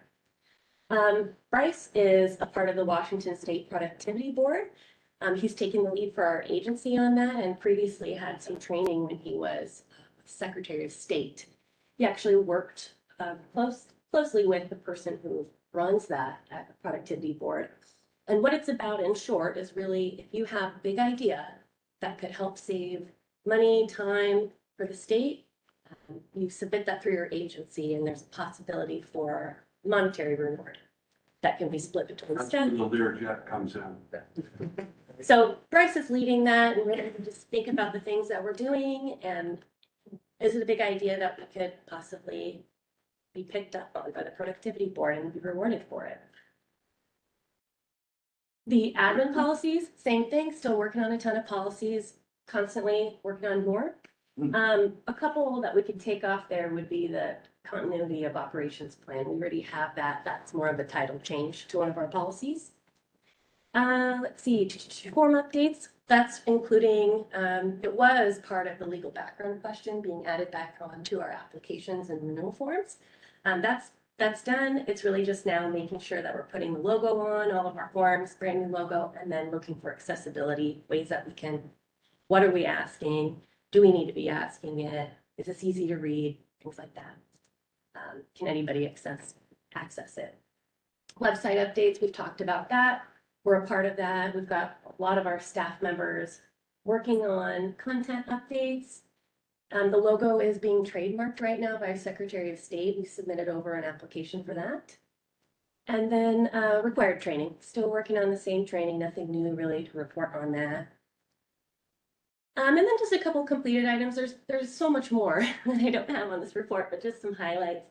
Bryce is a part of the Washington State Productivity Board. He's taking the lead for our agency on that, and previously had some training when he was Secretary of State. He actually worked closely with the person who runs that at the Productivity Board. And what it's about, in short, is really if you have a big idea that could help save money, time for the state, you submit that through your agency, and there's a possibility for monetary reward that can be split between That's staff. where the Learjet comes in. So Bryce is leading that, and really just think about the things that we're doing, and is it a big idea that we could possibly be picked up on by the Productivity Board and be rewarded for it? The admin policies, same thing, still working on a ton of policies, constantly working on more. A couple that we could take off there would be the continuity of operations plan. We already have that. That's more of a title change to one of our policies. Let's see, form updates. That's including, it was part of the legal background question being added back onto our applications and renewal forms. That's done. It's really just now making sure that we're putting the logo on all of our forms, brand new logo, and then looking for accessibility, ways that we can, what are we asking? Do we need to be asking it? Is this easy to read? Things like that. Can anybody access it? Website updates, we've talked about that. We're a part of that. We've got a lot of our staff members working on content updates. The logo is being trademarked right now by Secretary of State. We submitted over an application for that. And then required training, still working on the same training, nothing new really to report on that. And then just a couple completed items. There's so much more that I don't have on this report, but just some highlights.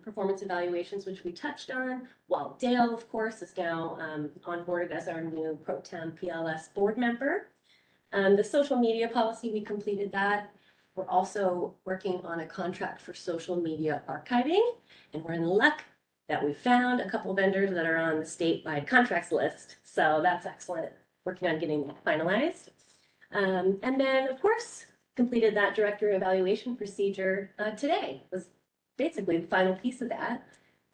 Performance evaluations, which we touched on. Walt Dale, of course, is now onboarded as our new Pro Tem PLS board member. The social media policy, we completed that. We're also working on a contract for social media archiving, and we're in luck that we found a couple vendors that are on the statewide contracts list. So that's excellent. Working on getting that finalized. And then, of course, completed that director evaluation procedure today. It was basically the final piece of that.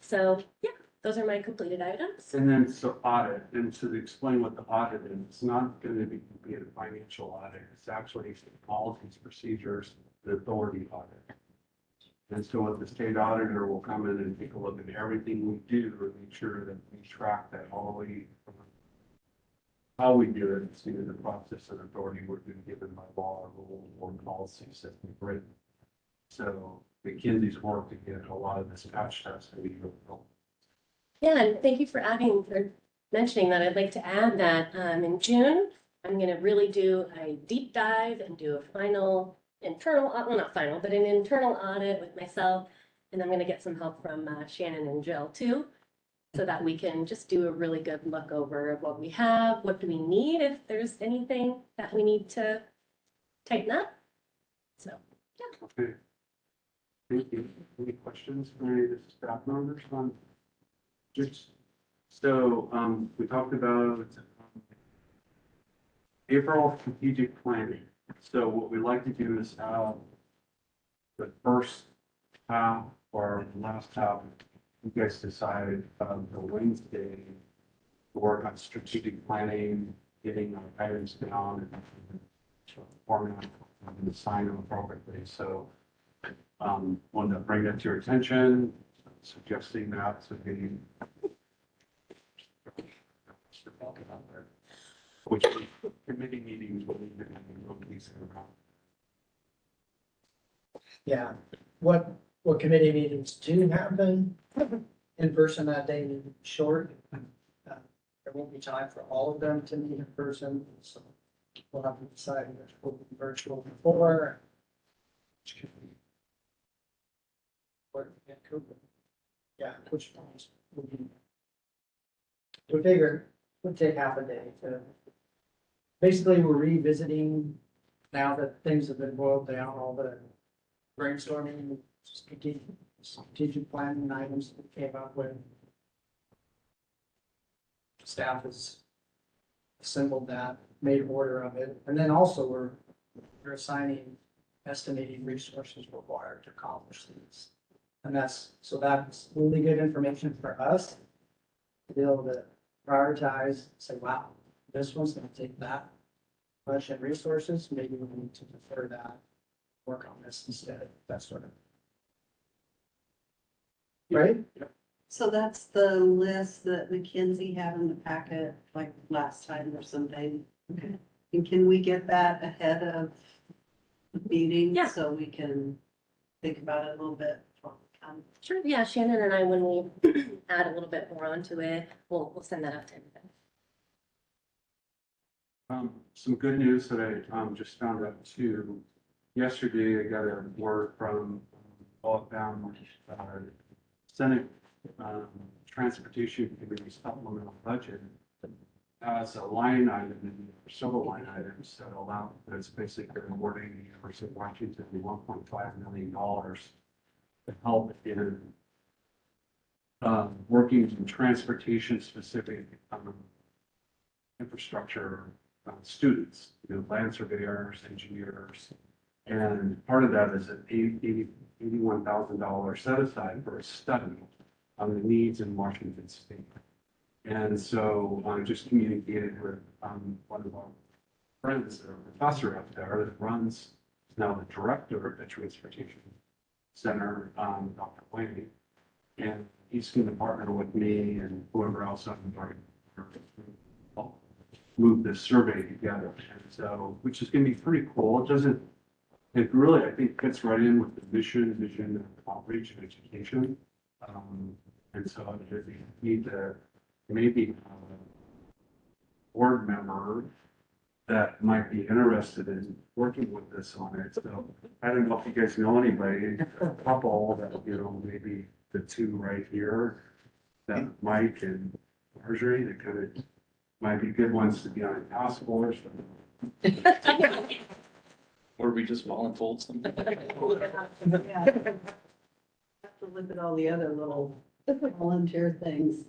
So yeah, those are my completed items. And then so audit, and to explain what the audit is, it's not going to be a financial audit. It's actually policies, procedures, the authority audit. And so the state auditor will come in and take a look at everything we do and make sure that we track that all the way from how we do it, it's either the process and authority we're being given by law or rule or policies that we've written. So McKinsey's work to get a lot of this patch test that we really don't. Yeah, and thank you for mentioning that. I'd like to add that in June, I'm going to really do a deep dive and do a final internal, well, not final, but an internal audit with myself. And I'm going to get some help from Shannon and Jill too, so that we can just do a really good look over of what we have, what do we need, if there's anything that we need to tighten up. So, yeah. Okay. Thank you. Any questions for any of the staff members on just so we talked about April strategic planning. So what we like to do is have the first half or last half, you guys decide the Wednesday to work on strategic planning, getting our items down and format and assign them appropriately. So wanted to bring that to your attention, suggesting that so maybe which committee meetings will be releasing around. Yeah, what committee meetings do happen in person that day is short. There won't be time for all of them to meet in person, so we'll have to decide which will be virtual before. Yeah, which ones would be. We figure it would take half a day to. Basically, we're revisiting now that things have been boiled down, all the brainstorming, strategic planning items that we came up with. Staff has assembled that, made order of it, and then also we're assigning, estimating resources required to accomplish these. And that's really good information for us to be able to prioritize, say, wow, this one's gonna take that much in resources, maybe we need to defer that, work on this instead, that sort of. Right? So that's the list that Mackenzie had in the packet, like last time or something. Okay. And can we get that ahead of the meeting? Yeah. So we can think about it a little bit before we come. Sure, yeah, Shannon and I, when we add a little bit more onto it, we'll send that out to everybody. Some good news that I just found out too. Yesterday, I got a word from Alabama Senate Transportation Committee supplemental budget as a line item, several line items that allow, that's basically awarding the University of Washington $1.5 million to help in working in transportation specific infrastructure students, land surveyors, engineers. And part of that is an $81,000 set aside for a study on the needs in Washington State. And so I just communicated with one of our friends, a professor up there that runs, now the director of the Transportation Center, Dr. Wayne. And he's going to partner with me and whoever else on the board move this survey together. And so, which is going to be pretty cool. It really, I think, fits right in with the vision of outreach and education. And so I need to maybe a board member that might be interested in working with this on it. So I don't know if you guys know anybody, a couple that, maybe the two right here, that Mike and Marjorie, that kind of might be good ones to be on a task force. Or we just voluntold some. Yeah. Have to look at all the other little volunteer things.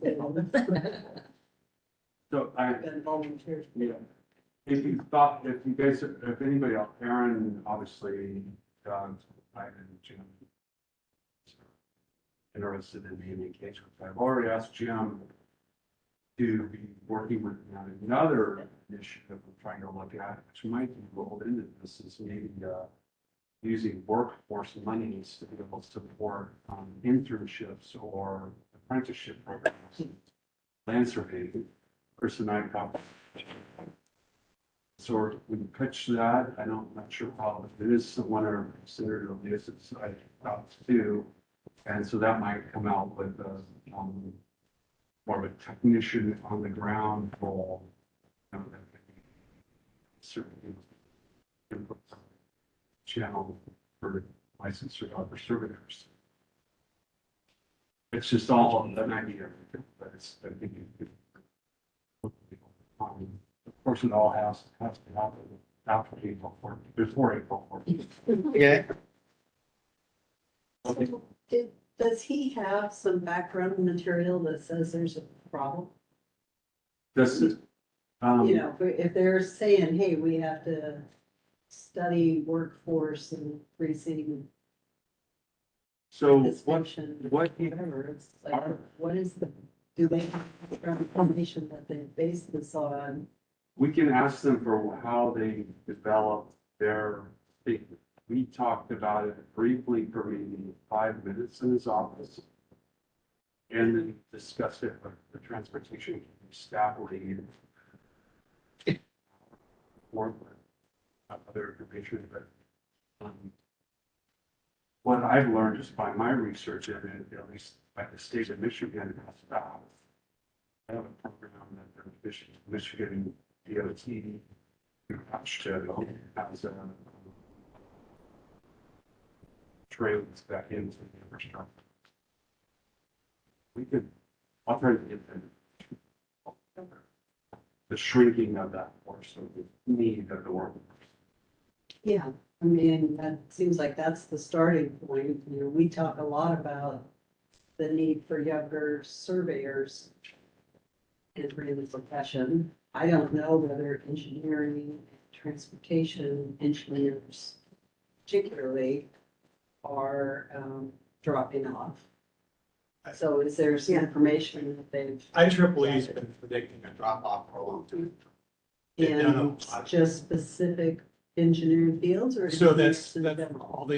So Been volunteers. yeah. If anybody else, Aaron, obviously, Doug, I and Jim, interested in being engaged with. I've already asked Jim to be working with me on another initiative we're trying to look at, which might be rolled into this, is maybe using workforce monies to be able to support internships or apprenticeship programs, land surveying. Chris and I got. So we pitched that. I'm not sure how it is someone or considered on the side too. And so that might come out with more of a technician on the ground role. Certainly input channel for licensed or surveyors. It's just all an idea, but it's, I think of course, it all has to happen after April 14th, before April 14th. Yeah. So does he have some background material that says there's a problem? This is, If they're saying, hey, we have to study workforce and increasing. so Distinction, what he, whatever, it's like, what is do they have information that they base this on? we can ask them for how they develop their thing. We talked about it briefly for maybe 5 minutes in his office. And then discussed it with the transportation staff lead. Or other information, but what I've learned just by my research, and at least by the state of Michigan, I have a program that the Michigan DOT Show as a trails back into the infrastructure. We could, I'll try to get the shrinking of that force, of the need of the work. Yeah, I mean, that seems like that's the starting point. You know, we talk a lot about the need for younger surveyors entering the profession. I don't know whether engineering, transportation engineers particularly are dropping off. So is there some information that they've? IEEE's been predicting a drop off for a long time. They've done a In lot. just specific engineering fields or? So engineers that's in all general? the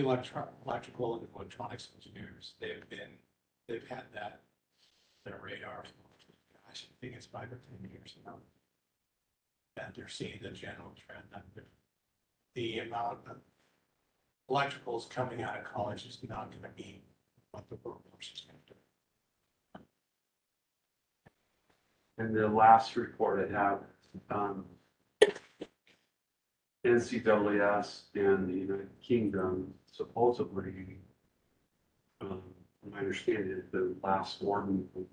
electrical and electronics engineers, they've had that, their radar. Gosh, I think it's 5 or 10 years now. And they're seeing the general trend that the amount of electricals coming out of college is not gonna be what the workforce is gonna do. And the last report I have, NCAAS and the United Kingdom supposedly, from my understanding, the last one, which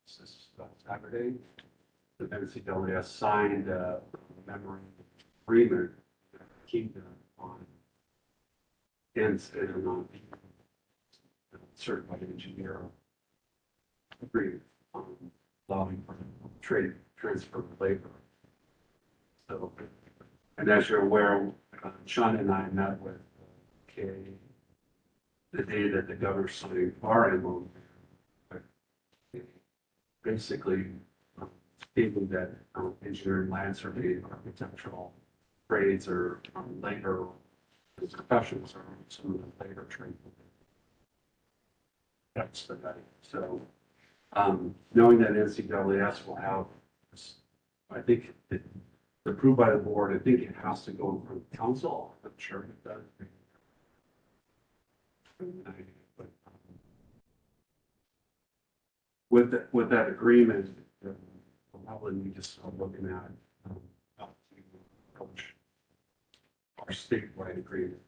was this Saturday, the NCAAS signed a memorandum of agreement with the Kingdom on certified engineer agreement on allowing for trade transfer of labor. So, and as you're aware, Sean and I met with Kay the day that the governor signed our MOU. Basically, stating that engineering, land surveying, architectural trades or labor professions are some of the labor trade. That's the guy. So, knowing that NCAAS will have, I think it approved by the board, I think it has to go in front of council. I'm sure it does. But, with that agreement, we'll probably need to start looking at how to approach our statewide agreement.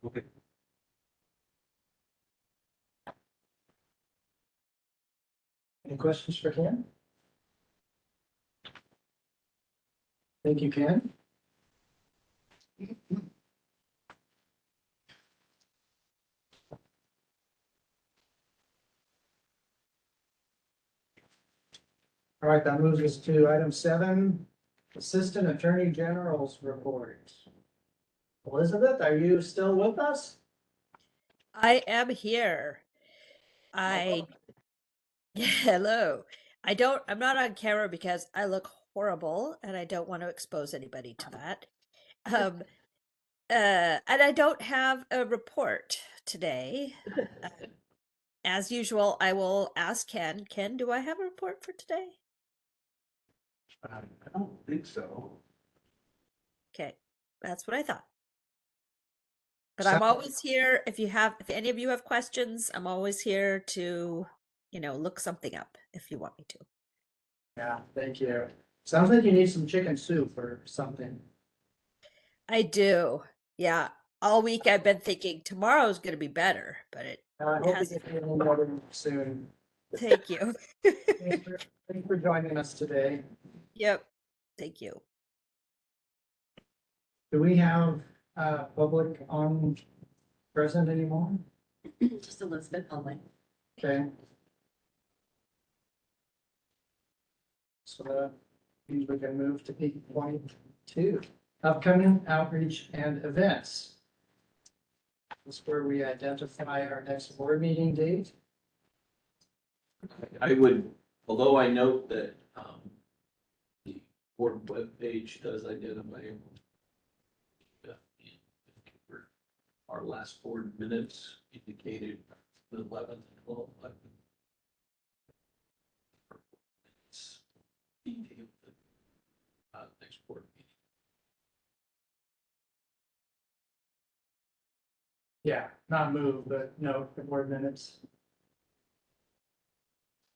Okay. Any questions for Ken? Thank you, Ken. All right, that moves us to item 7, Assistant Attorney General's report. Elizabeth, are you still with us? I am here. Hello. I'm not on camera because I look horrible and I don't want to expose anybody to that. And I don't have a report today. As usual, I will ask Ken. Ken, do I have a report for today? I don't think so. Okay, that's what I thought. But I'm always here if any of you have questions, I'm always here to, look something up if you want me to. Yeah, thank you. Sounds like you need some chicken soup or something. I do. Yeah. All week I've been thinking tomorrow's going to be better, but it I hope has. you get feeling better soon. Thank you. Thanks for joining us today. Yep. Thank you. Do we have public on present anymore? Just Elizabeth only. Okay. So that means we can move to 8.2, upcoming outreach and events. This is where we identify our next board meeting date. I would, although I note that the board webpage does identify our last board minutes indicated the 11th and 12th. It's detailed the next board meeting. Yeah, not move, but no, the board minutes.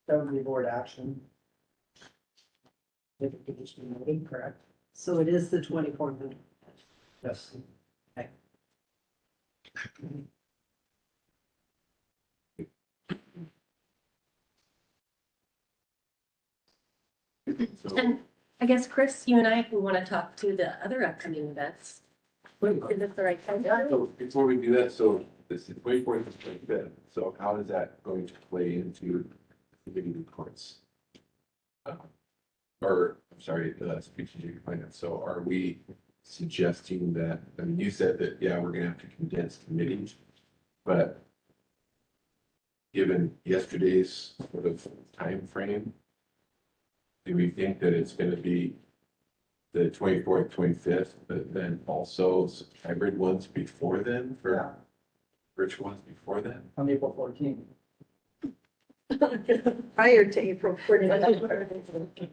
That would be board action. Correct. So it is the 24th. Yes. And I guess, Chris, you and I, if we want to talk to the other upcoming events. Is this the right time? So before we do that, so this is 24th and 25th, so how is that going to play into the committee reports? Or, I'm sorry, the strategic finance, so are we suggesting that, I mean, you said that, yeah, we're gonna have to condense committees, but given yesterday's sort of time frame, do we think that it's gonna be the 24th, 25th, but then also some hybrid ones before then for virtual ones before then? On April 14th. Prior to April 14th.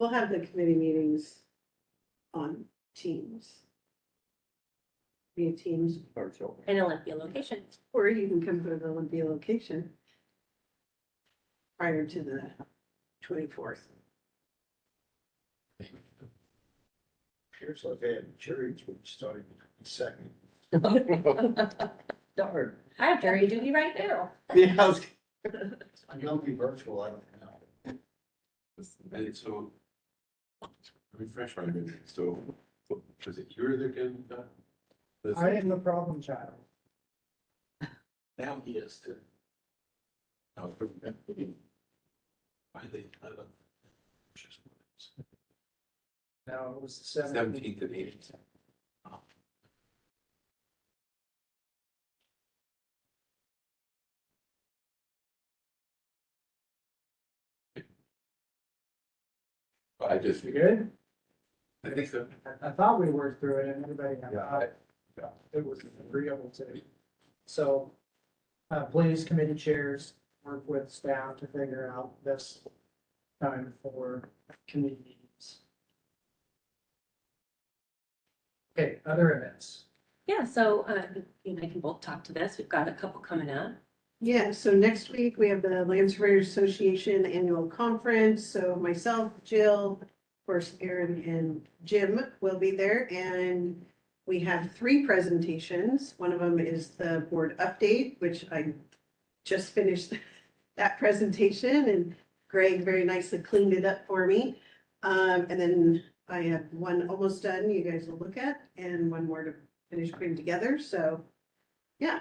We'll have the committee meetings on Teams. Via Teams virtual. In Olympia location. Or you can come to the Olympia location prior to the 24th. Here's like they had juries when starting second. Darn. I have jury duty right now. Yeah, I was. I'm gonna be virtual, I don't know. And so, refresh my memory, so, was it you that can, I am the problem child. now he is too. Oh, why they, No, it was the 17th and 18th. I just, You good? I think so. I thought we worked through it and everybody, Yeah. it was agreeable to. So, please, committee chairs, work with staff to figure out this time for committee meetings. Okay, other events. Yeah, so you and I can both talk to this. We've got a couple coming up. Yeah, so next week we have the Land Surveyors Association Annual Conference. So myself, Jill, of course, Aaron and Jim will be there. And we have 3 presentations. One of them is the board update, which I just finished that presentation and Greg very nicely cleaned it up for me. And then I have one almost done you guys will look at and one more to finish putting together. So yeah.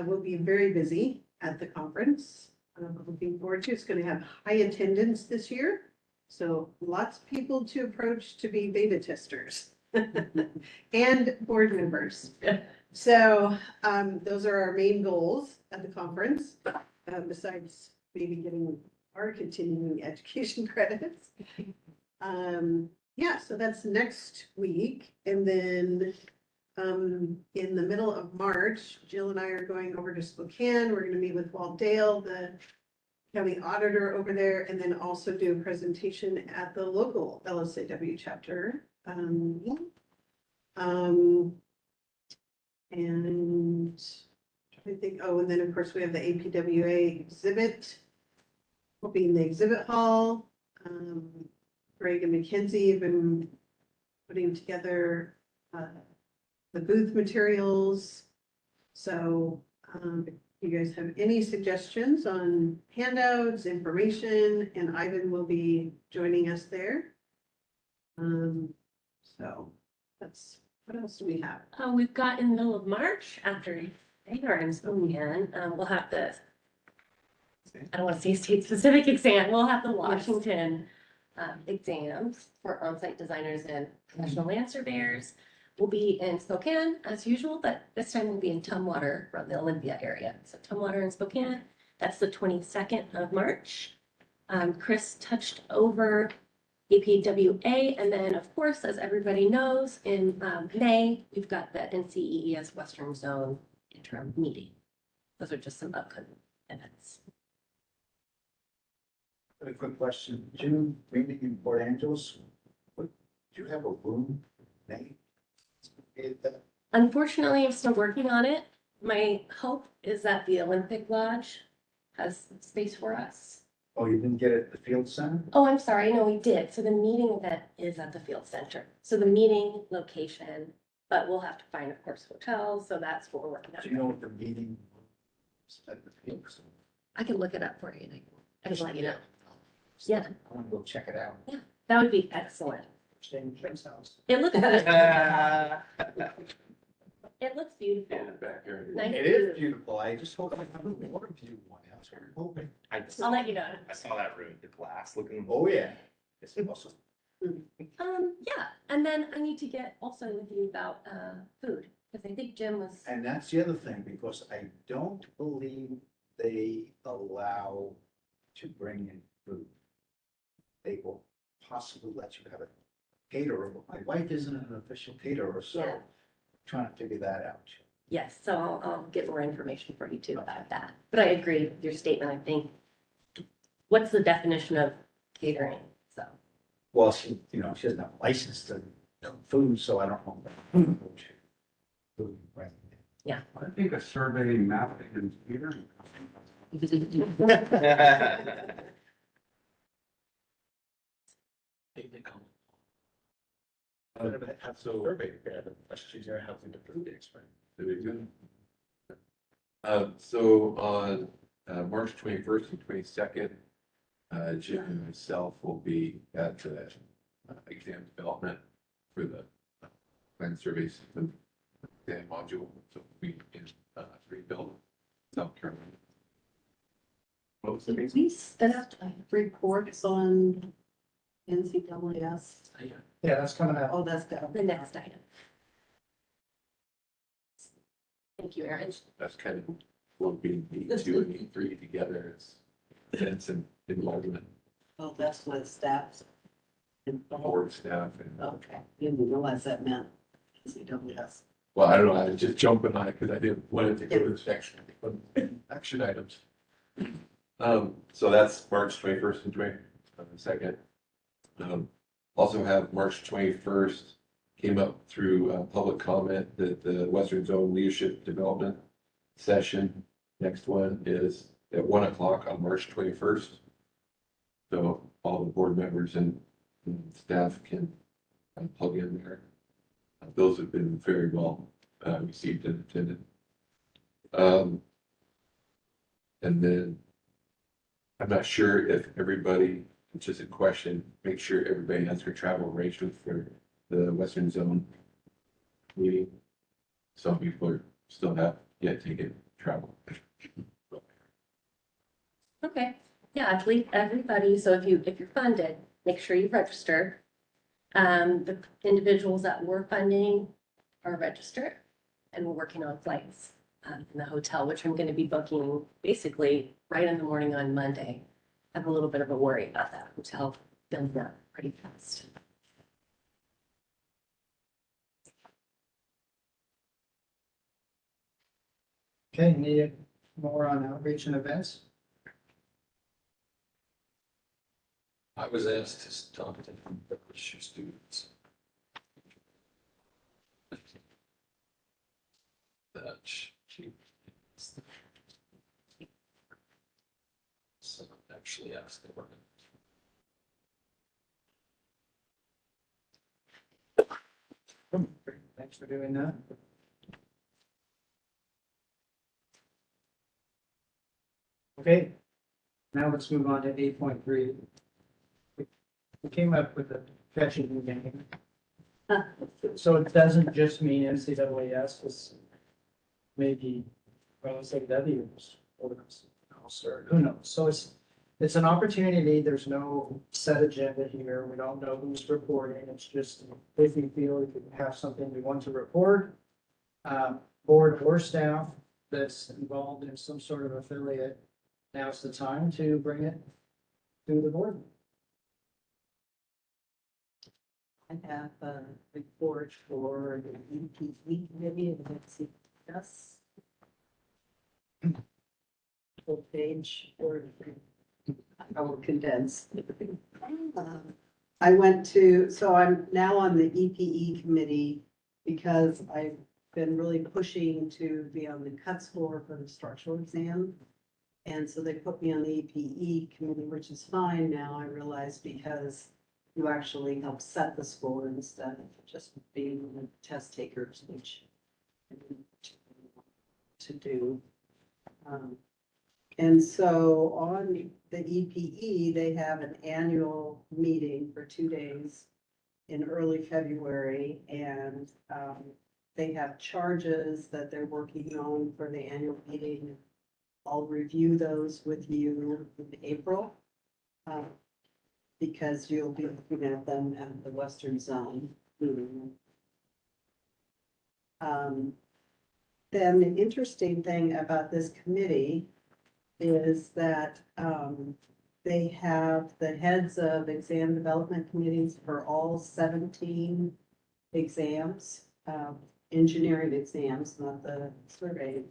We'll be very busy at the conference. I'm looking forward to it. It's going to have high attendance this year. So lots of people to approach to be beta testers and board members. So those are our main goals at the conference, besides maybe getting our continuing education credits. Yeah, so that's next week. And then in the middle of March, Jill and I are going over to Spokane. We're gonna meet with Walt Dale, the county auditor over there, and then also do a presentation at the local LSAW chapter. And I think, oh, and then of course we have the APWA exhibit. Will be in the exhibit hall. Greg and Mackenzie have been putting together the booth materials. So if you guys have any suggestions on handouts, information, and Ivan will be joining us there. So that's, what else do we have? We've got in the middle of March after our in Spokane, we'll have the, I don't want to say state specific exam, we'll have the Washington exams for on-site designers and professional land surveyors. We'll be in Spokane as usual, but this time we'll be in Tumwater around the Olympia area. So Tumwater and Spokane, that's the 22nd of March. Chris touched over APWA, and then of course, as everybody knows, in May, we've got the NCEES Western Zone interim meeting. Those are just some upcoming events. A quick question, June meeting in Port Angeles, do you have a room name? Unfortunately, I'm still working on it. My hope is that the Olympic Lodge has space for us. Oh, you didn't get it at the field center? Oh, I'm sorry, no, we did. So the meeting event is at the field center. So the meeting location, but we'll have to find, of course, hotels, so that's what we're working Do you know on. what the meeting was at the field center? I can look it up for you, and I can let you know. Yeah, I want to go check it out. that would be excellent. Staying at Jim's house. It looks, it looks beautiful. Nice It view. is beautiful. I just hope I have a water view one. That's what I'm hoping. I'll let you know. I saw that room, the glass looking. Oh, yeah. It's awesome. Yeah, and then I need to get also with you about, food, because I think Jim was, And that's the other thing, because I don't believe they allow to bring in food. They will possibly let you have a caterer, but my wife isn't an official caterer, so Yeah. trying to figure that out. yes, so I'll get more information for you too about that. But I agree with your statement, I think. What's the definition of catering? So, Well, she, you know, she doesn't have a license to cook food, so I don't know. Food, right. yeah. I think a survey mapping and catering. Have some survey, the questions are how to the food expert. There you go. So on March 21st and 22nd, Jim and myself will be at the exam development for the plan survey system exam module. So we can rebuild South Carolina. Did we set reports on NCWS? Yeah, that's coming up. Oh, that's good. The next item. Thank you, Erin. That's kind of lumping E2 and E3 together. It's events and enrollment, Oh, that's what staff. board staff and. Okay, didn't realize that meant NCWS. Well, I don't know, I was just jumping on it because I didn't want it to go to the section, action items. So that's March 21st and 22nd. Also have March 21st came up through public comment that the Western Zone Leadership Development session, next one is at 1 o'clock on March 21st. So all the board members and staff can plug in there. Those have been very well received and attended. And then I'm not sure if everybody, it's just a question, make sure everybody has their travel arrangements for the Western Zone meeting. Some people are still have yet taken travel. Okay, yeah, I believe everybody, so if you're funded, make sure you register. The individuals that we're funding are registered, and we're working on flights in the hotel, which I'm gonna be booking basically right in the morning on Monday. I have a little bit of a worry about that hotel filling up pretty fast. Okay, need more on outreach and events? I was asked to talk to your students. That she. Someone actually asked the work. Thanks for doing that. Okay, now let's move on to 8.3. We came up with a catchy new name. So it doesn't just mean NCAAS, it's maybe, well, SAWs or who knows? So it's an opportunity. There's no set agenda here. We don't know who's reporting. It's just if we feel we have something we want to report, board or staff that's involved in some sort of affiliate, now's the time to bring it to the board. I have a report for the EPE committee and NCWS. Full page or I will condense. I went to, so I'm now on the EPE committee because I've been really pushing to be on the cuts floor for the structural exam. And so they put me on the EPE committee, which is fine now, I realize, because you actually help set the score instead of just being the test takers, which I need to do. And so on the EPE, they have an annual meeting for 2 days in early February, and they have charges that they're working on for the annual meeting. I'll review those with you in April, because you'll be looking at them at the Western Zone meeting. Then the interesting thing about this committee is that they have the heads of exam development committees for all 17 exams, engineering exams, not the survey.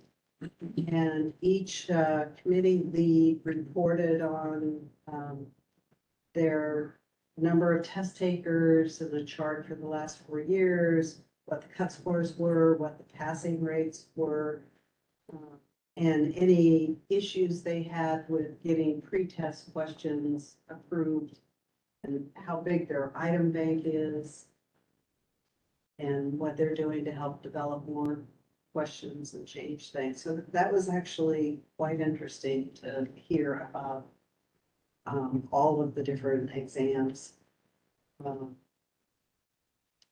And each committee lead reported on their number of test takers and the chart for the last 4 years, what the cut scores were, what the passing rates were, and any issues they had with getting pre-test questions approved, and how big their item bank is, and what they're doing to help develop more questions and change things. So that was actually quite interesting to hear about all of the different exams.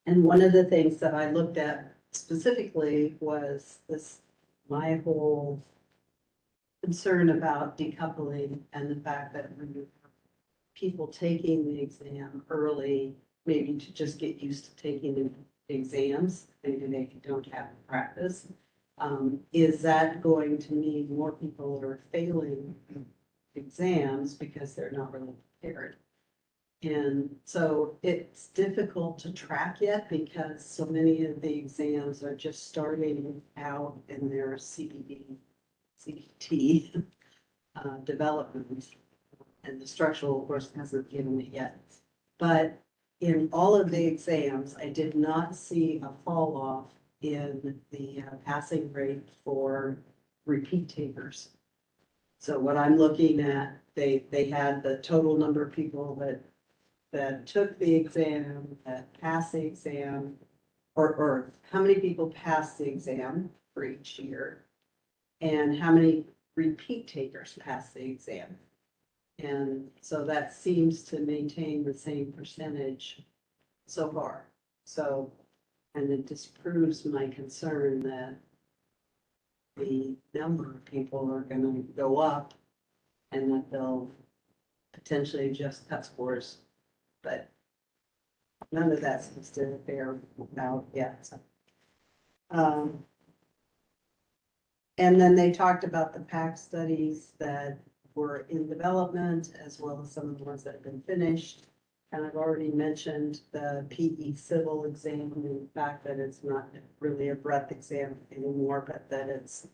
And one of the things that I looked at specifically was my whole concern about decoupling and the fact that when you have people taking the exam early, maybe to just get used to taking exams, maybe they don't have practice. Is that going to mean more people are failing exams because they're not really prepared? And so it's difficult to track yet because so many of the exams are just starting out in their CBT development. And the structural, of course, hasn't given it yet. But in all of the exams, I did not see a fall off in the passing rate for repeat takers. So what I'm looking at, they had the total number of people that took the exam, that passed the exam, or how many people passed the exam for each year, and how many repeat takers passed the exam. And so that seems to maintain the same percentage so far. So, and it disproves my concern that the number of people are gonna go up and that they'll potentially adjust cut scores, but none of that seems to bear out yet. And then they talked about the PAC studies that were in development, as well as some of the ones that have been finished. And I've already mentioned the PE civil exam and the fact that it's not really a breadth exam anymore, but that it's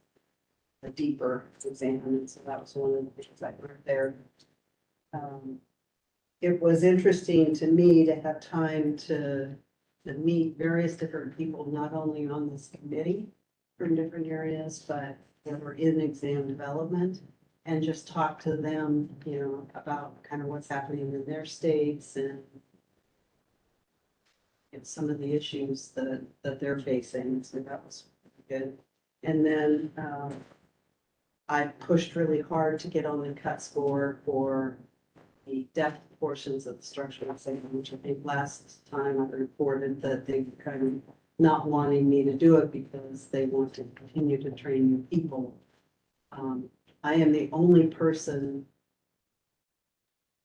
a deeper exam. And so that was one of the things I learned there. It was interesting to me to have time to meet various different people, not only on this committee from different areas, but that were in exam development, and just talk to them, you know, about kind of what's happening in their states and some of the issues that they're facing. So that was good. And then I pushed really hard to get on the cut score for the depth portions of the structural exam, which I think last time I reported that they were kind of not wanting me to do it because they want to continue to train new people. I am the only person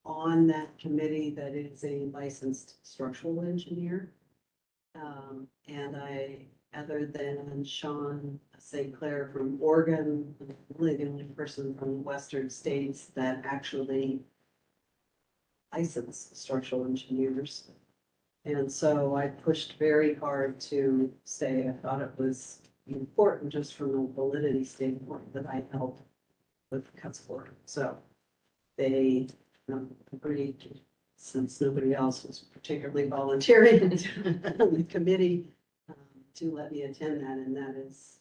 on that committee that is a licensed structural engineer. And other than Sean St. Clair from Oregon, I'm really the only person from the Western states that actually license structural engineers. And so I pushed very hard to say I thought it was important just from a validity standpoint that I help with the cut score. So they agreed, since nobody else was particularly volunteering on the committee, to let me attend that. And that is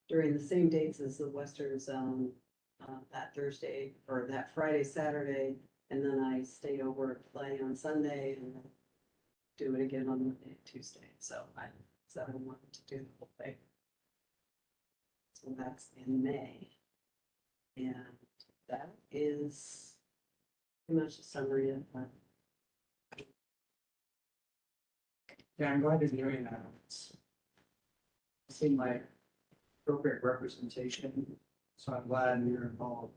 during the same dates as the Western Zone that Thursday or that Friday, Saturday, and then I stay over and play on Sunday and then do it again on Monday and Tuesday. So I wanted to do the whole thing. So that's in May. And that is pretty much a summary of that. Yeah, I'm glad you're doing that. It's seemed like appropriate representation, so I'm glad you're involved.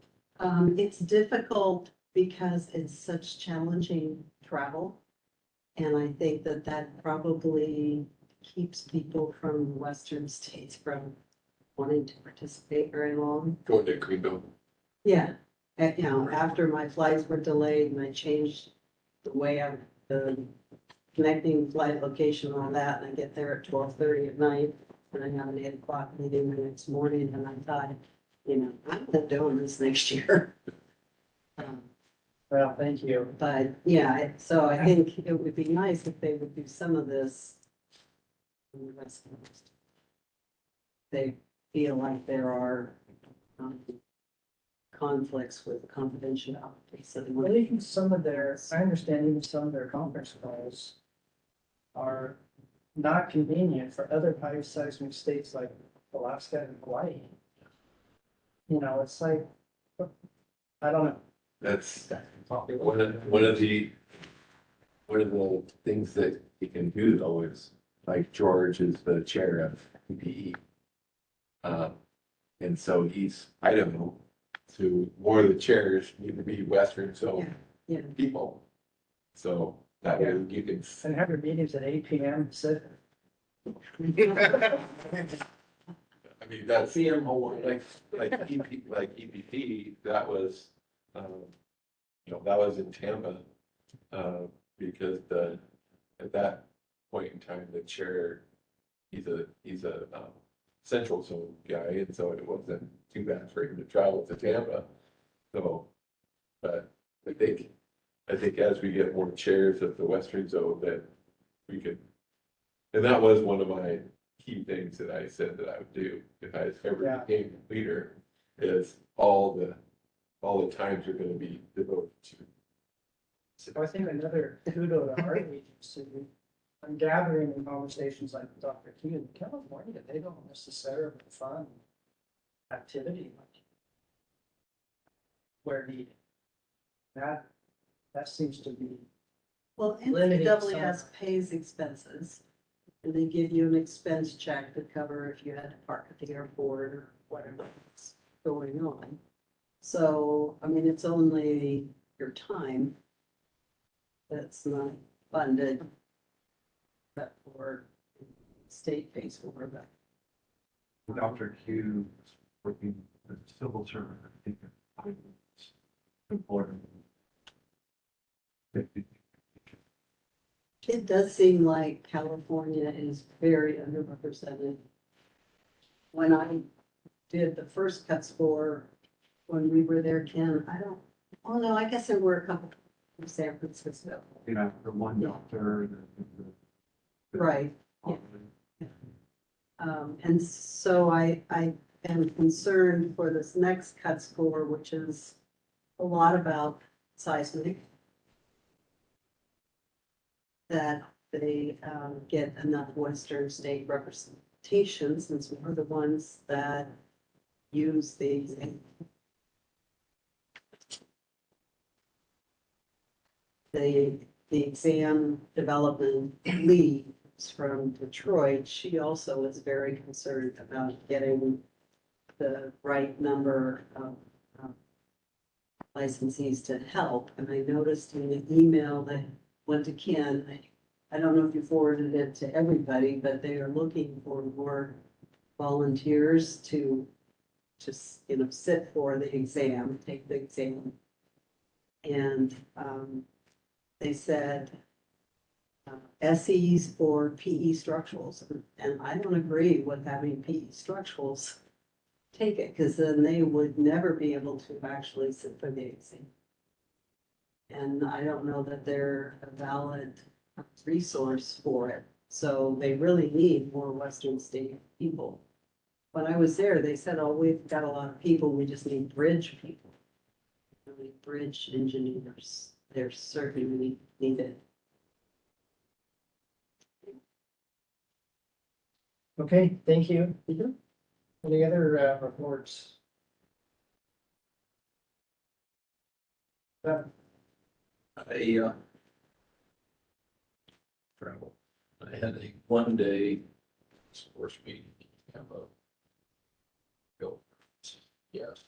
It's difficult because it's such challenging travel. And I think that that probably keeps people from the western states from wanting to participate very long. Going to Greenville. Yeah, you know, after my flights were delayed and I changed the way the connecting flight location on that, and I get there at 12:30 at night, and I have an 8 o'clock meeting the next morning, and I thought, you know, I'm not doing this next year. Well, thank you. But yeah, so I think it would be nice if they would do some of this on the West Coast. They feel like there are conflicts with confidentiality, so they want Well, even some of their, I understand even some of their conference calls are not convenient for other high seismic states like Alaska and Hawaii. You know, it's like, I don't know. That's one of the things that he can do though is, like George is the chair of PPE. And so he's, I don't know, to more of the chairs need to be Western, so yeah. people. So that way you can. And have your meetings at 8 PM, sit. I mean, that's like EPP, that was, you know, that was in Tampa, because at that point in time, the chair, he's a central zone guy, and so it wasn't too bad for him to travel to Tampa. So, but I think as we get more chairs of the Western zone, that we could, and that was one of my key things that I said that I would do if I ever became leader, is all the times are gonna be devoted to. So I think another kudo to our agency, I'm gathering in conversations like with Dr. Q in California, they don't necessarily fund activity like where needed. That seems to be. Well, limiting NCWS some. pays expenses, and they give you an expense check to cover if you had to park at the airport or whatever's going on. So, I mean, it's only your time that's not funded, but for state pays for that. Dr. Q is working as a civil servant, I think. Important. It does seem like California is very underrepresented. When I did the first cut score, when we were there, Ken, oh no, I guess there were a couple from San Francisco. You know, the one doctor. Right. Yeah. And so I am concerned for this next cut score, which is a lot about seismic, that they get enough Western state representation, since we're the ones that use the exam development lead from Detroit. She also is very concerned about getting the right number of licensees to help. And I noticed in the email that went to Ken, I don't know if you forwarded it to everybody, but they are looking for more volunteers to just, you know, sit for the exam, take the exam. And they said SEs for PE structurals, and I don't agree with having PE structurals take it, because then they would never be able to actually sit for the exam. And I don't know that they're a valid resource for it. So they really need more Western state people when I was there, they said, oh, we've got a lot of people, we just need bridge people. Really, bridge engineers, they're certainly needed. Okay, thank you. Any other reports? I travel. I had a 1-day sports meeting. Have a go. Yes.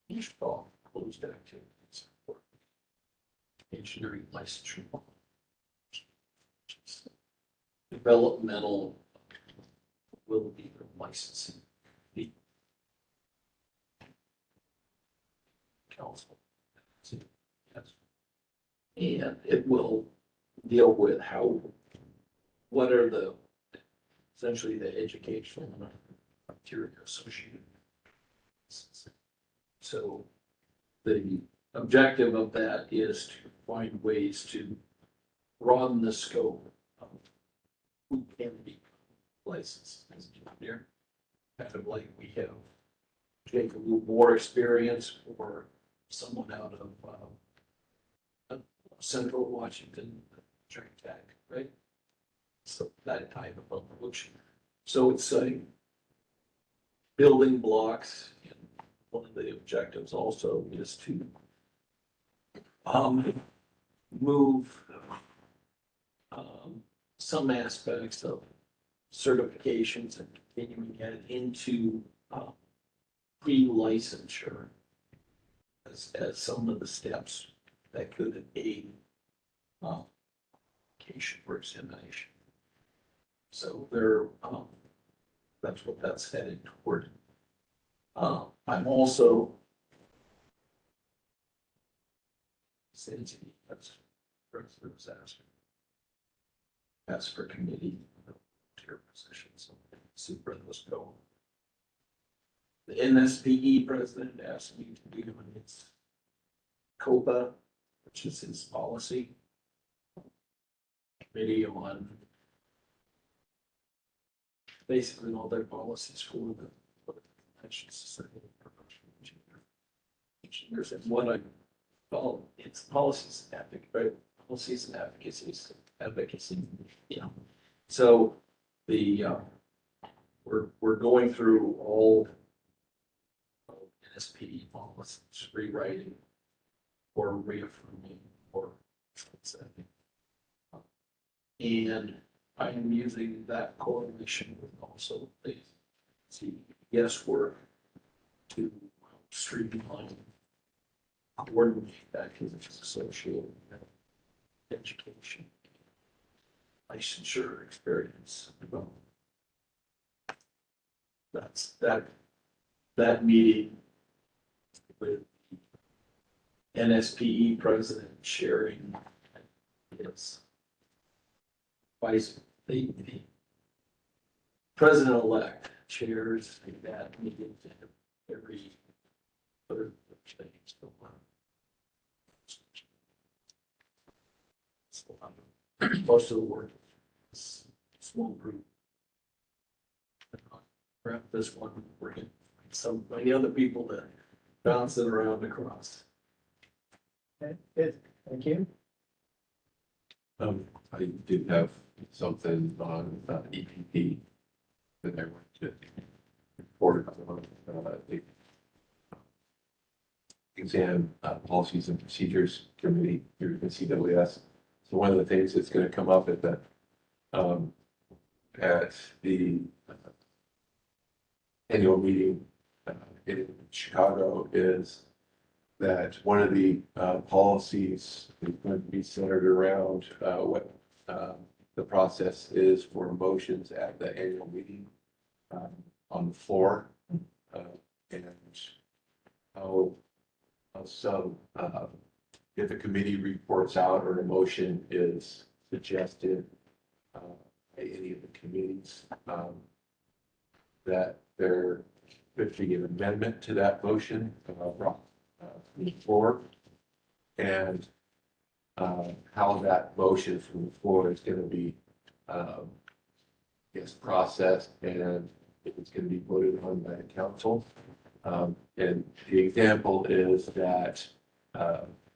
Each fall closed activities for engineering licensure. Developmental will be licensing. The council. Yes. And it will deal with what are essentially the educational criteria associated. So the objective of that is to find ways to broaden the scope of who can be licensed as an engineer. Kind of like we have take a little more experience for someone out of Central Washington, Tech, right? So that type of approach. So it's building blocks. And one of the objectives also is to move some aspects of certifications and continuing it into pre-licensure as some of the steps that could aid application for examination. So that's what that's headed toward. I'm also since that's President was asked for committee chair positions. Super let's go. The NSPE president asked me to do its COPA, which is his policy committee on basically all their policies for the National Society of Professional Engineers. And what I call it's policies and advocacy, right? Policies and advocacy, you know. So we're going through all NSPE policies, rewriting or reaffirming or something. And I am using that correlation with also the guesswork to streamline, coordinate activities associated with education, licensure experience. That's that meeting with the NSPE president sharing his the president-elect chairs that meeting every third Thursday. Most of the work is small group. Perhaps this one we're getting some many other people that bounce it around across. Okay, good, thank you. I do have something on EPP that I want to report on the exam policies and procedures committee here at CWS. So one of the things that's going to come up at the annual meeting in Chicago is that one of the policies is going to be centered around what the process is for motions at the annual meeting on the floor and how some if a committee reports out or a motion is suggested by any of the committees that there could be an amendment to that motion floor and how that motion from the floor is going to be processed and if it's gonna be voted on by the council. And the example is that,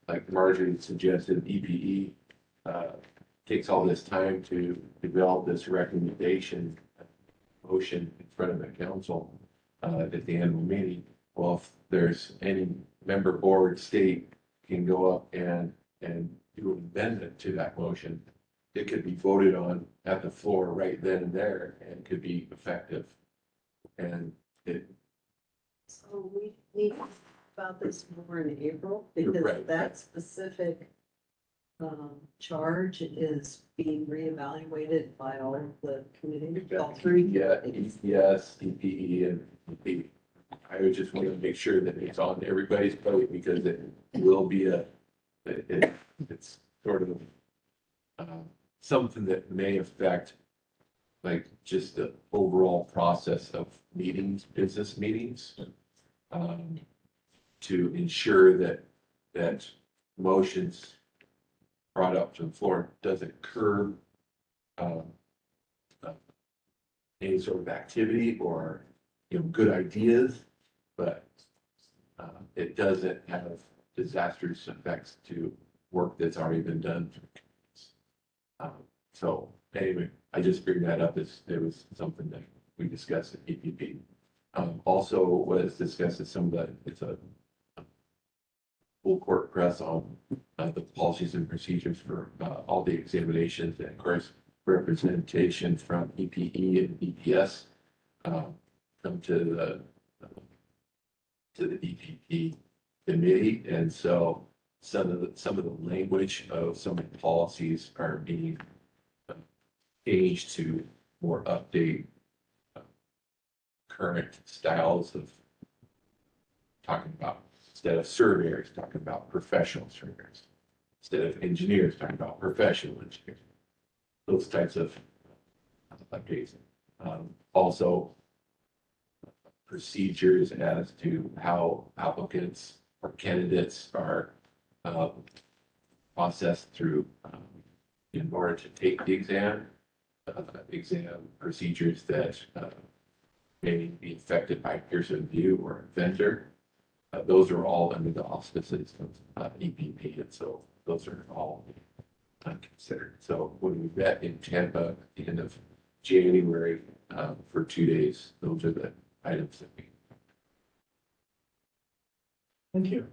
like Marjorie suggested, EPE, takes all this time to develop this recommendation motion in front of the council, at the annual meeting. Well, if there's any member board state can go up and do an amendment to that motion, it could be voted on at the floor right then and there and could be effective. And it, So we need to think about this more in April, because Right. that specific charge is being reevaluated by all of the committee, all three. yeah, yes, EPE and EP. I would just want to make sure that it's on everybody's plate because it will be it's sort of something that may affect like just the overall process of meetings, business meetings. To ensure that motions brought up to the floor doesn't curb any sort of activity or, good ideas, but it doesn't have disastrous effects to work that's already been done. So anyway, I just figured that up as there was something that we discussed at EPP. Also was discussed as it's a full court press on the policies and procedures for all the examinations and of course representation from EPE and EPS come to the EPP committee, and so some of the language of some of the policies are being changed to more update current styles of talking about, instead of surveyors, talking about professional surveyors, instead of engineers, talking about professional engineers, those types of updates. Also, procedures as to how applicants or candidates are processed through in order to take the exam procedures that may be affected by peer review or a vendor. Those are all under the auspices of EPP, and so those are all considered. So when we met in Tampa at the end of January for 2 days, those are the items that we. Thank you.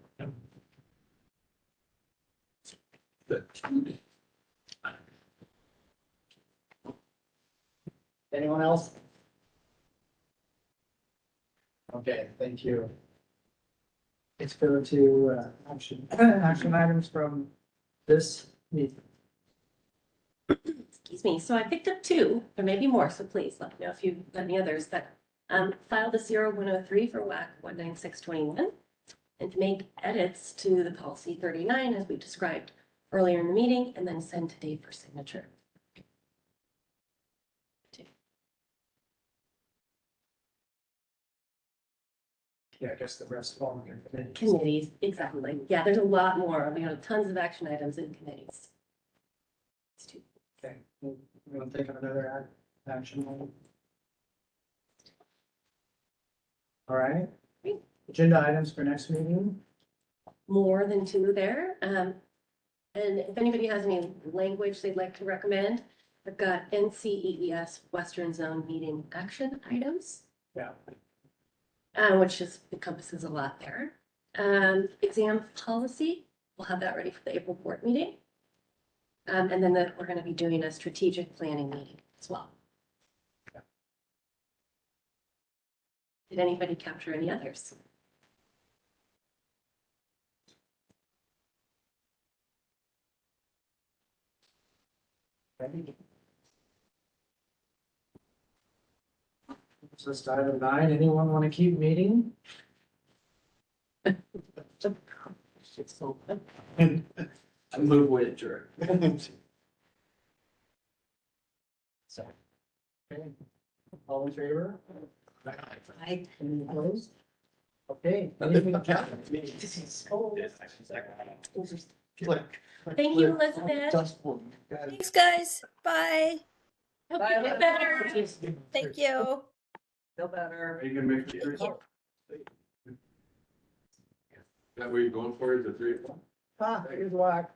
The 2 days. Anyone else? Okay, thank you. Let's go to action items from this meeting. Excuse me. So I picked up two, there may be more, so please let me know if you've got any others that filed a 0103 for WAC 19621 and to make edits to the policy 39 as we described earlier in the meeting and then send to Dave for signature. Yeah, I guess the rest of all your committees. Committees, exactly. Yeah, there's a lot more. We have tons of action items in committees. Okay, we want to take on another action item. All right. Agenda items for next meeting. More than two there. And if anybody has any language they'd like to recommend, I've got NCEES Western Zone meeting action items. Yeah. Which encompasses a lot there. Exam policy, we'll have that ready for the April board meeting. And then we're going to be doing a strategic planning meeting as well. Yeah. Did anybody capture any others? Ready? So it's item 9. Anyone want to keep meeting? I move with adjourn. So. Okay. All in favor? I Any opposed? Okay. Thank you, Elizabeth. Thanks, guys. Bye. Hope you get better. Thank you. Feel better. Are you gonna make the 3 o'clock? Is that what you're going for, is the 3 o'clock? Ah, here's whack.